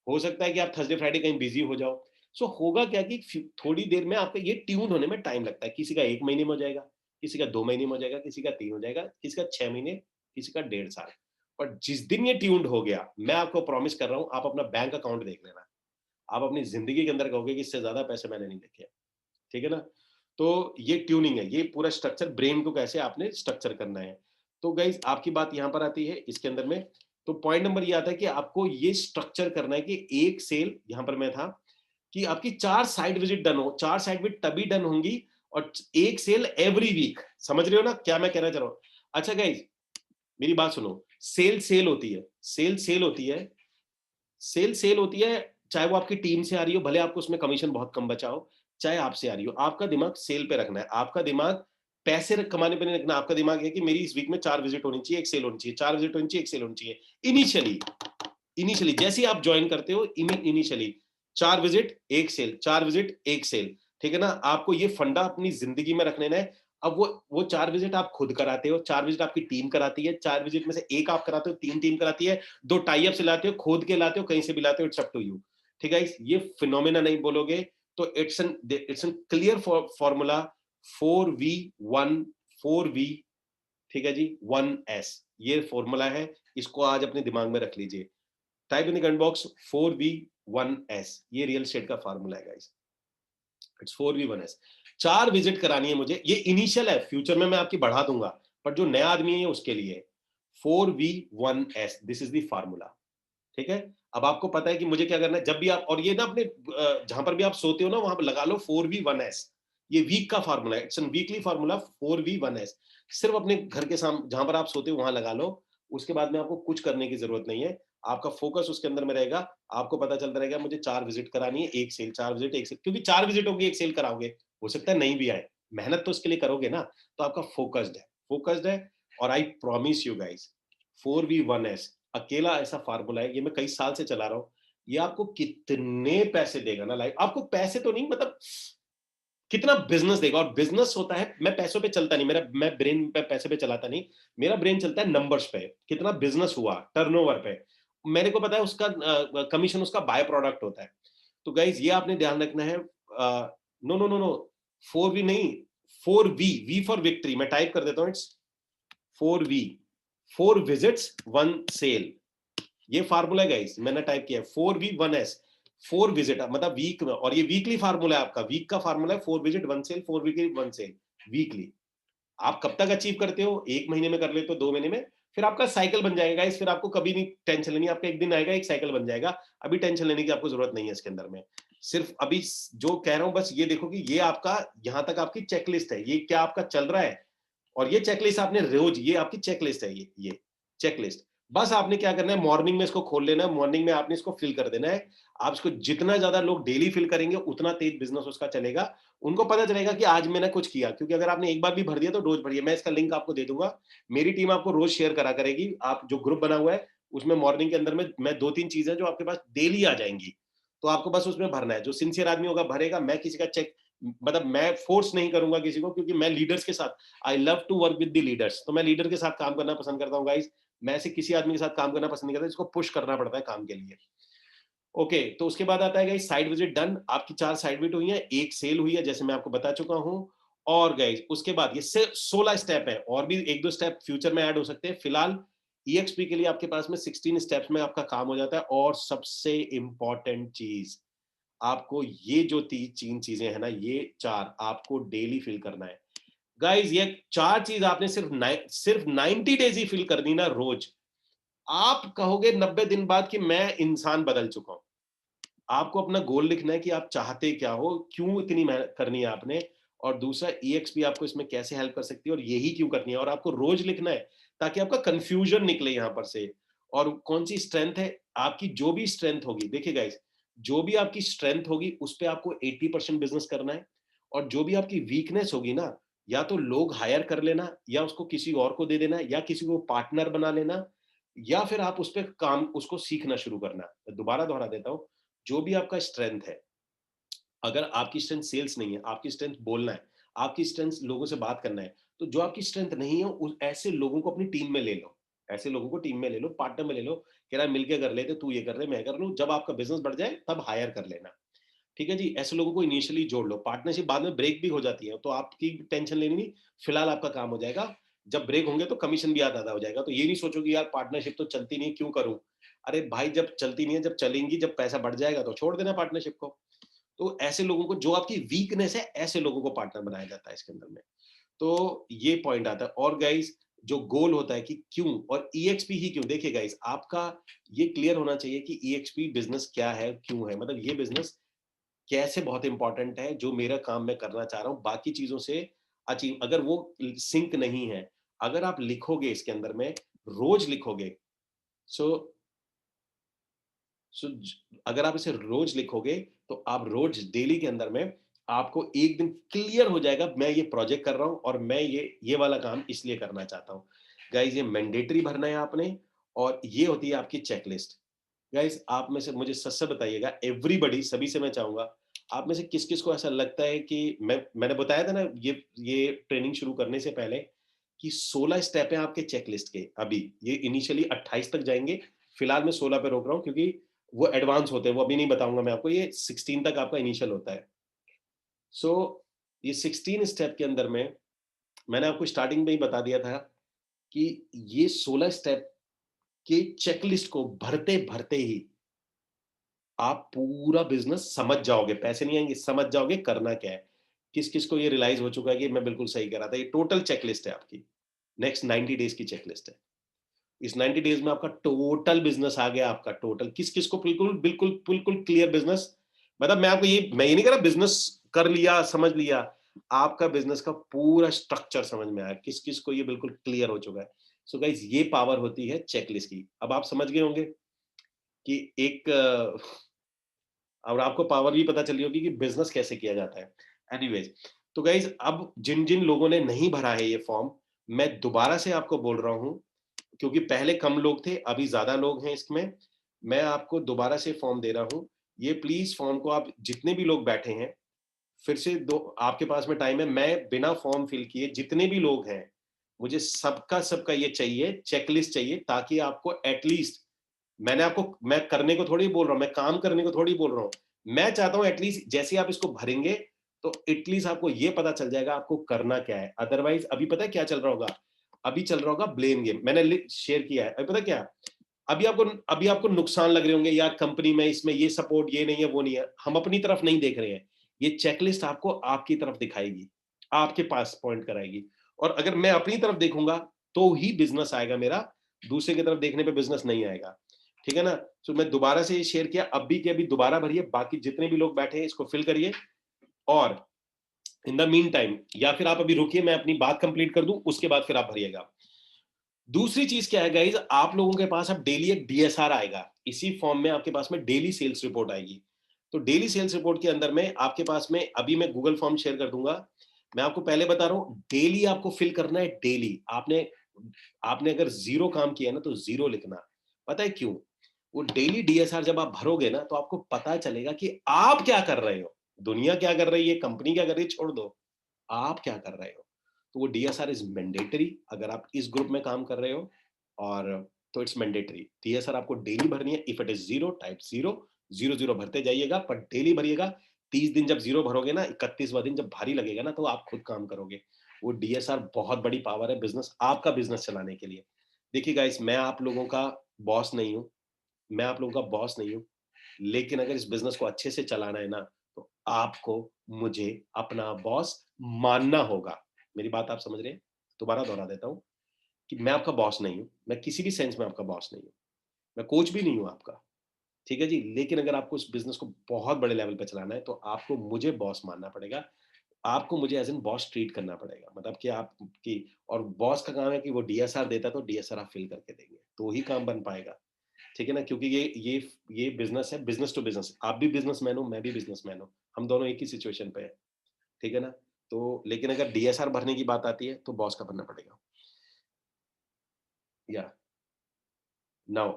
हो सकता है कि आप थर्सडे फ्राइडे कहीं बिजी हो जाओ। सो होगा क्या कि थोड़ी देर में आपका ये ट्यून होने में टाइम लगता है। किसी का 1 महीने में हो जाएगा, किसी का 2 महीने में हो जाएगा, किसी का 3 हो जाएगा, किसी का 6 महीने, किसी का 1.5 साल। और जिस दिन ये ट्यून्ड हो गया, मैं आपको प्रॉमिस कर रहा हूं, आप अपना बैंक अकाउंट देख लेना, आप अपनी जिंदगी के अंदर कहोगे कि इससे ज्यादा पैसे मैंने नहीं देखे। ठीक है ना। तो ये ट्यूनिंग है, ये पूरा स्ट्रक्चर, ब्रेन को कैसे आपने स्ट्रक्चर करना है। तो गाइज आपकी बात यहां पर आती है इसके अंदर में। तो पॉइंट नंबर ये आता है कि आपको ये स्ट्रक्चर करना है कि एक सेल, यहां पर मैं था कि आपकी 4 साइट विजिट डन हो, 4 साइट विजिट तभी डन होंगी, और एक सेल एवरी वीक। समझ रहे हो ना क्या मैं कहना चाह रहा हूं। अच्छा गाइज मेरी बात सुनो, सेल सेल होती है, सेल सेल होती है, सेल सेल होती है, चाहे वो आपकी टीम से आ रही हो, भले आपको उसमें कमीशन बहुत कम बचा हो, चाहे आपसे आ रही हो, आपका दिमाग सेल पे रखना है। आपका दिमाग पैसे कमाने पे नहीं रखना। आपका दिमाग है कि मेरी इस वीक में 4 विजिट होनी चाहिए, एक सेल होनी चाहिए, 4 विजिट होनी चाहिए, एक सेल होनी चाहिए। इनिशियली इनिशियली जैसे ही आप ज्वाइन करते हो, इनिशियली 4 विजिट एक सेल, 4 विजिट एक सेल। ठीक है ना। आपको ये फंडा अपनी जिंदगी में रख लेना है। अब वो 4 विजिट आप खुद कराते हो, 4 विजिट आपकी टीम कराती है, 4 विजिट में से एक आप कराते हो, 3 टीम कराती है, 2 टाई अप से लाते हो, खोद के लाते हो, कहीं से भी लाते हो, इट्स अप टू यू। ठीक है। ये फिनोमेना नहीं बोलोगे तो it's an clear formula, 4V1 4V। ठीक है जी, 1S ये फॉर्मूला है, इसको आज अपने दिमाग में रख लीजिए। Type in the comment box 4V1S, ये रियल स्टेट का फार्मूला है गाइस। It's 4V1S। 4 विजिट करानी है मुझे, ये इनिशियल है, फ्यूचर में मैं आपकी बढ़ा दूंगा, पर जो नया आदमी है उसके लिए 4V1S, this is the formula. ठीक है। अब आपको पता है कि मुझे क्या करना है, जब भी आप, और ये ना अपने जहां पर भी आप सोते हो ना वहां पर लगा लो 4V1S। ये वीक का फार्मूला है, it's N weekly formula 4V1S। सिर्फ अपने घर के सामने जहां पर आप सोते हो वहां लगा लो। उसके बाद में आपको कुछ करने की जरूरत नहीं है, आपका फोकस उसके अंदर में रहेगा। आपको पता चलता रहेगा मुझे 4 विजिट करानी है, एक सेल, 4 विजिट एक सेल, क्योंकि 4 विजिट होगी एक सेल कराओगे, हो सकता है नहीं भी आए, मेहनत तो उसके लिए करोगे ना। तो आपका फोकस्ड है, फोकस्ड है। और आई प्रॉमिस यू गाइस, 4V1S अकेला ऐसा फार्मूला है, ये मैं कई साल से चला रहा हूं। ये आपको कितने पैसे देगा ना, लाइफ आपको पैसे तो नहीं, मतलब कितना बिजनेस देगा। और बिजनेस होता है, मैं पैसों पे चलता नहीं, मेरा मैं ब्रेन पे पैसे पे चलाता नहीं, मेरा ब्रेन चलता है नंबर्स पे, कितना बिजनेस हुआ टर्नओवर पे। मेरे को पता है उसका कमीशन उसका बाय प्रोडक्ट होता है। तो गाइज ये आपने ध्यान रखना है। No no no no, 4V नहीं, 4V, वी फॉर विक्ट्री, मैं टाइप कर देता हूँ, इट्स 4V, 4 विजिट्स 1 सेल। ये फार्मूला है गाइस, मैंने टाइप किया है 4V1S। 4 विजिट मतलब वीक में, और ये वीकली फार्मूला है आपका, वीक का फार्मूला है 4 visit 1 sale, 4 weekly 1 sale weekly. आप कब तक अचीव करते हो, 1 महीने में कर लेते हो, 2 महीने में, फिर आपका साइकिल बन जाएगा गाइस। फिर आपको कभी नहीं टेंशन लेनी, आपका एक दिन आएगा एक साइकिल बन जाएगा। अभी टेंशन लेने की आपको जरूरत नहीं है इसके अंदर में। सिर्फ अभी जो कह रहा हूं बस ये देखो कि ये आपका, यहां तक आपकी चेकलिस्ट है, ये क्या आपका चल रहा है। और ये चेकलिस्ट आपने रोज, ये आपकी चेकलिस्ट है, ये चेकलिस्ट। बस आपने क्या करना है, मॉर्निंग में इसको खोल लेना है, मॉर्निंग में आपने इसको फिल कर देना है। आप इसको जितना ज्यादा लोग डेली फिल करेंगे उतना तेज बिजनेस उसका चलेगा। उनको पता चलेगा कि आज मैंने कुछ किया, क्योंकि अगर आपने एक बार भी भर दिया तो रोज भरिए। मैं इसका लिंक आपको दे दूंगा, मेरी टीम आपको रोज शेयर करा करेगी। आप जो ग्रुप बना हुआ है उसमें मॉर्निंग के अंदर में मैं 2-3 चीजें जो आपके पास डेली आ जाएंगी, तो आपको बस उसमें भरना है। जो सिंसियर आदमी होगा भरेगा, मैं किसी का चेक, मतलब मैं फोर्स नहीं करूंगा किसी को, क्योंकि मैं लीडर्स के साथ, I love to work with the leaders, तो मैं लीडर के साथ काम करना पसंद करता हूँ गाइस। मैं ऐसे किसी आदमी के साथ काम करना पसंद नहीं करता, इसको पुश करना पड़ता है काम के लिए। ओके, तो उसके बाद आता है गाइस साइड विजिट डन। आपकी 4 साइड विजिट हुई है, एक सेल हुई है जैसे मैं आपको बता चुका हूं। और गाइस उसके बाद ये 16 स्टेप है, और भी 1-2 स्टेप फ्यूचर में ऐड हो सकते हैं। फिलहाल ईएक्सपी के लिए आपके पास में 16 स्टेप्स में आपका काम हो जाता है। और सबसे इंपॉर्टेंट चीज, आपको ये जो 3 चीजें हैं ना, ये 4 आपको डेली फिल करना है गाइस। ये 4 चीज आपने सिर्फ 90 डेज ही फिल करनी ना रोज। आप कहोगे 90 दिन बाद कि मैं इंसान बदल चुका हूं। आपको अपना गोल लिखना है कि आप चाहते क्या हो, क्यों इतनी मेहनत करनी है आपने, और दूसरा ईएक्सपी आपको इसमें कैसे हेल्प कर सकती है और यही क्यों करनी है। और आपको रोज लिखना है ताकि आपका कंफ्यूजन निकले यहां पर से। और कौन सी स्ट्रेंथ है आपकी, जो भी स्ट्रेंथ होगी, देखिए गाइस, जो भी आपकी स्ट्रेंथ होगी उस पे आपको 80% बिजनेस करना है। और जो भी आपकी वीकनेस होगी ना, या तो लोग हायर कर लेना, या उसको किसी और को दे देना, या किसी को पार्टनर बना लेना, या फिर आप उस पर काम, उसको सीखना शुरू करना। मैं दोबारा दोहरा देता हूं, जो भी आपका स्ट्रेंथ है, अगर आपकी स्ट्रेंथ सेल्स नहीं है, आपकी स्ट्रेंथ बोलना है, आपकी स्ट्रेंथ लोगों से बात करना है, तो जो आपकी स्ट्रेंथ नहीं है उस ऐसे लोगों को अपनी टीम में ले लो। ऐसे लोगों को टीम में ले लो, पार्टनर में ले लो, कह रहा है मिलके कर लेते, तू ये कर ले, मैं कर लूं। जब आपका बिजनेस बढ़ जाए तब हायर कर लेना। ठीक है जी, ऐसे लोगों को इनिशियली जोड़ लो। पार्टनरशिप बाद में ब्रेक भी हो जाती है, तो आपकी टेंशन लेनी नहीं, फिलहाल आपका काम हो जाएगा। जब ब्रेक होंगे तो कमीशन भी आधा आधा हो जाएगा। तो ये नहीं सोचो कि यार पार्टनरशिप तो चलती नहीं, क्यों करूं। अरे भाई, जब चलती नहीं है, जब चलेंगी, जब पैसा बढ़ जाएगा तो छोड़ देना पार्टनरशिप को। तो ऐसे लोगों को, जो आपकी वीकनेस है, ऐसे लोगों को पार्टनर बनाया जाता है इसके अंदर में। तो ये पॉइंट आता है। और गाइस, जो गोल होता है कि क्यों और ईएक्सपी ही क्यों, देखिए गाइस, आपका ये क्लियर होना चाहिए कि ईएक्सपी बिजनेस क्या है, क्यों है, मतलब ये बिजनेस कैसे बहुत इंपॉर्टेंट है, जो मेरा काम मैं करना चाह रहा हूं, बाकी चीजों से अचीव, अगर वो सिंक नहीं है, अगर आप लिखोगे इसके अंदर में, रोज लिखोगे, सो सो अगर आप इसे रोज लिखोगे, तो आप रोज डेली के अंदर में आपको एक दिन क्लियर हो जाएगा, मैं ये प्रोजेक्ट कर रहा हूं और मैं ये वाला काम इसलिए करना चाहता हूं। गाइज, ये मैंडेटरी भरना है आपने। और ये होती है आपकी चेकलिस्ट। गाइज, आप में से मुझे सच से बताइएगा, एवरीबडी, सभी से मैं चाहूंगा, आप में से किस किस को ऐसा लगता है कि मैंने बताया था ना ये ट्रेनिंग शुरू करने से पहले कि 16 स्टेप हैं आपके चेकलिस्ट के। अभी ये इनिशियली 28 तक जाएंगे, फिलहाल मैं 16 पे रोक रहा हूं, क्योंकि वो एडवांस होते हैं, वो अभी नहीं बताऊंगा मैं आपको। ये 16 तक आपका इनिशियल होता है। सो ये 16 स्टेप के अंदर में मैंने आपको स्टार्टिंग में ही बता दिया था कि ये 16 स्टेप के चेकलिस्ट को भरते भरते ही आप पूरा बिजनेस समझ जाओगे, पैसे नहीं आएंगे, समझ जाओगे करना क्या है। किस किस को ये रियलाइज हो चुका है कि मैं बिल्कुल सही कर रहा था। ये टोटल चेकलिस्ट है आपकी, नेक्स्ट 90 डेज की चेकलिस्ट है। इस 90 डेज में आपका टोटल बिजनेस आ गया, आपका टोटल किस किस को बिल्कुल बिल्कुल बिल्कुल क्लियर बिजनेस, मतलब मैं ये नहीं कह रहा बिजनेस कर लिया, समझ लिया। आपका बिजनेस का पूरा स्ट्रक्चर समझ में आया, किस किस को ये बिल्कुल क्लियर हो चुका है। सो गाइस, ये पावर होती है चेकलिस्ट की। अब आप समझ गए होंगे कि एक और आपको पावर भी पता चली होगी कि बिजनेस कैसे किया जाता है। एनीवेज, तो गाइज, अब जिन जिन लोगों ने नहीं भरा है ये फॉर्म, मैं दोबारा से आपको बोल रहा हूं, क्योंकि पहले कम लोग थे, अभी ज्यादा लोग हैं इसमें। मैं आपको दोबारा से फॉर्म दे रहा हूं। ये प्लीज फॉर्म को आप, जितने भी लोग बैठे हैं, फिर से दो, आपके पास में टाइम है, मैं बिना फॉर्म फिल किए, जितने भी लोग हैं, मुझे सबका सबका ये चाहिए, चेकलिस्ट चाहिए, ताकि आपको एटलीस्ट, मैं करने को थोड़ी बोल रहा हूँ, मैं काम करने को थोड़ी बोल रहा हूँ। मैं चाहता हूँ एटलीस्ट जैसे आप इसको भरेंगे, तो एटलीस्ट आपको ये पता चल जाएगा आपको करना क्या है। अदरवाइज अभी पता है क्या चल रहा होगा, अभी चल रहा होगा ब्लेम गेम। मैंने शेयर किया है, अभी पता क्या, अभी आपको नुकसान लग रहे होंगे, यार कंपनी में इसमें ये सपोर्ट ये नहीं है, वो नहीं है। हम अपनी तरफ नहीं देख रहे हैं, ये चेकलिस्ट आपको आपकी तरफ दिखाएगी, आपके पास पॉइंट कराएगी। और अगर मैं अपनी तरफ देखूंगा तो ही बिजनेस आएगा मेरा, दूसरे की तरफ देखने पे बिजनेस नहीं आएगा। ठीक है ना। तो मैं दोबारा से ये शेयर किया, अब भी कि अभी दोबारा भरिए, बाकी जितने भी लोग बैठे हैं इसको फिल करिए। और इन द मीन टाइम, या फिर आप अभी रुकिए, मैं अपनी बात कंप्लीट कर दूं, उसके बाद फिर आप भरिएगा। दूसरी चीज क्या है गाइज, आप लोगों के पास अब डेली एक डीएसआर आएगा, इसी फॉर्म में आपके पास में डेली सेल्स रिपोर्ट आएगी। तो डेली सेल्स रिपोर्ट के अंदर में आपके पास में, अभी मैं गूगल फॉर्म शेयर कर दूंगा, मैं आपको पहले बता रहा हूं, डेली आपको फिल करना है। डेली आपने आपने अगर जीरो काम किया ना, तो जीरो लिखना। पता है क्यों? वो डेली डीएसआर जब आप भरोगे ना, तो आपको पता चलेगा कि आप क्या कर रहे हो। दुनिया क्या कर रही है, कंपनी क्या कर रही है, छोड़ दो, आप क्या कर रहे हो। तो वो डीएसआर इज मैंडेटरी, अगर आप इस ग्रुप में काम कर रहे हो, और तो इट्स मैंडेटरी। डीएसआर आपको डेली भरनी है। If it is zero, type zero, zero zero भरते जाइएगा, पर डेली भरिएगा। 30 दिन जब जीरो भरोगे ना, 31वां दिन जब भारी लगेगा ना, तो आप खुद काम करोगे। वो डीएसआर बहुत बड़ी पावर है बिजनेस, आपका बिजनेस चलाने के लिए। देखिए गाइस, मैं आप लोगों का बॉस नहीं हूँ, मैं आप लोगों का बॉस नहीं हूँ, लेकिन अगर इस बिजनेस को अच्छे से चलाना है ना, तो आपको मुझे अपना बॉस मानना होगा। मेरी बात आप समझ रहे हैं? दोबारा दोहरा देता हूँ कि मैं आपका बॉस नहीं हूँ, मैं किसी भी सेंस में आपका बॉस नहीं हूँ, मैं कोच भी नहीं हूँ आपका, ठीक है जी? लेकिन अगर आपको इस बिजनेस को बहुत बड़े लेवल पे चलाना है, तो आपको मुझे बॉस मानना पड़ेगा, आपको मुझे एज़ एन बॉस ट्रीट करना पड़ेगा। मतलब कि आपकी, और बॉस का काम है कि वो डीएसआर देता है, तो डीएसआर आप फिल करके देंगे, तो ही काम बन पाएगा। ठीक है ना? क्योंकि ये बिज़नेस है, बिज़नेस टू बिज़नेस। आप भी बिज़नेसमैन हो, मैं भी बिज़नेसमैन हूँ। हम दोनों एक ही सिचुएशन पे हैं, ठीक है ना? तो लेकिन अगर डीएसआर भरने की बात आती है, तो बॉस का बनना पड़ेगा। या नाउ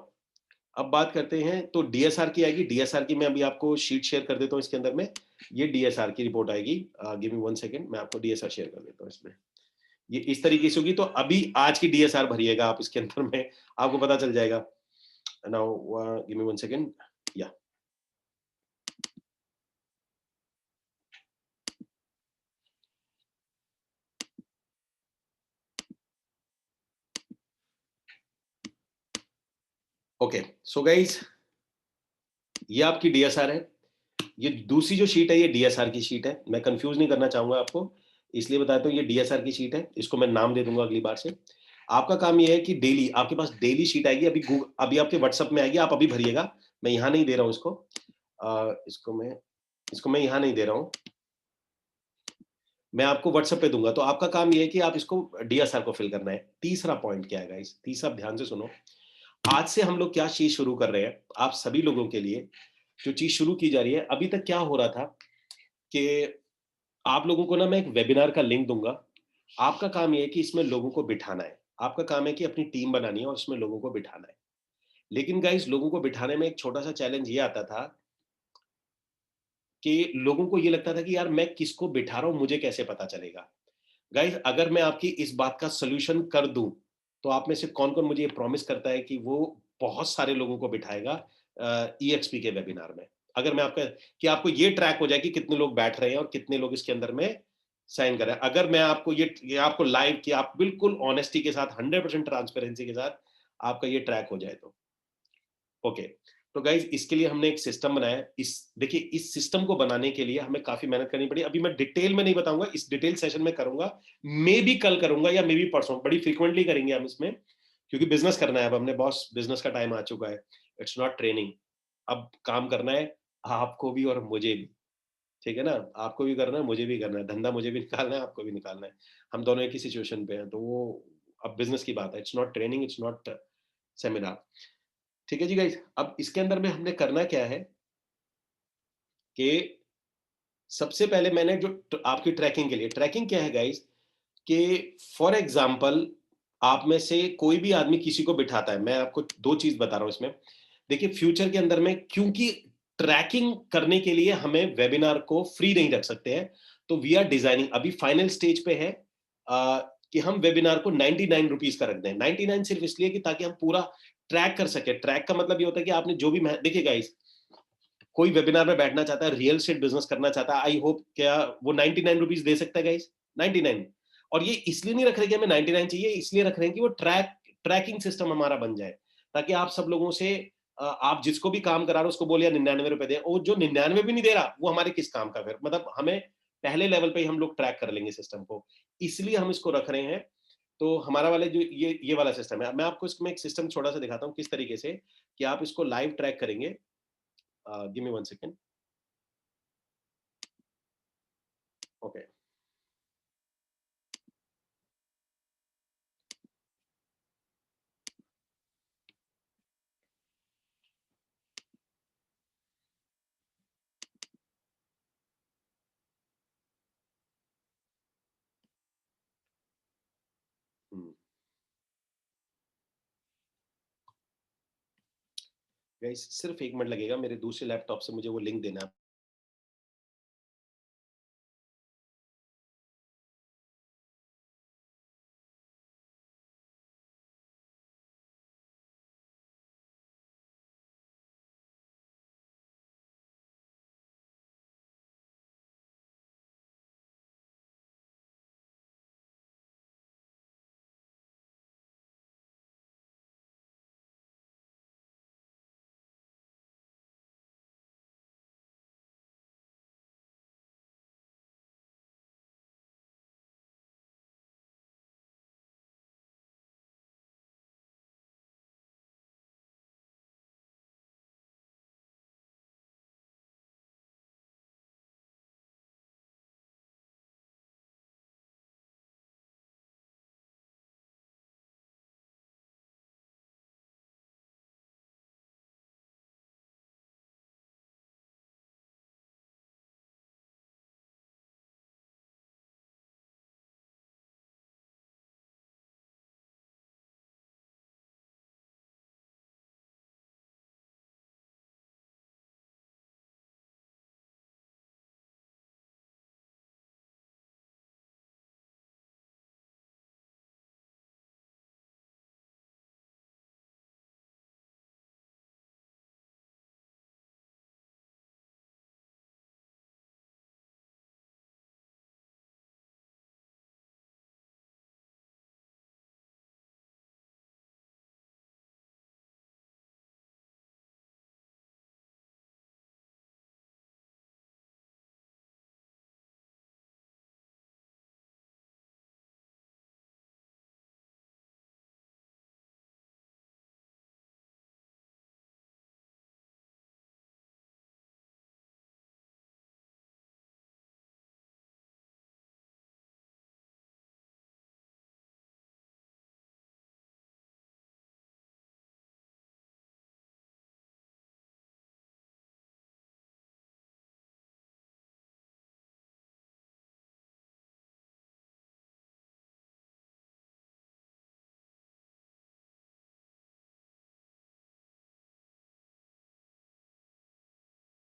अब बात करते हैं, तो डीएसआर की आएगी। डीएसआर की मैं अभी आपको शीट शेयर कर देता हूँ इसके अंदर में। ये डीएसआर की रिपोर्ट आएगी। गिव मी 1 सेकंड, मैं आपको डीएसआर शेयर कर देता हूँ इसमें। ये इस तरीके से होगी, तो अभी आज की डीएसआर भरिएगा आप इसके अंदर में, आपको पता चल जाएगा। Now give me 1 second. या ओके, सो गाइस, ये आपकी डीएसआर है। ये दूसरी जो शीट है, ये डीएसआर की शीट है। मैं कंफ्यूज नहीं करना चाहूंगा आपको, इसलिए बताता हूँ, ये डीएसआर की शीट है। इसको मैं नाम दे दूंगा अगली बार से। आपका काम ये है कि डेली आपके पास डेली शीट आएगी, अभी आपके व्हाट्सएप में आएगी, आप अभी भरिएगा। मैं यहाँ नहीं दे रहा हूँ इसको, इसको मैं यहाँ नहीं दे रहा हूँ, मैं आपको व्हाट्सएप पे दूंगा। तो आपका काम ये है कि आप इसको डीएसआर को फिल करना है। तीसरा पॉइंट क्या है गाइस, तीसरा ध्यान से सुनो। आज से हम लोग क्या चीज शुरू कर रहे हैं, आप सभी लोगों के लिए जो चीज शुरू की जा रही है। अभी तक क्या हो रहा था कि आप लोगों को ना मैं एक वेबिनार का लिंक दूंगा। आपका काम ये है कि इसमें लोगों को बिठाना है। आपका काम है कि अपनी टीम बनानी है और इसमें लोगों को बिठाना है। लेकिन गाइस, लोगों को बिठाने में एक छोटा सा चैलेंज ये आता था कि लोगों को ये लगता था कि यार, मैं किसको बिठा रहा हूं, मुझे कैसे पता चलेगा। गाइस, अगर मैं आपकी इस बात का सोल्यूशन कर दूं, तो आप में से कौन कौन मुझे ये प्रॉमिस करता है कि वो बहुत सारे लोगों को बिठाएगा ईएक्सपी के वेबिनार में। अगर मैं आपका, कि आपको ये ट्रैक हो जाए कि कितने लोग बैठ रहे हैं और कितने लोग इसके अंदर में साइन कर रहे हैं। अगर मैं आपको ये आपको लाइव, कि आप बिल्कुल ऑनेस्टी के साथ, 100% ट्रांसपेरेंसी के साथ आपका ये ट्रैक हो जाए, तो ओके। तो गाइज, इसके लिए हमने एक सिस्टम बनाया है। इस देखिए, इस सिस्टम को बनाने के लिए हमें काफी मेहनत करनी पड़ी। अभी मैं डिटेल में नहीं बताऊंगा, इस डिटेल सेशन में करूंगा, मे बी कल करूंगा या मे बी परसों। बड़ी फ्रीक्वेंटली करेंगे हम इसमें, क्योंकि बिजनेस करना है। अब हमने बॉस, बिजनेस का टाइम आ चुका है। इट्स नॉट ट्रेनिंग, अब काम करना है आपको भी और मुझे भी। ठीक है ना? आपको भी करना है, मुझे भी करना है, धंधा मुझे भी निकालना है, आपको भी निकालना है। हम दोनों एक ही सिचुएशन पे हैं, तो वो अब बिजनेस की बात है। It's not training, it's not seminar. ठीक है जी गाइस, अब इसके अंदर में हमने करना क्या है कि सबसे पहले मैंने जो आपकी ट्रैकिंग के लिए, ट्रैकिंग क्या है गाइस, कि फॉर एग्जांपल आप में से कोई भी आदमी किसी को बिठाता है। मैं आपको दो चीज बता रहा हूं इसमें। देखिए, फ्यूचर के अंदर में, क्योंकि ट्रैकिंग करने के लिए हमें वेबिनार को फ्री नहीं रख सकते हैं, तो वी आर डिजाइनिंग, अभी फाइनल स्टेज पे है, कि हम वेबिनार को 99 रुपीज का रख दें। 99 सिर्फ इसलिए कि ताकि हम पूरा ट्रैक कर सके। ट्रैक का मतलब ये होता है कि आपने जो भी देखिए गाइस, कोई वेबिनार में बैठना चाहता है, रियल एस्टेट बिजनेस करना चाहता है, आई होप, क्या वो 99 रुपीज दे सकता है गाइस? 99। और ये इसलिए नहीं रख रहे कि हमें 99 चाहिए, इसलिए रख रहे हैं कि वो ट्रैकिंग सिस्टम हमारा बन जाए, ताकि आप सब लोगों से, आप जिसको भी काम करा रहे हो उसको बोलिए 99 रुपए दे, और जो 99 भी नहीं दे रहा, वो हमारे किस काम का? फिर मतलब हमें पहले लेवल पे ही हम लोग ट्रैक कर लेंगे सिस्टम को, इसलिए हम इसको रख रहे हैं। तो हमारा वाले जो ये वाला सिस्टम है, मैं आपको इसमें एक सिस्टम छोटा सा दिखाता हूँ किस तरीके से कि आप इसको लाइव ट्रैक करेंगे। Give me 1 second. Okay, guys सिर्फ 1 मिनट लगेगा, मेरे दूसरे लैपटॉप से मुझे वो लिंक देना है।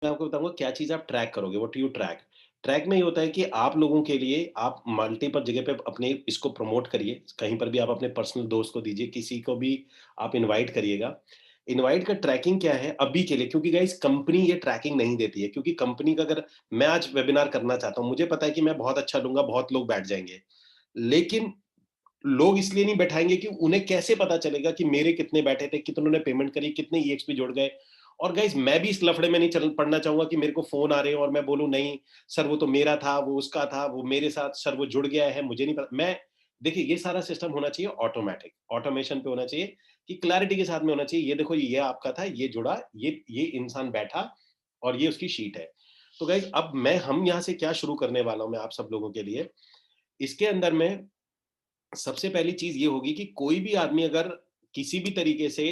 मैं आपको बताऊँगा क्या चीज़ आप ट्रैक करोगे, व्हाट यू ट्रैक। ट्रैक में ये होता है कि आप लोगों के लिए आप मल्टीपल जगह पे अपने इसको प्रमोट करिए, कहीं पर भी आप अपने पर्सनल दोस्त को दीजिए, किसी को भी आप इनवाइट करिएगा। इनवाइट का ट्रैकिंग क्या है अभी के लिए, क्योंकि गाइस कंपनी ये ट्रैकिंग नहीं देती है, क्योंकि कंपनी का अगर मैं आज वेबिनार करना चाहता हूँ, मुझे पता है कि मैं बहुत अच्छा लूँगा, बहुत लोग बैठ जाएँगे। लेकिन लोग इसलिए नहीं बैठाएँगे कि उन्हें कैसे पता चलेगा कि मेरे कितने बैठे थे, कितनों ने पेमेंट करी, कितने ईएक्सपी जुड़ गए। और गाइस मैं भी इस लफड़े में नहीं चल पड़ना चाहूँगा कि मेरे को फ़ोन आ रहे हैं और मैं बोलूँ नहीं, सर वो तो मेरा था, वो उसका था, वो मेरे साथ सर वो जुड़ गया है, मुझे नहीं पता। मैं देखिए ये सारा सिस्टम होना चाहिए ऑटोमैटिक, ऑटोमेशन पे होना चाहिए कि क्लैरिटी के साथ में होना चाहिए। ये देखो ये आपका था, ये जुड़ा, ये इंसान बैठा और ये उसकी शीट है। तो गाइस अब मैं हम यहाँ से क्या शुरू करने वाला हूँ मैं आप सब लोगों के लिए, इसके अंदर में सबसे पहली चीज़ ये होगी कि कोई भी आदमी अगर किसी भी तरीके से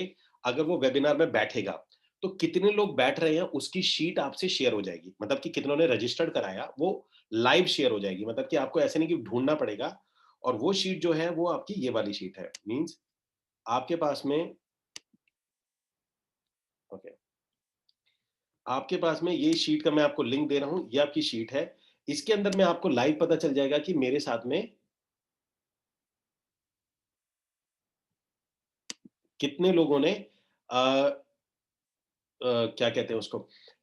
अगर वो वेबिनार में बैठेगा, तो कितने लोग बैठ रहे हैं उसकी शीट आपसे शेयर हो जाएगी। मतलब कि कितनों ने रजिस्टर्ड कराया वो लाइव शेयर हो जाएगी। मतलब कि आपको ऐसे नहीं कि ढूँढना पड़ेगा और वो शीट जो है वो आपकी ये वाली शीट है। मीन्स आपके पास में ओके, आपके पास में ये शीट का मैं आपको लिंक दे रहा हूँ, ये आपकी शीट है। इसके अंदर में आपको लाइव पता चल जाएगा कि मेरे साथ में कितने लोगों ने अ क्या कहते हैं उसको,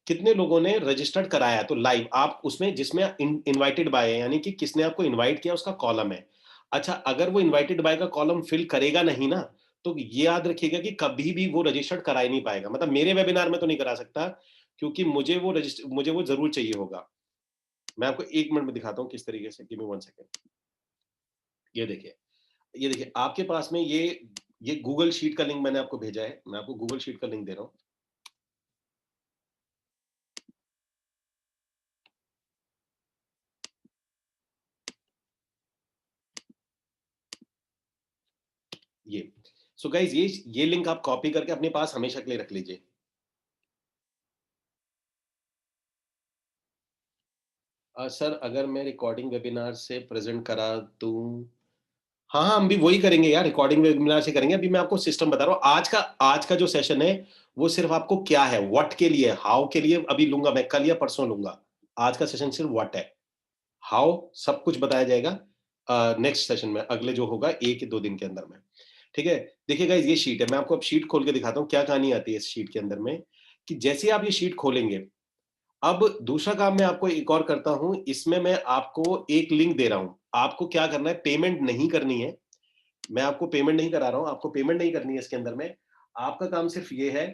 कितने लोगों ने रजिस्टर्ड कराया तो लाइव आप उसमें जिसमें इनवाइटेड बाय है यानी कि किसने आपको इनवाइट किया उसका कॉलम है। अच्छा अगर वो इनवाइटेड बाय का कॉलम फिल करेगा नहीं ना, तो ये याद रखिएगा कि कभी भी वो रजिस्टर्ड करा ही नहीं पाएगा। मतलब मेरे वेबिनार में तो नहीं करा सकता क्योंकि मुझे वो ज़रूर चाहिए होगा। मैं आपको 1 मिनट में दिखाता हूँ किस तरीके से, गिव मी 1 सेकंड। ये देखिए आपके पास में ये गूगल शीट का लिंक मैंने आपको भेजा है। मैं आपको गूगल शीट का लिंक दे रहा हूँ। ये सो गाइस ये लिंक आप कॉपी करके अपने पास हमेशा के लिए रख लीजिए। सर अगर मैं रिकॉर्डिंग वेबिनार से प्रेजेंट करा दूं हाँ, हाँ, हम भी वही करेंगे यार, रिकॉर्डिंग वेबिनार से करेंगे। अभी मैं आपको सिस्टम बता रहा हूँ। आज का जो सेशन है, वो सिर्फ आपको क्या है, व्हाट के लिए, हाउ के लिए अभी लूँगा मैं, कल या परसों लूँगा। आज का सेशन सिर्फ व्हाट है। हाउ सब कुछ बताया जाएगा नेक्स्ट सेशन में, अगले जो होगा 1 या 2 दिन के अंदर में। ठीक है? देखिए गाइस, ये शीट है। मैं आपको अब शीट खोल के दिखाता हूँ, क्या कहानी आती है इस शीट के अंदर में, कि जैसे ही आप ये शीट खोलेंगे, अब दूसरा काम मैं आपको एक और करता हूँ, इसमें मैं आपको एक लिंक दे रहा हूँ। आपको क्या करना है, पेमेंट नहीं करनी है। मैं आपको पेमेंट नहीं करा रहा हूँ, आपको पेमेंट नहीं करनी है इसके अंदर में। आपका काम सिर्फ ये है,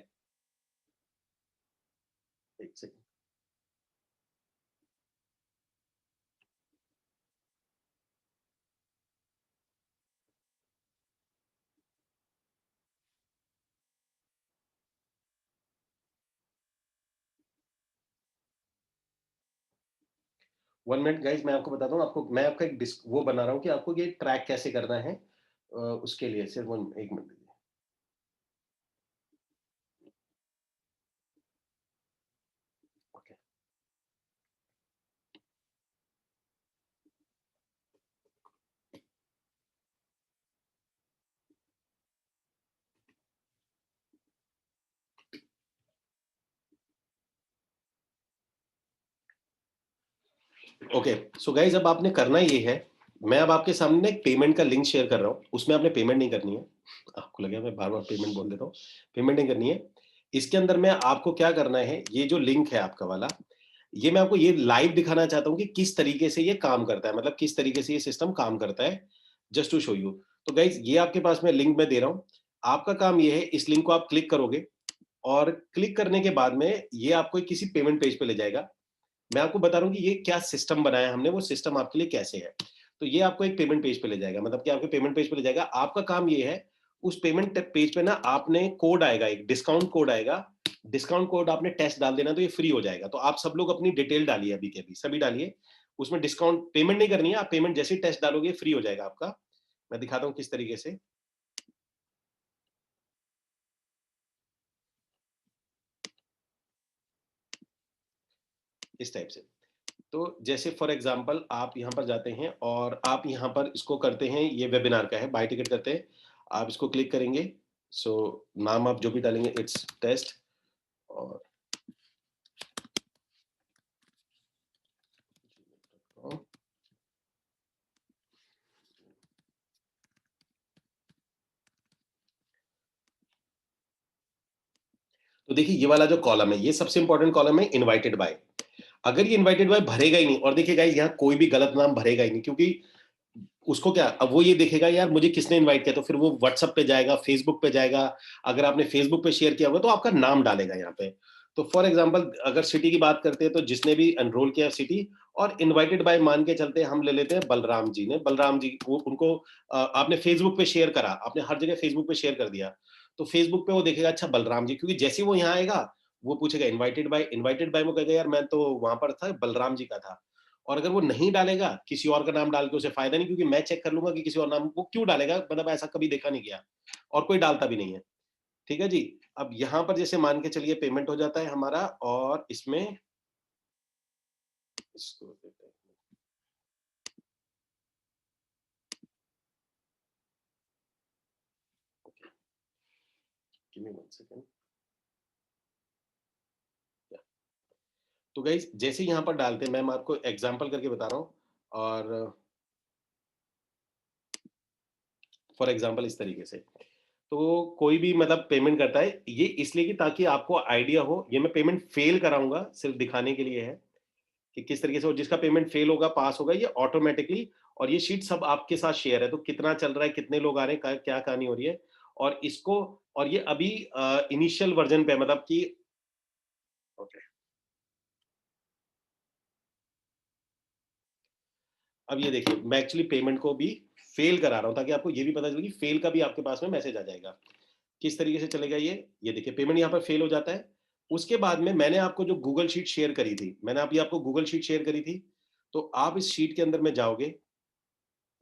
1 सेकंड। 1 मिनट गाइस, मैं आपको बताता हूँ, आपको मैं आपका एक डिस्क वो बना रहा हूँ कि आपको ये ट्रैक कैसे करना है। उसके लिए सिर्फ 1 मिनट दीजिए। ओके। ओके, सो गाइस, अब आपने करना ये है, मैं अब आपके सामने एक पेमेंट का लिंक शेयर कर रहा हूँ, उसमें आपने पेमेंट नहीं करनी है। आपको लगे मैं बार-बार पेमेंट बोल देता हूँ, पेमेंट नहीं करनी है। इसके अंदर में आपको क्या करना है, ये जो लिंक है आपका वाला, ये मैं आपको ये लाइव दिखाना चाहता हूँ कि किस तरीके से ये काम करता है, मतलब किस तरीके से ये सिस्टम काम करता है, जस्ट टू शो यू। तो गाइस, ये आपके पास मैं लिंक मैं दे रहा हूँ। आपका काम ये है, इस लिंक को आप क्लिक करोगे और क्लिक करने के बाद में ये आपको एक किसी पेमेंट पेज पे ले जाएगा। मैं आपको बता रहा हूँ कि ये क्या सिस्टम बनाया हमने, वो सिस्टम आपके लिए कैसे है। तो ये आपको एक पेमेंट पेज पे ले जाएगा, मतलब कि आपके पेमेंट पेज पे ले जाएगा। आपका काम ये है, उस पेमेंट पेज पे ना आपने कोड आएगा, एक डिस्काउंट कोड आएगा। डिस्काउंट कोड आपने टेस्ट डाल देना, तो ये फ्री हो जाएगा। तो आप सब लोग अपनी डिटेल डालिए, अभी के अभी सभी डालिए। उसमें डिस्काउंट पेमेंट नहीं करनी है, आप पेमेंट जैसे ही टेस्ट डालोगे फ्री हो जाएगा आपका। मैं दिखाता हूँ किस तरीके से, इस टाइप से। तो जैसे फॉर एग्जांपल आप यहाँ पर जाते हैं और आप यहाँ पर इसको करते हैं, ये वेबिनार का है, बाय टिकट करते हैं। आप इसको क्लिक करेंगे। सो नाम आप जो भी डालेंगे, इट्स टेस्ट। और तो देखिए, ये वाला जो कॉलम है, ये सबसे इंपॉर्टेंट कॉलम है, इनवाइटेड बाय। अगर ये इनवाइटेड बाय भरेगा ही नहीं, और देखिए गाइस, यहाँ कोई भी गलत नाम भरेगा ही नहीं, क्योंकि उसको क्या, अब वो ये देखेगा यार मुझे किसने इनवाइट किया, तो फिर वो व्हाट्सएप पे जाएगा, फेसबुक पे जाएगा। अगर आपने फेसबुक पे शेयर किया हुआ तो आपका नाम डालेगा यहाँ पे। तो फॉर एग्जांपल अगर सिटी की बात करते हैं, तो जिसने भी एनरोल किया सिटी, और इनवाइटेड बाय मान के चलते हैं, हम ले लेते हैं बलराम जी ने, बलराम जी को उनको आपने फेसबुक पे शेयर करा, आपने हर जगह फेसबुक पे शेयर कर दिया। तो फेसबुक पे वो देखेगा, अच्छा बलराम जी, क्योंकि जैसे ही वो यहाँ आएगा, वो पूछेगा इनवाइटेड बाय, वो कहेगा यार मैं तो वहां पर था, बलराम जी का था। और अगर वो नहीं डालेगा, किसी और का नाम डाल के उसे फायदा नहीं, क्योंकि मैं चेक कर लूंगा कि किसी और नाम वो क्यों डालेगा, मतलब ऐसा कभी देखा नहीं गया, और कोई डालता भी नहीं है। ठीक है जी। अब यहाँ पर जैसे मान के चलिए पेमेंट हो जाता है हमारा, और इसमें इसको देते हैं। Give me 1 second। तो गाइस, जैसे यहाँ पर डालते हैं, मैं आपको एग्जांपल करके बता रहा हूँ। और फॉर एग्जांपल इस तरीके से, तो कोई भी मतलब पेमेंट करता है, ये इसलिए कि ताकि आपको आइडिया हो, ये मैं पेमेंट फेल कराऊंगा सिर्फ दिखाने के लिए है कि किस तरीके से, और जिसका पेमेंट फेल होगा, पास होगा, ये ऑटोमेटिकली। और ये शीट सब आपके साथ शेयर है, तो कितना चल रहा है, कितने लोग आ रहे हैं, क्या कहानी हो रही है, और इसको, और ये अभी इनिशियल वर्जन पे है, मतलब कि ओके। अब ये देखिए, मैं एक्चुअली पेमेंट को भी फेल करा रहा हूँ, ताकि आपको ये भी पता चले कि फेल का भी आपके पास में मैसेज आ जाएगा। किस तरीके से चलेगा ये देखिए, पेमेंट यहाँ पर फेल हो जाता है। उसके बाद में मैंने आपको जो गूगल शीट शेयर करी थी, मैंने अभी आपको गूगल शीट शेयर करी थी, तो आप इस शीट के अंदर में जाओगे,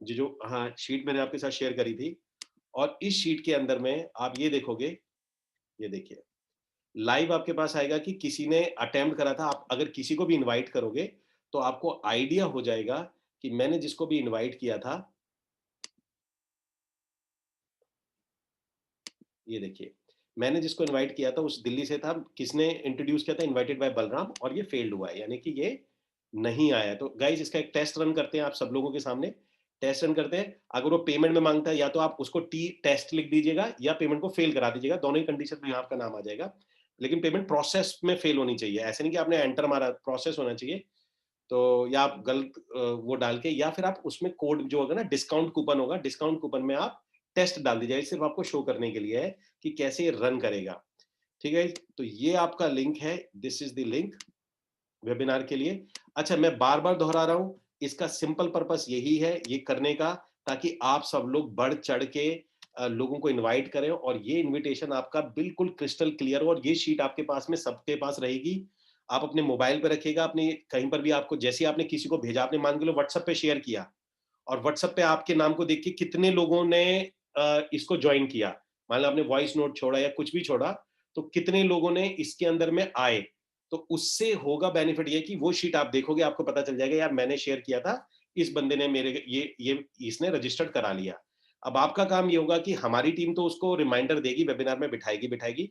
जो हाँ, शीट मैंने आपके साथ शेयर करी थी, और इस शीट के अंदर में आप ये देखोगे, ये देखिए, लाइव आपके पास आएगा कि किसी ने अटेम्प्ट करा था। आप अगर किसी को भी इनवाइट करोगे, तो आपको आइडिया हो जाएगा कि मैंने जिसको भी इनवाइट किया था, ये देखिए, मैंने जिसको इनवाइट किया था उस दिल्ली से था, किसने इंट्रोड्यूस किया था, इनवाइटेड बाय बलराम, और ये फेल्ड हुआ है, यानी कि ये नहीं आया। तो गाइस इसका एक टेस्ट रन करते हैं आप सब लोगों के सामने, टेस्ट रन करते हैं। अगर वो पेमेंट में मांगता है या तो आप उसको टी टेस्ट लिख दीजिएगा या पेमेंट को फेल करा दीजिएगा, दोनों ही कंडीशन में आपका नाम आ जाएगा। लेकिन पेमेंट प्रोसेस में फेल होनी चाहिए, ऐसे नहीं कि आपने एंटर मारा, प्रोसेस होना चाहिए। तो या आप गलत वो डाल के, या फिर आप उसमें कोड जो होगा ना, डिस्काउंट कूपन होगा, डिस्काउंट कूपन में आप टेस्ट डाल दीजिए, सिर्फ आपको शो करने के लिए है कि कैसे ये रन करेगा। ठीक है, तो ये आपका लिंक है, this is the link webinar के लिए। अच्छा, मैं बार बार दोहरा रहा हूं, इसका सिंपल पर्पस यही है ये करने का, ताकि आप सब लोग बढ़ चढ़ के लोगों को इनवाइट करें, और ये इनविटेशन आपका बिल्कुल क्रिस्टल क्लियर हो, और ये शीट आपके पास में सबके पास रहेगी। आप अपने मोबाइल पे रखिएगा, अपने कहीं पर भी आपको, जैसे आपने किसी को भेजा, आपने मान के लो व्हाट्सएप पे शेयर किया, और व्हाट्सएप पे आपके नाम को देख के कितने लोगों ने इसको ज्वाइन किया, मान लो आपने वॉइस नोट छोड़ा या कुछ भी छोड़ा, तो कितने लोगों ने इसके अंदर में आए, तो उससे होगा बेनिफिट ये कि वो शीट आप देखोगे, आपको पता चल जाएगा यार मैंने शेयर किया था, इस बंदे ने मेरे ये इसने रजिस्टर्ड करा लिया। अब आपका काम ये होगा कि हमारी टीम तो उसको रिमाइंडर देगी, वेबिनार में बिठाएगी बिठाएगी,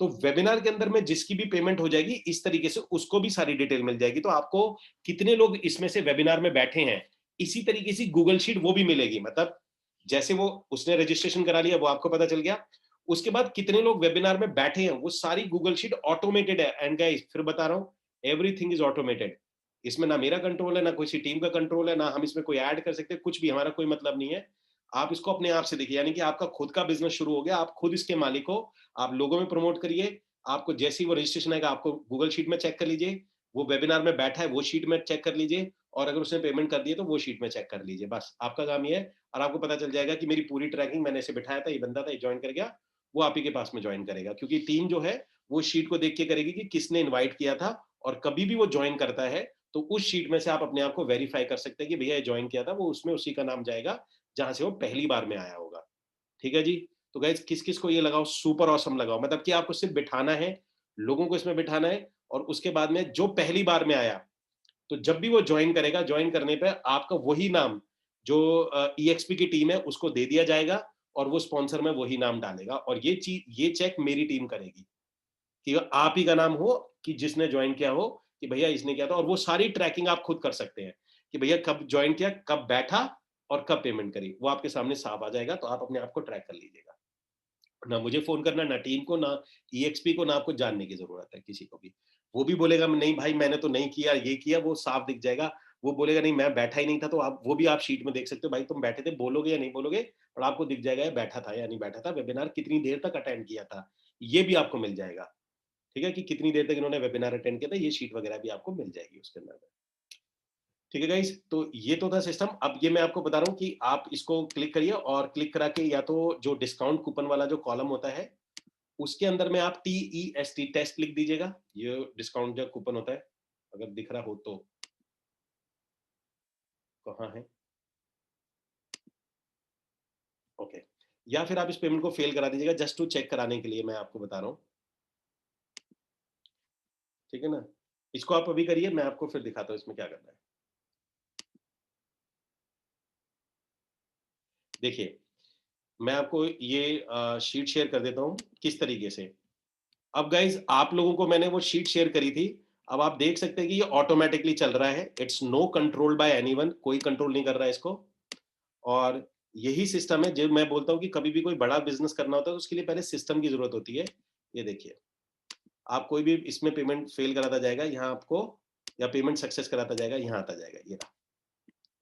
तो वेबिनार के अंदर में जिसकी भी पेमेंट हो जाएगी, इस तरीके से उसको भी सारी डिटेल मिल जाएगी। तो आपको कितने लोग इसमें से वेबिनार में बैठे हैं, इसी तरीके से गूगल शीट वो भी मिलेगी, मतलब जैसे वो उसने रजिस्ट्रेशन करा लिया वो आपको पता चल गया, उसके बाद कितने लोग वेबिनार में बैठे हैं वो सारी गूगल शीट ऑटोमेटेड है। एंड गाइस फिर बता रहा हूं, एवरीथिंग इज ऑटोमेटेड, इसमें ना मेरा कंट्रोल है, ना किसी टीम का कंट्रोल है, ना हम इसमें कोई ऐड कर सकते हैं, कुछ भी हमारा कोई मतलब नहीं है। आप इसको अपने आप से देखिए, यानी कि आपका खुद का बिजनेस शुरू हो गया, आप खुद इसके मालिक हो, आप लोगों में प्रमोट करिए। आपको जैसे ही वो रजिस्ट्रेशन आएगा, आपको गूगल शीट में चेक कर लीजिए, वो वेबिनार में बैठा है वो शीट में चेक कर लीजिए, और अगर उसने पेमेंट कर दी है तो वो शीट में चेक कर लीजिए, बस आपका काम ये है। और आपको पता चल जाएगा कि मेरी पूरी ट्रैकिंग, मैंने इसे बिठाया था, ये बंदा था, ये ज्वाइन कर गया, वो आप ही के पास में ज्वाइन करेगा, क्योंकि टीम जो है वो शीट को देख के करेगी कि किसने इन्वाइट किया था, और कभी भी वो ज्वाइन करता है तो उस शीट में से आप अपने आप को वेरीफाई कर सकते हैं कि भैया ये ज्वाइन किया था, वो उसमें उसी का नाम जाएगा जहां से वो पहली बार में आया होगा। ठीक है जी। तो गाइज किस किस को ये लगाओ, सुपर ऑसम लगाओ, मतलब कि आपको सिर्फ बिठाना है, लोगों को इसमें बिठाना है, और उसके बाद में जो पहली बार में आया, तो जब भी वो ज्वाइन करेगा, ज्वाइन करने पे आपका वही नाम जो ईएक्सपी की टीम है उसको दे दिया जाएगा, और वो स्पॉन्सर में वही नाम डालेगा, और ये चीज, ये चेक मेरी टीम करेगी कि आप ही का नाम हो, कि जिसने ज्वाइन किया हो, कि भैया इसने किया था, और वो सारी ट्रैकिंग आप खुद कर सकते हैं कि भैया कब ज्वाइन किया, कब बैठा, और कब पेमेंट करी, वो आपके सामने साफ आ जाएगा, तो आप अपने आप को ट्रैक कर लीजिएगा। ना मुझे फ़ोन करना, ना टीम को, ना ईएक्सपी को, ना आपको जानने की ज़रूरत है किसी को भी। वो भी बोलेगा नहीं भाई मैंने तो नहीं किया, ये किया, वो साफ दिख जाएगा। वो बोलेगा नहीं मैं बैठा ही नहीं था, तो आप वो भी आप शीट में देख सकते हो, भाई तुम बैठे थे, बोलोगे या नहीं बोलोगे, और आपको दिख जाएगा ये बैठा था या नहीं बैठा था, वेबिनार कितनी देर तक अटेंड किया था, ये भी आपको मिल जाएगा। ठीक है, कि कितनी देर तक इन्होंने वेबिनार अटेंड किया था, ये शीट वगैरह भी आपको मिल जाएगी उसके अंदर में। ठीक है गाइस, तो ये तो था सिस्टम। अब ये मैं आपको बता रहा हूँ कि आप इसको क्लिक करिए, और क्लिक करा के या तो जो डिस्काउंट कूपन वाला जो कॉलम होता है, उसके अंदर में आप TEST टेस्ट लिख दीजिएगा, ये डिस्काउंट जो कूपन होता है, अगर दिख रहा हो तो। कहाँ है? ओके। या फिर आप इस पेमेंट को फेल करा दीजिएगा, जस्ट टू चेक कराने के लिए मैं आपको बता रहा हूँ। ठीक है ना, इसको आप अभी करिए, मैं आपको फिर दिखाता हूँ इसमें क्या करना है। देखिए, मैं आपको ये शीट शेयर कर देता हूँ किस तरीके से। अब गाइज आप लोगों को मैंने वो शीट शेयर करी थी, अब आप देख सकते हैं कि ये ऑटोमेटिकली चल रहा है, it's no control by anyone, कोई कंट्रोल नहीं कर रहा है इसको। और यही सिस्टम है, जब मैं बोलता हूँ कि कभी भी कोई बड़ा बिजनेस करना होता है तो उसके लिए पहले सिस्टम की जरूरत होती है। ये देखिए, आप कोई भी इसमें पेमेंट फेल कराता जाएगा यहाँ आपको, या पेमेंट सक्सेस कराता जाएगा, यहाँ आता जाएगा, ये रहा,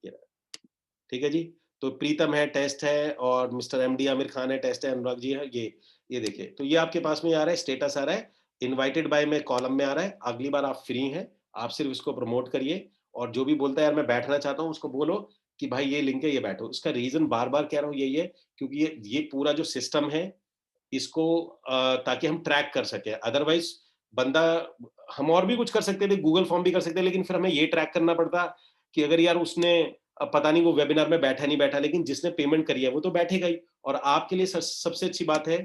ये रहा। ठीक है जी। तो प्रीतम है, टेस्ट है, और मिस्टर एमडी आमिर खान है, टेस्ट है, अनुराग जी है, ये देखिए, तो ये आपके पास में आ रहा है, स्टेटस आ रहा है, इनवाइटेड बाय में कॉलम में आ रहा है। अगली बार आप फ्री हैं, आप सिर्फ इसको प्रमोट करिए, और जो भी बोलता है यार मैं बैठना चाहता हूँ, उसको बोलो कि भाई ये लिंक है, ये बैठो। इसका रीजन बार बार कह रहा हूँ यही है, क्योंकि ये पूरा जो सिस्टम है, इसको ताकि हम ट्रैक कर सके, अदरवाइज बंदा, हम और भी कुछ कर सकते थे, गूगल फॉर्म भी कर सकते हैं, लेकिन फिर हमें ये ट्रैक करना पड़ता कि अगर यार उसने पता नहीं वो वेबिनार में बैठा नहीं बैठा, लेकिन जिसने पेमेंट करी है वो तो बैठेगा ही। और आपके लिए सबसे अच्छी बात है,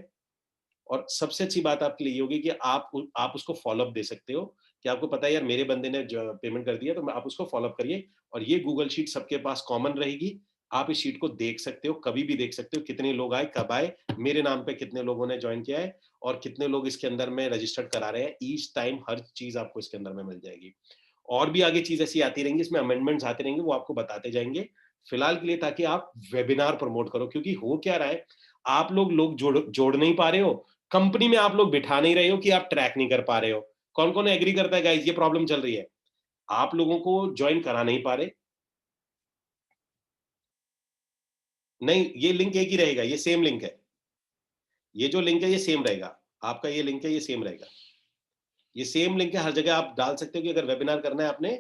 और सबसे अच्छी बात आपके लिए ये होगी कि आप उसको फॉलोअप दे सकते हो, कि आपको पता है यार मेरे बंदे ने जो पेमेंट कर दिया, तो आप उसको फॉलोअप करिए, और ये गूगल शीट सबके पास कॉमन रहेगी। आप इस शीट को देख सकते हो, कभी भी देख सकते हो, कितने लोग आए, कब आए, मेरे नाम पे कितने लोगों ने ज्वाइन किया है और कितने लोग इसके अंदर में रजिस्टर्ड करा रहे हैं। ईच टाइम हर चीज आपको इसके अंदर में मिल जाएगी। और भी आगे चीज ऐसी आती रहेंगी, इसमें अमेंडमेंट्स आते रहेंगे, वो आपको बताते जाएंगे। फिलहाल के लिए ताकि आप वेबिनार प्रमोट करो, क्योंकि हो क्या रहा है, आप लोग जोड़ नहीं पा रहे हो, कंपनी में आप लोग बिठा नहीं रहे हो कि आप ट्रैक नहीं कर पा रहे हो। कौन कौन एग्री करता है गाइस, ये प्रॉब्लम चल रही है, आप लोगों को ज्वाइन करा नहीं पा रहे। नहीं, ये लिंक एक ही रहेगा, ये सेम लिंक है, ये जो लिंक है ये सेम रहेगा, आपका ये लिंक है ये सेम रहेगा, ये सेम लिंक है, हर जगह आप डाल सकते हो कि अगर वेबिनार करना है आपने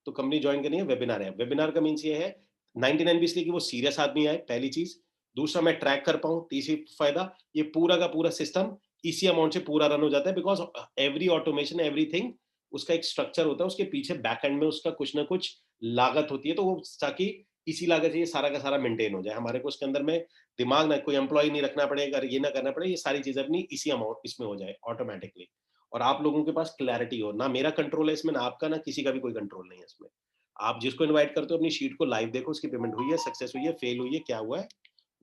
तो कंपनी ज्वाइन करनी है, वेबिनार है। वेबिनार का मीन्स ये है 99 भी इसलिए कि वो सीरियस आदमी आए, पहली चीज। दूसरा, मैं ट्रैक कर पाऊं, तीसरी फायदा, ये पूरा का पूरा सिस्टम इसी अमाउंट से पूरा रन हो जाता है, बिकॉज एवरी ऑटोमेशन एवरीथिंग उसका एक स्ट्रक्चर होता है, उसके पीछे बैक एंड में उसका कुछ ना कुछ लागत होती है, तो वो ताकि इसी लागत से ये सारा का सारा मेंटेन हो जाए, हमारे को उसके अंदर में दिमाग ना, कोई एम्प्लॉय नहीं रखना पड़ेगा, ये ना करना पड़े, ये सारी चीजें अपनी इसी अमाउंट इसमें हो जाए ऑटोमेटिकली। और आप लोगों के पास क्लैरिटी हो, ना मेरा कंट्रोल है इसमें, ना आपका, ना किसी का भी कोई कंट्रोल नहीं है इसमें। आप जिसको इनवाइट करते हो अपनी शीट को लाइव देखो, उसकी पेमेंट हुई है, सक्सेस हुई है, फेल हुई है, क्या हुआ है,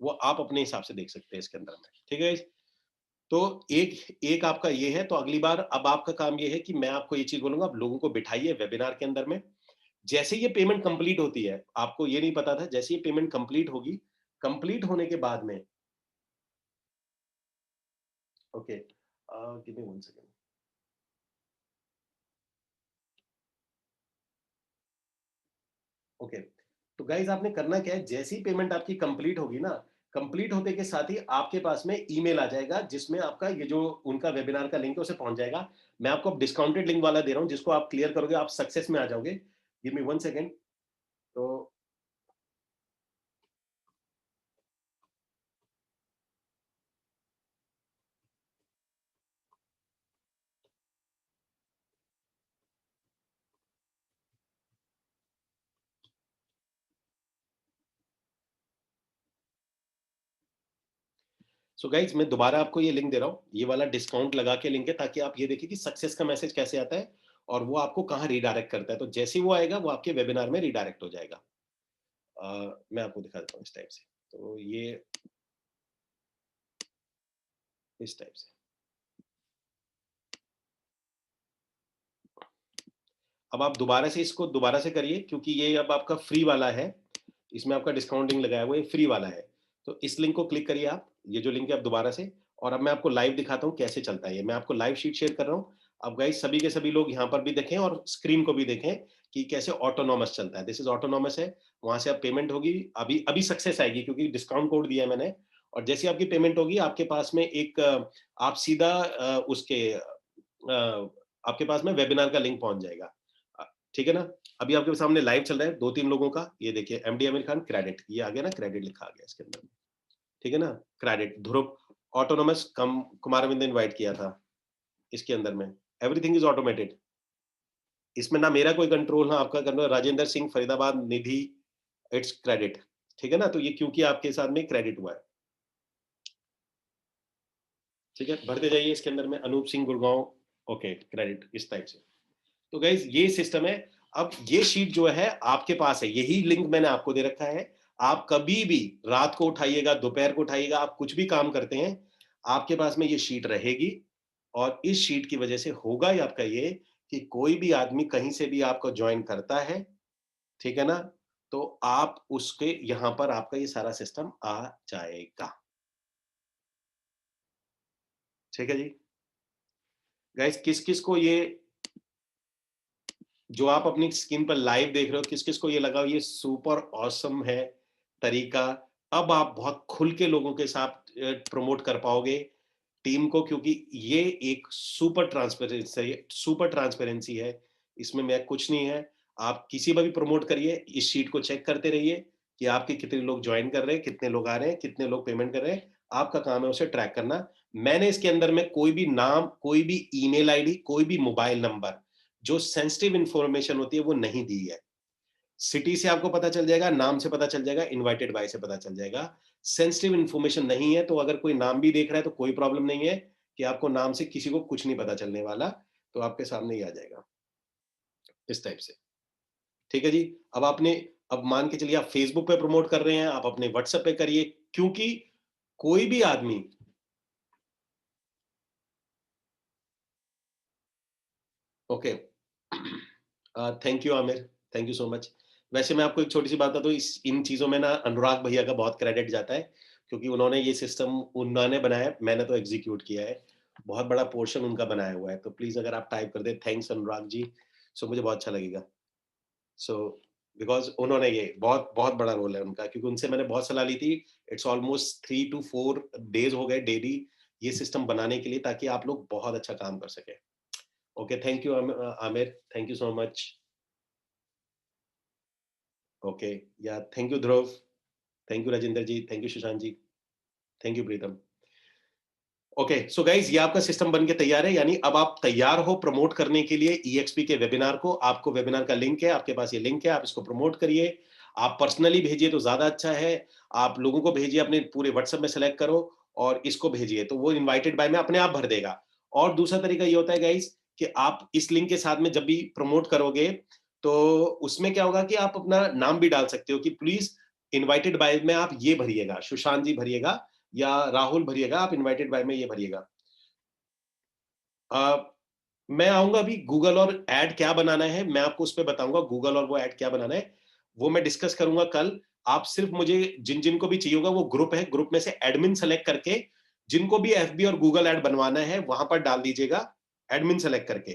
वो आप अपने हिसाब से देख सकते हैं इसके अंदर में। ठीक है, तो एक एक आपका ये है। तो अगली बार अब आपका काम ये है कि मैं आपको ये चीज बोलूंगा, आप लोगों को बिठाइए वेबिनार के अंदर में। जैसे ये पेमेंट कंप्लीट होती है, आपको ये नहीं पता था, जैसे ये पेमेंट कंप्लीट होगी, कंप्लीट होने के बाद में, okay, give me 1 second. Okay, तो गाइज आपने करना क्या है, जैसी पेमेंट आपकी कंप्लीट होगी ना, कंप्लीट होते के साथ ही आपके पास में ईमेल आ जाएगा, जिसमें आपका ये जो उनका वेबिनार का लिंक है उसे पहुंच जाएगा। मैं आपको डिस्काउंटेड लिंक वाला दे रहा हूं, जिसको आप क्लियर करोगे आप सक्सेस में आ जाओगे। Give me 1 second. तो सो गाइज मैं दोबारा आपको ये लिंक दे रहा हूँ, ये वाला डिस्काउंट लगा के लिंक है, ताकि आप ये देखिए कि सक्सेस का मैसेज कैसे आता है और वो आपको कहाँ रिडायरेक्ट करता है। तो जैसे ही वो आएगा वो आपके वेबिनार में रिडायरेक्ट हो जाएगा। मैं आपको दिखा देता हूँ इस टाइप से। तो ये इस टाइप से, अब आप दोबारा से इसको दोबारा से करिए, क्योंकि ये अब आपका फ्री वाला है, इसमें आपका डिस्काउंटिंग लगाया हुआ है, ये फ्री वाला है। तो इस लिंक को क्लिक करिए आप, ये जो लिंक है आप दोबारा से। और अब मैं आपको लाइव दिखाता हूँ कैसे चलता है ये, मैं आपको लाइव शीट शेयर कर रहा हूँ। अब गाइस सभी के सभी लोग यहाँ पर भी देखें और स्क्रीन को भी देखें कि कैसे ऑटोनॉमस चलता है। दिस इज ऑटोनॉमस है, वहां से आप पेमेंट होगी, अभी अभी सक्सेस आएगी क्योंकि डिस्काउंट कोड दिया है मैंने। और जैसे आपकी पेमेंट होगी आपके पास में एक आप सीधा उसके आपके पास में वेबिनार का लिंक पहुंच जाएगा। अ, ठीक है ना। अभी आपके सामने लाइव चल रहा है 2-3 लोगों का, ये देखिए एमडी आमिर खान क्रेडिट, ये आ गया ना, क्रेडिट लिखा आ गया इसके अंदर। ठीक है ना, क्रेडिट ध्रुव ऑटोनोमस कम कुमार ने इनवाइट किया था इसके अंदर में। एवरीथिंग इज ऑटोमेटेड, इसमें ना मेरा कोई कंट्रोल ना आपका control. Rajendra Singh Faridabad Nidhi, it's credit. ठीक है ना, तो ये क्योंकि आपके साथ में क्रेडिट हुआ है। ठीक है, भरते जाइए इसके अंदर में, अनूप सिंह गुड़गांव, ओके क्रेडिट, इस टाइप से। तो गाइज ये सिस्टम है। अब ये शीट जो है आपके पास है, यही लिंक मैंने आपको दे रखा है। आप कभी भी रात को उठाइएगा, दोपहर को उठाइएगा, आप कुछ भी काम करते हैं, आपके पास में ये शीट रहेगी। और इस शीट की वजह से होगा ये आपका ये, कि कोई भी आदमी कहीं से भी आपको ज्वाइन करता है, ठीक है ना, तो आप उसके यहां पर आपका ये सारा सिस्टम आ जाएगा। ठीक है जी। गाइस किस किस को ये, जो आप अपनी स्क्रीन पर लाइव देख रहे हो, किस किस को ये लगा ये सुपर ऑसम है तरीका, अब आप बहुत खुल के लोगों के साथ प्रमोट कर पाओगे टीम को, क्योंकि ये एक सुपर ट्रांसपेरेंसी है, इसमें मैं कुछ नहीं है। आप किसी पर भी प्रमोट करिए, इस शीट को चेक करते रहिए कि आपके कितने लोग ज्वाइन कर रहे हैं, कितने लोग आ रहे हैं, कितने लोग पेमेंट कर रहे हैं। आपका काम है उसे ट्रैक करना। मैंने इसके अंदर में कोई भी नाम, कोई भी ईमेल आईडी, कोई भी मोबाइल नंबर, जो सेंसिटिव इंफॉर्मेशन होती है वो नहीं दी है। सिटी से आपको पता चल जाएगा, नाम से पता चल जाएगा, इनवाइटेड बाय से पता चल जाएगा। सेंसिटिव इंफॉर्मेशन नहीं है, तो अगर कोई नाम भी देख रहा है तो कोई प्रॉब्लम नहीं है, कि आपको नाम से किसी को कुछ नहीं पता चलने वाला, तो आपके सामने ही आ जाएगा इस टाइप से। ठीक है जी। अब आपने अब मान के चलिए आप फेसबुक पे प्रमोट कर रहे हैं, आप अपने व्हाट्सएप पे करिए, क्योंकि कोई भी आदमी, okay, thank you Aamir, thank you so much. वैसे मैं आपको एक छोटी सी बात बता दूं, इस इन चीजों में ना अनुराग भैया का बहुत क्रेडिट जाता है, क्योंकि उन्होंने ये सिस्टम उन्होंने बनाया, मैंने तो एग्जीक्यूट किया है। बहुत बड़ा पोर्शन उनका बनाया हुआ है, तो प्लीज अगर आप टाइप कर दे थैंक्स अनुराग जी, सो मुझे बहुत अच्छा लगेगा। सो बिकॉज उन्होंने ये बहुत बहुत बड़ा रोल है उनका, क्योंकि उनसे मैंने बहुत सलाह ली थी। इट्स ऑलमोस्ट 3 to 4 डेज हो गए डेली ये सिस्टम बनाने के लिए, ताकि आप लोग बहुत अच्छा काम कर सके। Okay, thank you Aamir, thank you so much. Okay, yeah thank you Dhruv, thank you Rajendra ji, thank you Sushant ji, thank you Pritam. Okay, so guys ये आपका सिस्टम बन के तैयार है, यानी अब आप तैयार हो प्रमोट करने के लिए ईएक्सपी के वेबिनार को। आपको वेबिनार का लिंक है, आपके पास ये लिंक है, आप इसको प्रमोट करिए। आप पर्सनली भेजिए तो ज्यादा अच्छा है। आप लोगों को भेजिए, अपने पूरे व्हाट्सएप में सेलेक्ट करो और इसको भेजिए, तो वो इनवाइटेड बाय में अपने आप भर देगा। और दूसरा तरीका ये होता है गाइज, कि आप इस लिंक के साथ में जब भी प्रमोट करोगे, तो उसमें क्या होगा कि आप अपना नाम भी डाल सकते हो कि प्लीज इनवाइटेड बाय में आप ये भरिएगा, सुशांत जी भरिएगा या राहुल भरिएगा, आप इनवाइटेड बाय में ये भरिएगा। मैं आऊंगा अभी गूगल और ऐड क्या बनाना है, मैं आपको उस पर बताऊंगा गूगल और वो ऐड क्या बनाना है, वो मैं डिस्कस करूंगा कल। आप सिर्फ मुझे जिन जिन को भी चाहिए होगा, वो ग्रुप है, ग्रुप में से एडमिन सेलेक्ट करके जिनको भी एफबी और गूगल ऐड बनवाना है वहां पर डाल दीजिएगा, एडमिन सेलेक्ट करके।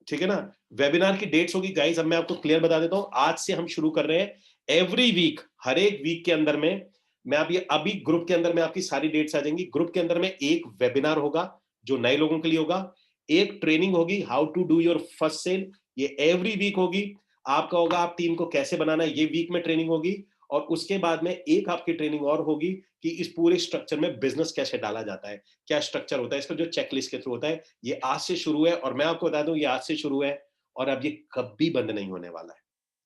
ठीक है ना। वेबिनार की डेट्स होगी गाइस, अब मैं आपको क्लियर बता देता हूं, आज से हम शुरू कर रहे हैं एवरी वीक, हर एक वीक के अंदर में मैं अभी ग्रुप के अंदर में आपकी सारी डेट्स आ जाएंगी। ग्रुप के अंदर में एक वेबिनार होगा जो नए लोगों के लिए होगा, एक ट्रेनिंग होगी how to do your first sale, ये एवरी वीक होगी। आपका होगा आप टीम को कैसे बनाना है, ये वीक में ट्रेनिंग होगी। और उसके बाद में एक आपकी ट्रेनिंग और होगी कि इस पूरे स्ट्रक्चर में बिजनेस कैसे डाला जाता है, क्या स्ट्रक्चर होता है इसका, जो चेकलिस्ट के थ्रू होता है। ये आज से शुरू है, और मैं आपको बता दूं ये आज से शुरू है और अब ये कभी बंद नहीं होने वाला है।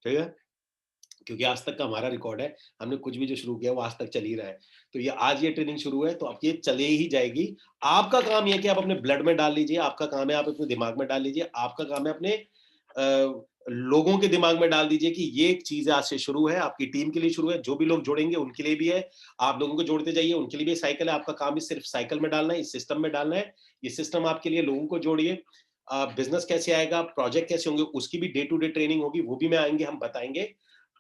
ठीक है, क्योंकि आज तक का हमारा रिकॉर्ड है, हमने कुछ भी जो शुरू किया वो आज तक चल ही रहा है। तो ये आज ये ट्रेनिंग शुरू है, तो अब ये चले ही जाएगी। आपका काम ये है कि आप अपने ब्लड में डाल लीजिए, आपका काम है आप अपने दिमाग में डाल लीजिए, आपका काम है अपने लोगों के दिमाग में डाल दीजिए कि ये एक चीज आज से शुरू है, आपकी टीम के लिए शुरू है, जो भी लोग जोड़ेंगे उनके लिए भी है। आप लोगों को जोड़ते जाइए, उनके लिए भी साइकिल है, आपका काम भी सिर्फ साइकिल में डालना है, इस सिस्टम में डालना है। ये सिस्टम आपके लिए, लोगों को जोड़िए। बिजनेस कैसे आएगा, प्रोजेक्ट कैसे होंगे, उसकी भी डे टू डे ट्रेनिंग होगी, वो भी मैं आएंगे, हम बताएंगे,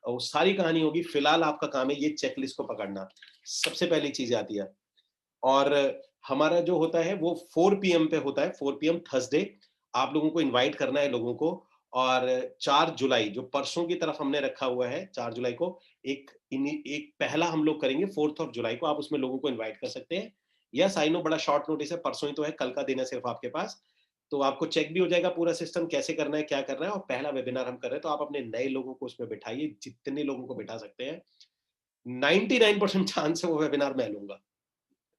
और सारी कहानी होगी। फिलहाल आपका काम है ये चेकलिस्ट को पकड़ना, सबसे पहली चीज आती है। और हमारा जो होता है वो 4 PM पे होता है, 4 PM थर्सडे। आप लोगों को इनवाइट करना है लोगों को। और 4 जुलाई जो परसों की तरफ हमने रखा हुआ है, 4 जुलाई को एक पहला हम लोग करेंगे, 4th of July को। आप उसमें लोगों को इन्वाइट कर सकते हैं। यस आई नो, बड़ा शॉर्ट नोटिस है, परसों ही तो है, कल का दिन है सिर्फ आपके पास। तो आपको चेक भी हो जाएगा पूरा सिस्टम कैसे करना है, क्या करना है, और पहला वेबिनार हम कर रहे हैं, तो आप अपने नए लोगों को उसमें बिठाइए, जितने लोगों को बिठा सकते हैं। 99% चांस है वो वेबिनार मैं लूंगा।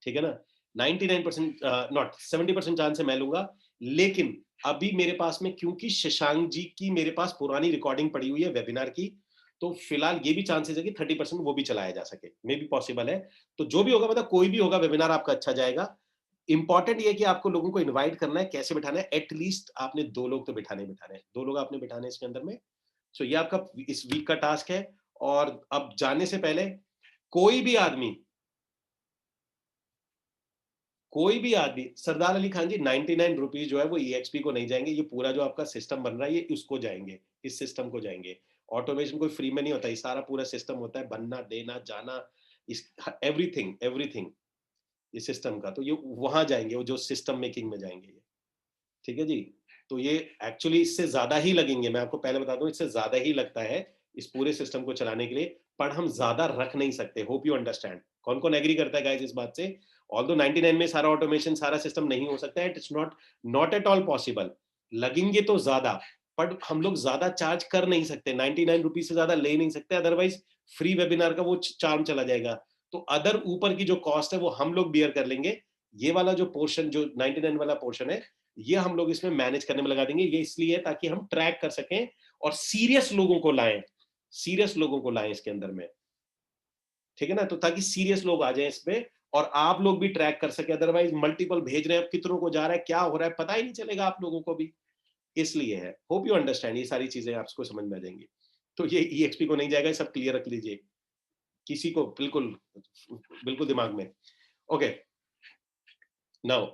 ठीक है ना। 99% नॉट 70% चांस है मैं लूंगा। लेकिन अभी मेरे पास में, क्योंकि शशांक जी की मेरे पास पुरानी रिकॉर्डिंग पड़ी हुई है वेबिनार की, तो फिलहाल ये भी चांसेस है कि 30% वो भी चलाया जा सके, मे भी पॉसिबल है। तो जो भी होगा, मतलब कोई भी होगा, वेबिनार आपका अच्छा जाएगा। इंपॉर्टेंट ये है कि आपको लोगों को इनवाइट करना है, कैसे बिठाना है, एटलीस्ट आपने 2 लोग तो बिठाने हैं, 2 लोग आपने बिठाने हैं इसके अंदर में। सो ये आपका इस वीक का टास्क है। और अब जाने से पहले, कोई भी आदमी, कोई भी आदमी, सरदार अली खान जी, 99 रुपीज जो है वो ईएक्सपी को नहीं जाएंगे, ये पूरा जो आपका सिस्टम बन रहा है ये उसको जाएंगे, इस सिस्टम को जाएंगे। ऑटोमेशन कोई फ्री में नहीं होता, ये सारा पूरा सिस्टम होता है, बनना, देना, जाना, इस एवरीथिंग एवरीथिंग इस सिस्टम का, तो ये वहां जाएंगे, वो जो सिस्टम मेकिंग में जाएंगे ये। ठीक है जी। तो ये एक्चुअली इससे ज्यादा ही लगेंगे, मैं आपको पहले बता दूं, इससे ज्यादा ही लगता है इस पूरे सिस्टम को चलाने के लिए, पर हम ज्यादा रख नहीं सकते। Hope you understand. कौन कौन एग्री करता है गाइस इस बात से। ऑल्दो 99 में सारा ऑटोमेशन, सारा सिस्टम नहीं हो सकता है, it's not not at all possible. लगेंगे तो ज्यादा, बट हम लोग ज्यादा चार्ज कर नहीं सकते, 99 रुपीज से ज्यादा ले नहीं सकते, अदरवाइज फ्री वेबिनार का वो चार्म चला जाएगा। तो अदर ऊपर की जो कॉस्ट है वो हम लोग बियर कर लेंगे। ये वाला जो पोर्शन, जो 99 वाला पोर्शन है, ये हम लोग इसमें मैनेज करने में लगा देंगे। ये इसलिए है ताकि हम ट्रैक कर सकें और सीरियस लोगों को लाएं, सीरियस लोगों को लाएं इसके अंदर में। ठीक है ना, तो ताकि सीरियस लोग आ जाएं इसमें, और आप लोग भी ट्रैक कर सके। अदरवाइज मल्टीपल भेज रहे हैं, कितनों को जा रहा है, क्या हो रहा है, पता ही नहीं चलेगा आप लोगों को भी। इसलिए है। होप यू अंडरस्टैंड, ये सारी चीजें आपको समझ में आ जाएंगी। तो ये ईएक्सपी को नहीं जाएगा, ये सब क्लियर रख लीजिए। किसी को बिल्कुल बिल्कुल दिमाग में। ओके, नाउ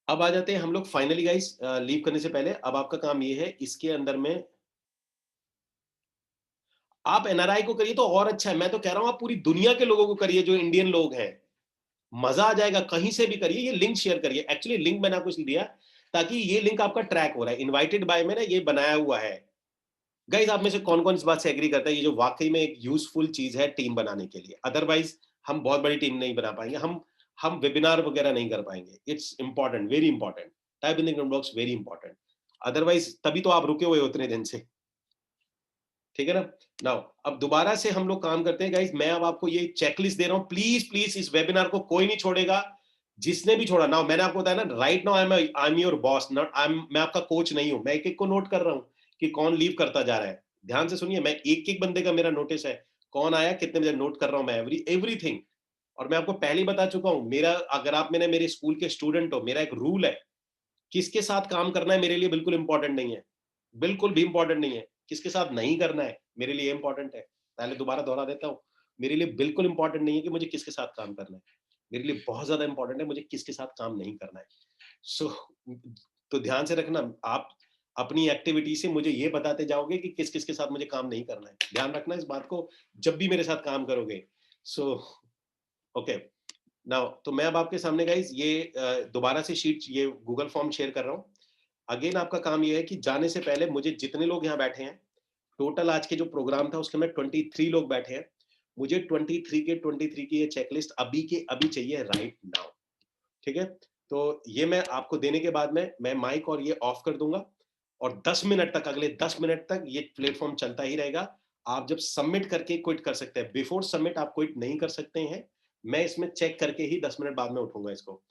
अब आ जाते हैं हम लोग फाइनली गाइस, लीव करने से पहले अब आपका काम ये है, इसके अंदर में आप एनआरआई को करिए तो और अच्छा है। मैं तो कह रहा हूं आप पूरी दुनिया के लोगों को करिए जो इंडियन लोग हैं, मजा आ जाएगा। कहीं से भी करिए, ये लिंक शेयर करिए। एक्चुअली लिंक मैंने आपको इसलिए दिया ताकि ये लिंक आपका ट्रैक हो रहा है, इनवाइटेड बाय में ना ये बनाया हुआ है। गाइस आप में से कौन कौन इस बात से एग्री करता है ये जो वाकई में एक यूजफुल चीज है टीम बनाने के लिए? अदरवाइज हम बहुत बड़ी टीम नहीं बना पाएंगे, हम वेबिनार वगैरह नहीं कर पाएंगे। It's important, very important. Type in the comment box, very important. Otherwise तभी तो आप रुके हुए हो उतने दिन से, ठीक है ना? नाउ अब दोबारा से हम लोग काम करते हैं गाइस। मैं अब आपको ये चेकलिस्ट दे रहा हूं, प्लीज प्लीज इस वेबिनार को कोई नहीं छोड़ेगा। जिसने भी छोड़ा ना, मैंने आपको बताया ना, right now I am your boss, not मैं आपका कोच नहीं हूं। मैं एक एक को नोट कर रहा हूं कि कौन लीव करता जा रहा है। ध्यान से सुनिए, मैं एक एक बंदे का मेरा नोटिस है, कौन आया कितने बजे, नोट कर रहा हूं मैं एवरीथिंग। और मैं आपको पहले ही बता चुका हूं, मेरा अगर आप मेरे स्कूल के स्टूडेंट हो, मेरा एक रूल है, किसके साथ काम करना है मेरे लिए बिल्कुल इंपॉर्टेंट नहीं है, बिल्कुल भी इंपॉर्टेंट नहीं है। किसके साथ नहीं करना है मेरे लिए इंपॉर्टेंट है। पहले दोबारा दोहरा देता हूँ, मेरे लिए बिल्कुल इंपॉर्टेंट नहीं है कि मुझे किसके साथ काम करना है। मेरे लिए बहुत ज्यादा इंपॉर्टेंट है मुझे किसके साथ काम नहीं करना है। सो तो ध्यान से रखना, आप अपनी एक्टिविटी से मुझे ये बताते जाओगे कि किस किस के साथ मुझे काम नहीं करना है। ध्यान रखना इस बात को जब भी मेरे साथ काम करोगे। सो ओके, नाउ तो मैं अब आपके सामने गाइस ये दोबारा से शीट, ये गूगल फॉर्म शेयर कर रहा हूँ। अगेन आपका काम ये है कि जाने से पहले मुझे जितने लोग यहाँ बैठे हैं, टोटल आज के जो प्रोग्राम था उसके में 23 लोग बैठे हैं, मुझे 23 की ये चेकलिस्ट अभी के अभी चाहिए, राइट नाउ। ठीक है, तो ये मैं आपको देने के बाद में मैं माइक और ये ऑफ कर दूंगा, और 10 मिनट तक, अगले 10 मिनट तक ये प्लेटफॉर्म चलता ही रहेगा। आप जब सबमिट करके क्विट कर सकते हैं, बिफोर सबमिट आप क्विट नहीं कर सकते हैं। मैं इसमें चेक करके ही 10 मिनट बाद में उठूंगा इसको।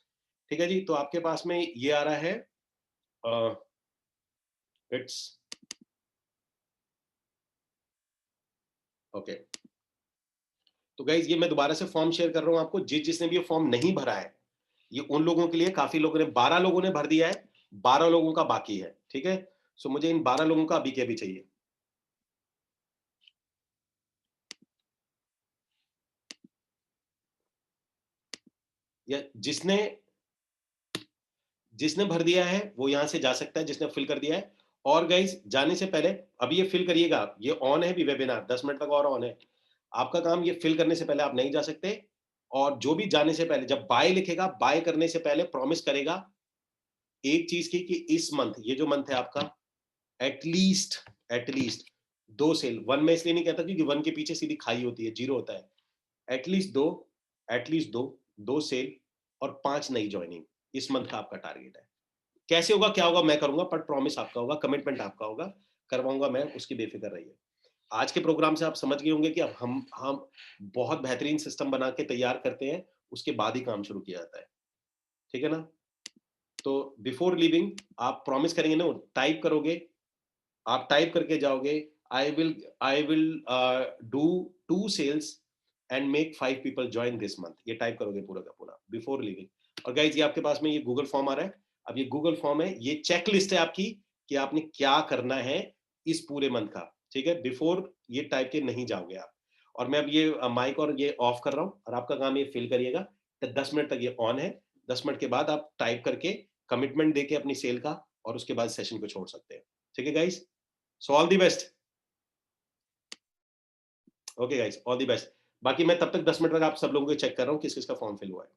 ठीक है जी, तो आपके पास में ये आ रहा है, इट्स ओके। तो गाइज ये मैं दोबारा से फॉर्म शेयर कर रहा हूं आपको, जिसने भी ये फॉर्म नहीं भरा है, ये उन लोगों के लिए, काफी लोगों ने, 12 लोगों ने भर दिया है, 12 लोगों का बाकी है। ठीक है, सो मुझे इन 12 लोगों का अभी के अभी चाहिए। या जिसने जिसने भर दिया है वो यहां से जा सकता है, जिसने फिल कर दिया है। और गाइज जाने से पहले अभी ये फिल करिएगा, ये ऑन है अभी वेबिनार, 10 मिनट तक और ऑन है। आपका काम ये फिल करने से पहले आप नहीं जा सकते। और जो भी जाने से पहले, जब बाय लिखेगा, बाय करने से पहले प्रॉमिस करेगा एक चीज की, कि इस मंथ, ये जो मंथ है आपका, एटलीस्ट एटलीस्ट 2 सेल, वन में इसलिए नहीं कहता क्योंकि वन के पीछे सीधी खाई होती है, जीरो होता है। एटलीस्ट दो, एटलीस्ट दो, 2 सेल और 5 नई ज्वाइनिंग, इस मंथ का आपका टारगेट है। कैसे होगा क्या होगा मैं करूंगा, बट प्रॉमिस आपका होगा, कमिटमेंट आपका होगा, करवाऊंगा मैं, उसकी बेफिक्र रहिए। आज के प्रोग्राम से आप समझ गए होंगे कि अब हम बहुत बेहतरीन सिस्टम बना के तैयार करते हैं, उसके बाद ही काम शुरू किया जाता है। ठीक है ना? तो बिफोर लिविंग आप प्रॉमिस करेंगे ना, टाइप करोगे, आप टाइप करके जाओगे, I will do 2 sales and make 5 people join this month, ये टाइप करोगे पूरा का पूरा बिफोर लिविंग। और गाइज ये आपके पास में ये गूगल फॉर्म आ रहा है। अब ये गूगल फॉर्म है, ये चेक लिस्ट है आपकी कि आपने क्या करना है इस पूरे मंथ का। ठीक है, बिफोर ये टाइप के नहीं जाओगे आप। और मैं अब ये माइक और ये ऑफ कर रहा हूँ, और आपका काम ये फिल करिएगा। तो 10 मिनट तक ये ऑन है, 10 मिनट के बाद आप टाइप करके कमिटमेंट देके अपनी सेल का, और उसके बाद सेशन को छोड़ सकते हैं। ठीक है guys, so all the best. Okay guys, all the best. बाकी मैं तब तक 10 मिनट तक आप सब लोगों को चेक कर रहा हूँ किस किस का फॉर्म फिल हुआ है।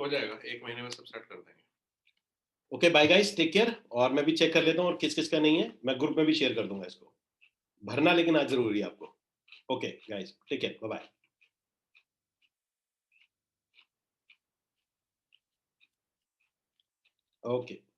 हो जाएगा, 1 महीने में सब सेट कर देंगे। Okay bye guys, take care. और मैं भी चेक कर लेता हूँ और किस किस का नहीं है, मैं ग्रुप में भी शेयर कर दूंगा इसको। भरना लेकिन आज जरूरी है आपको। Okay guys, take care, bye bye. Okay.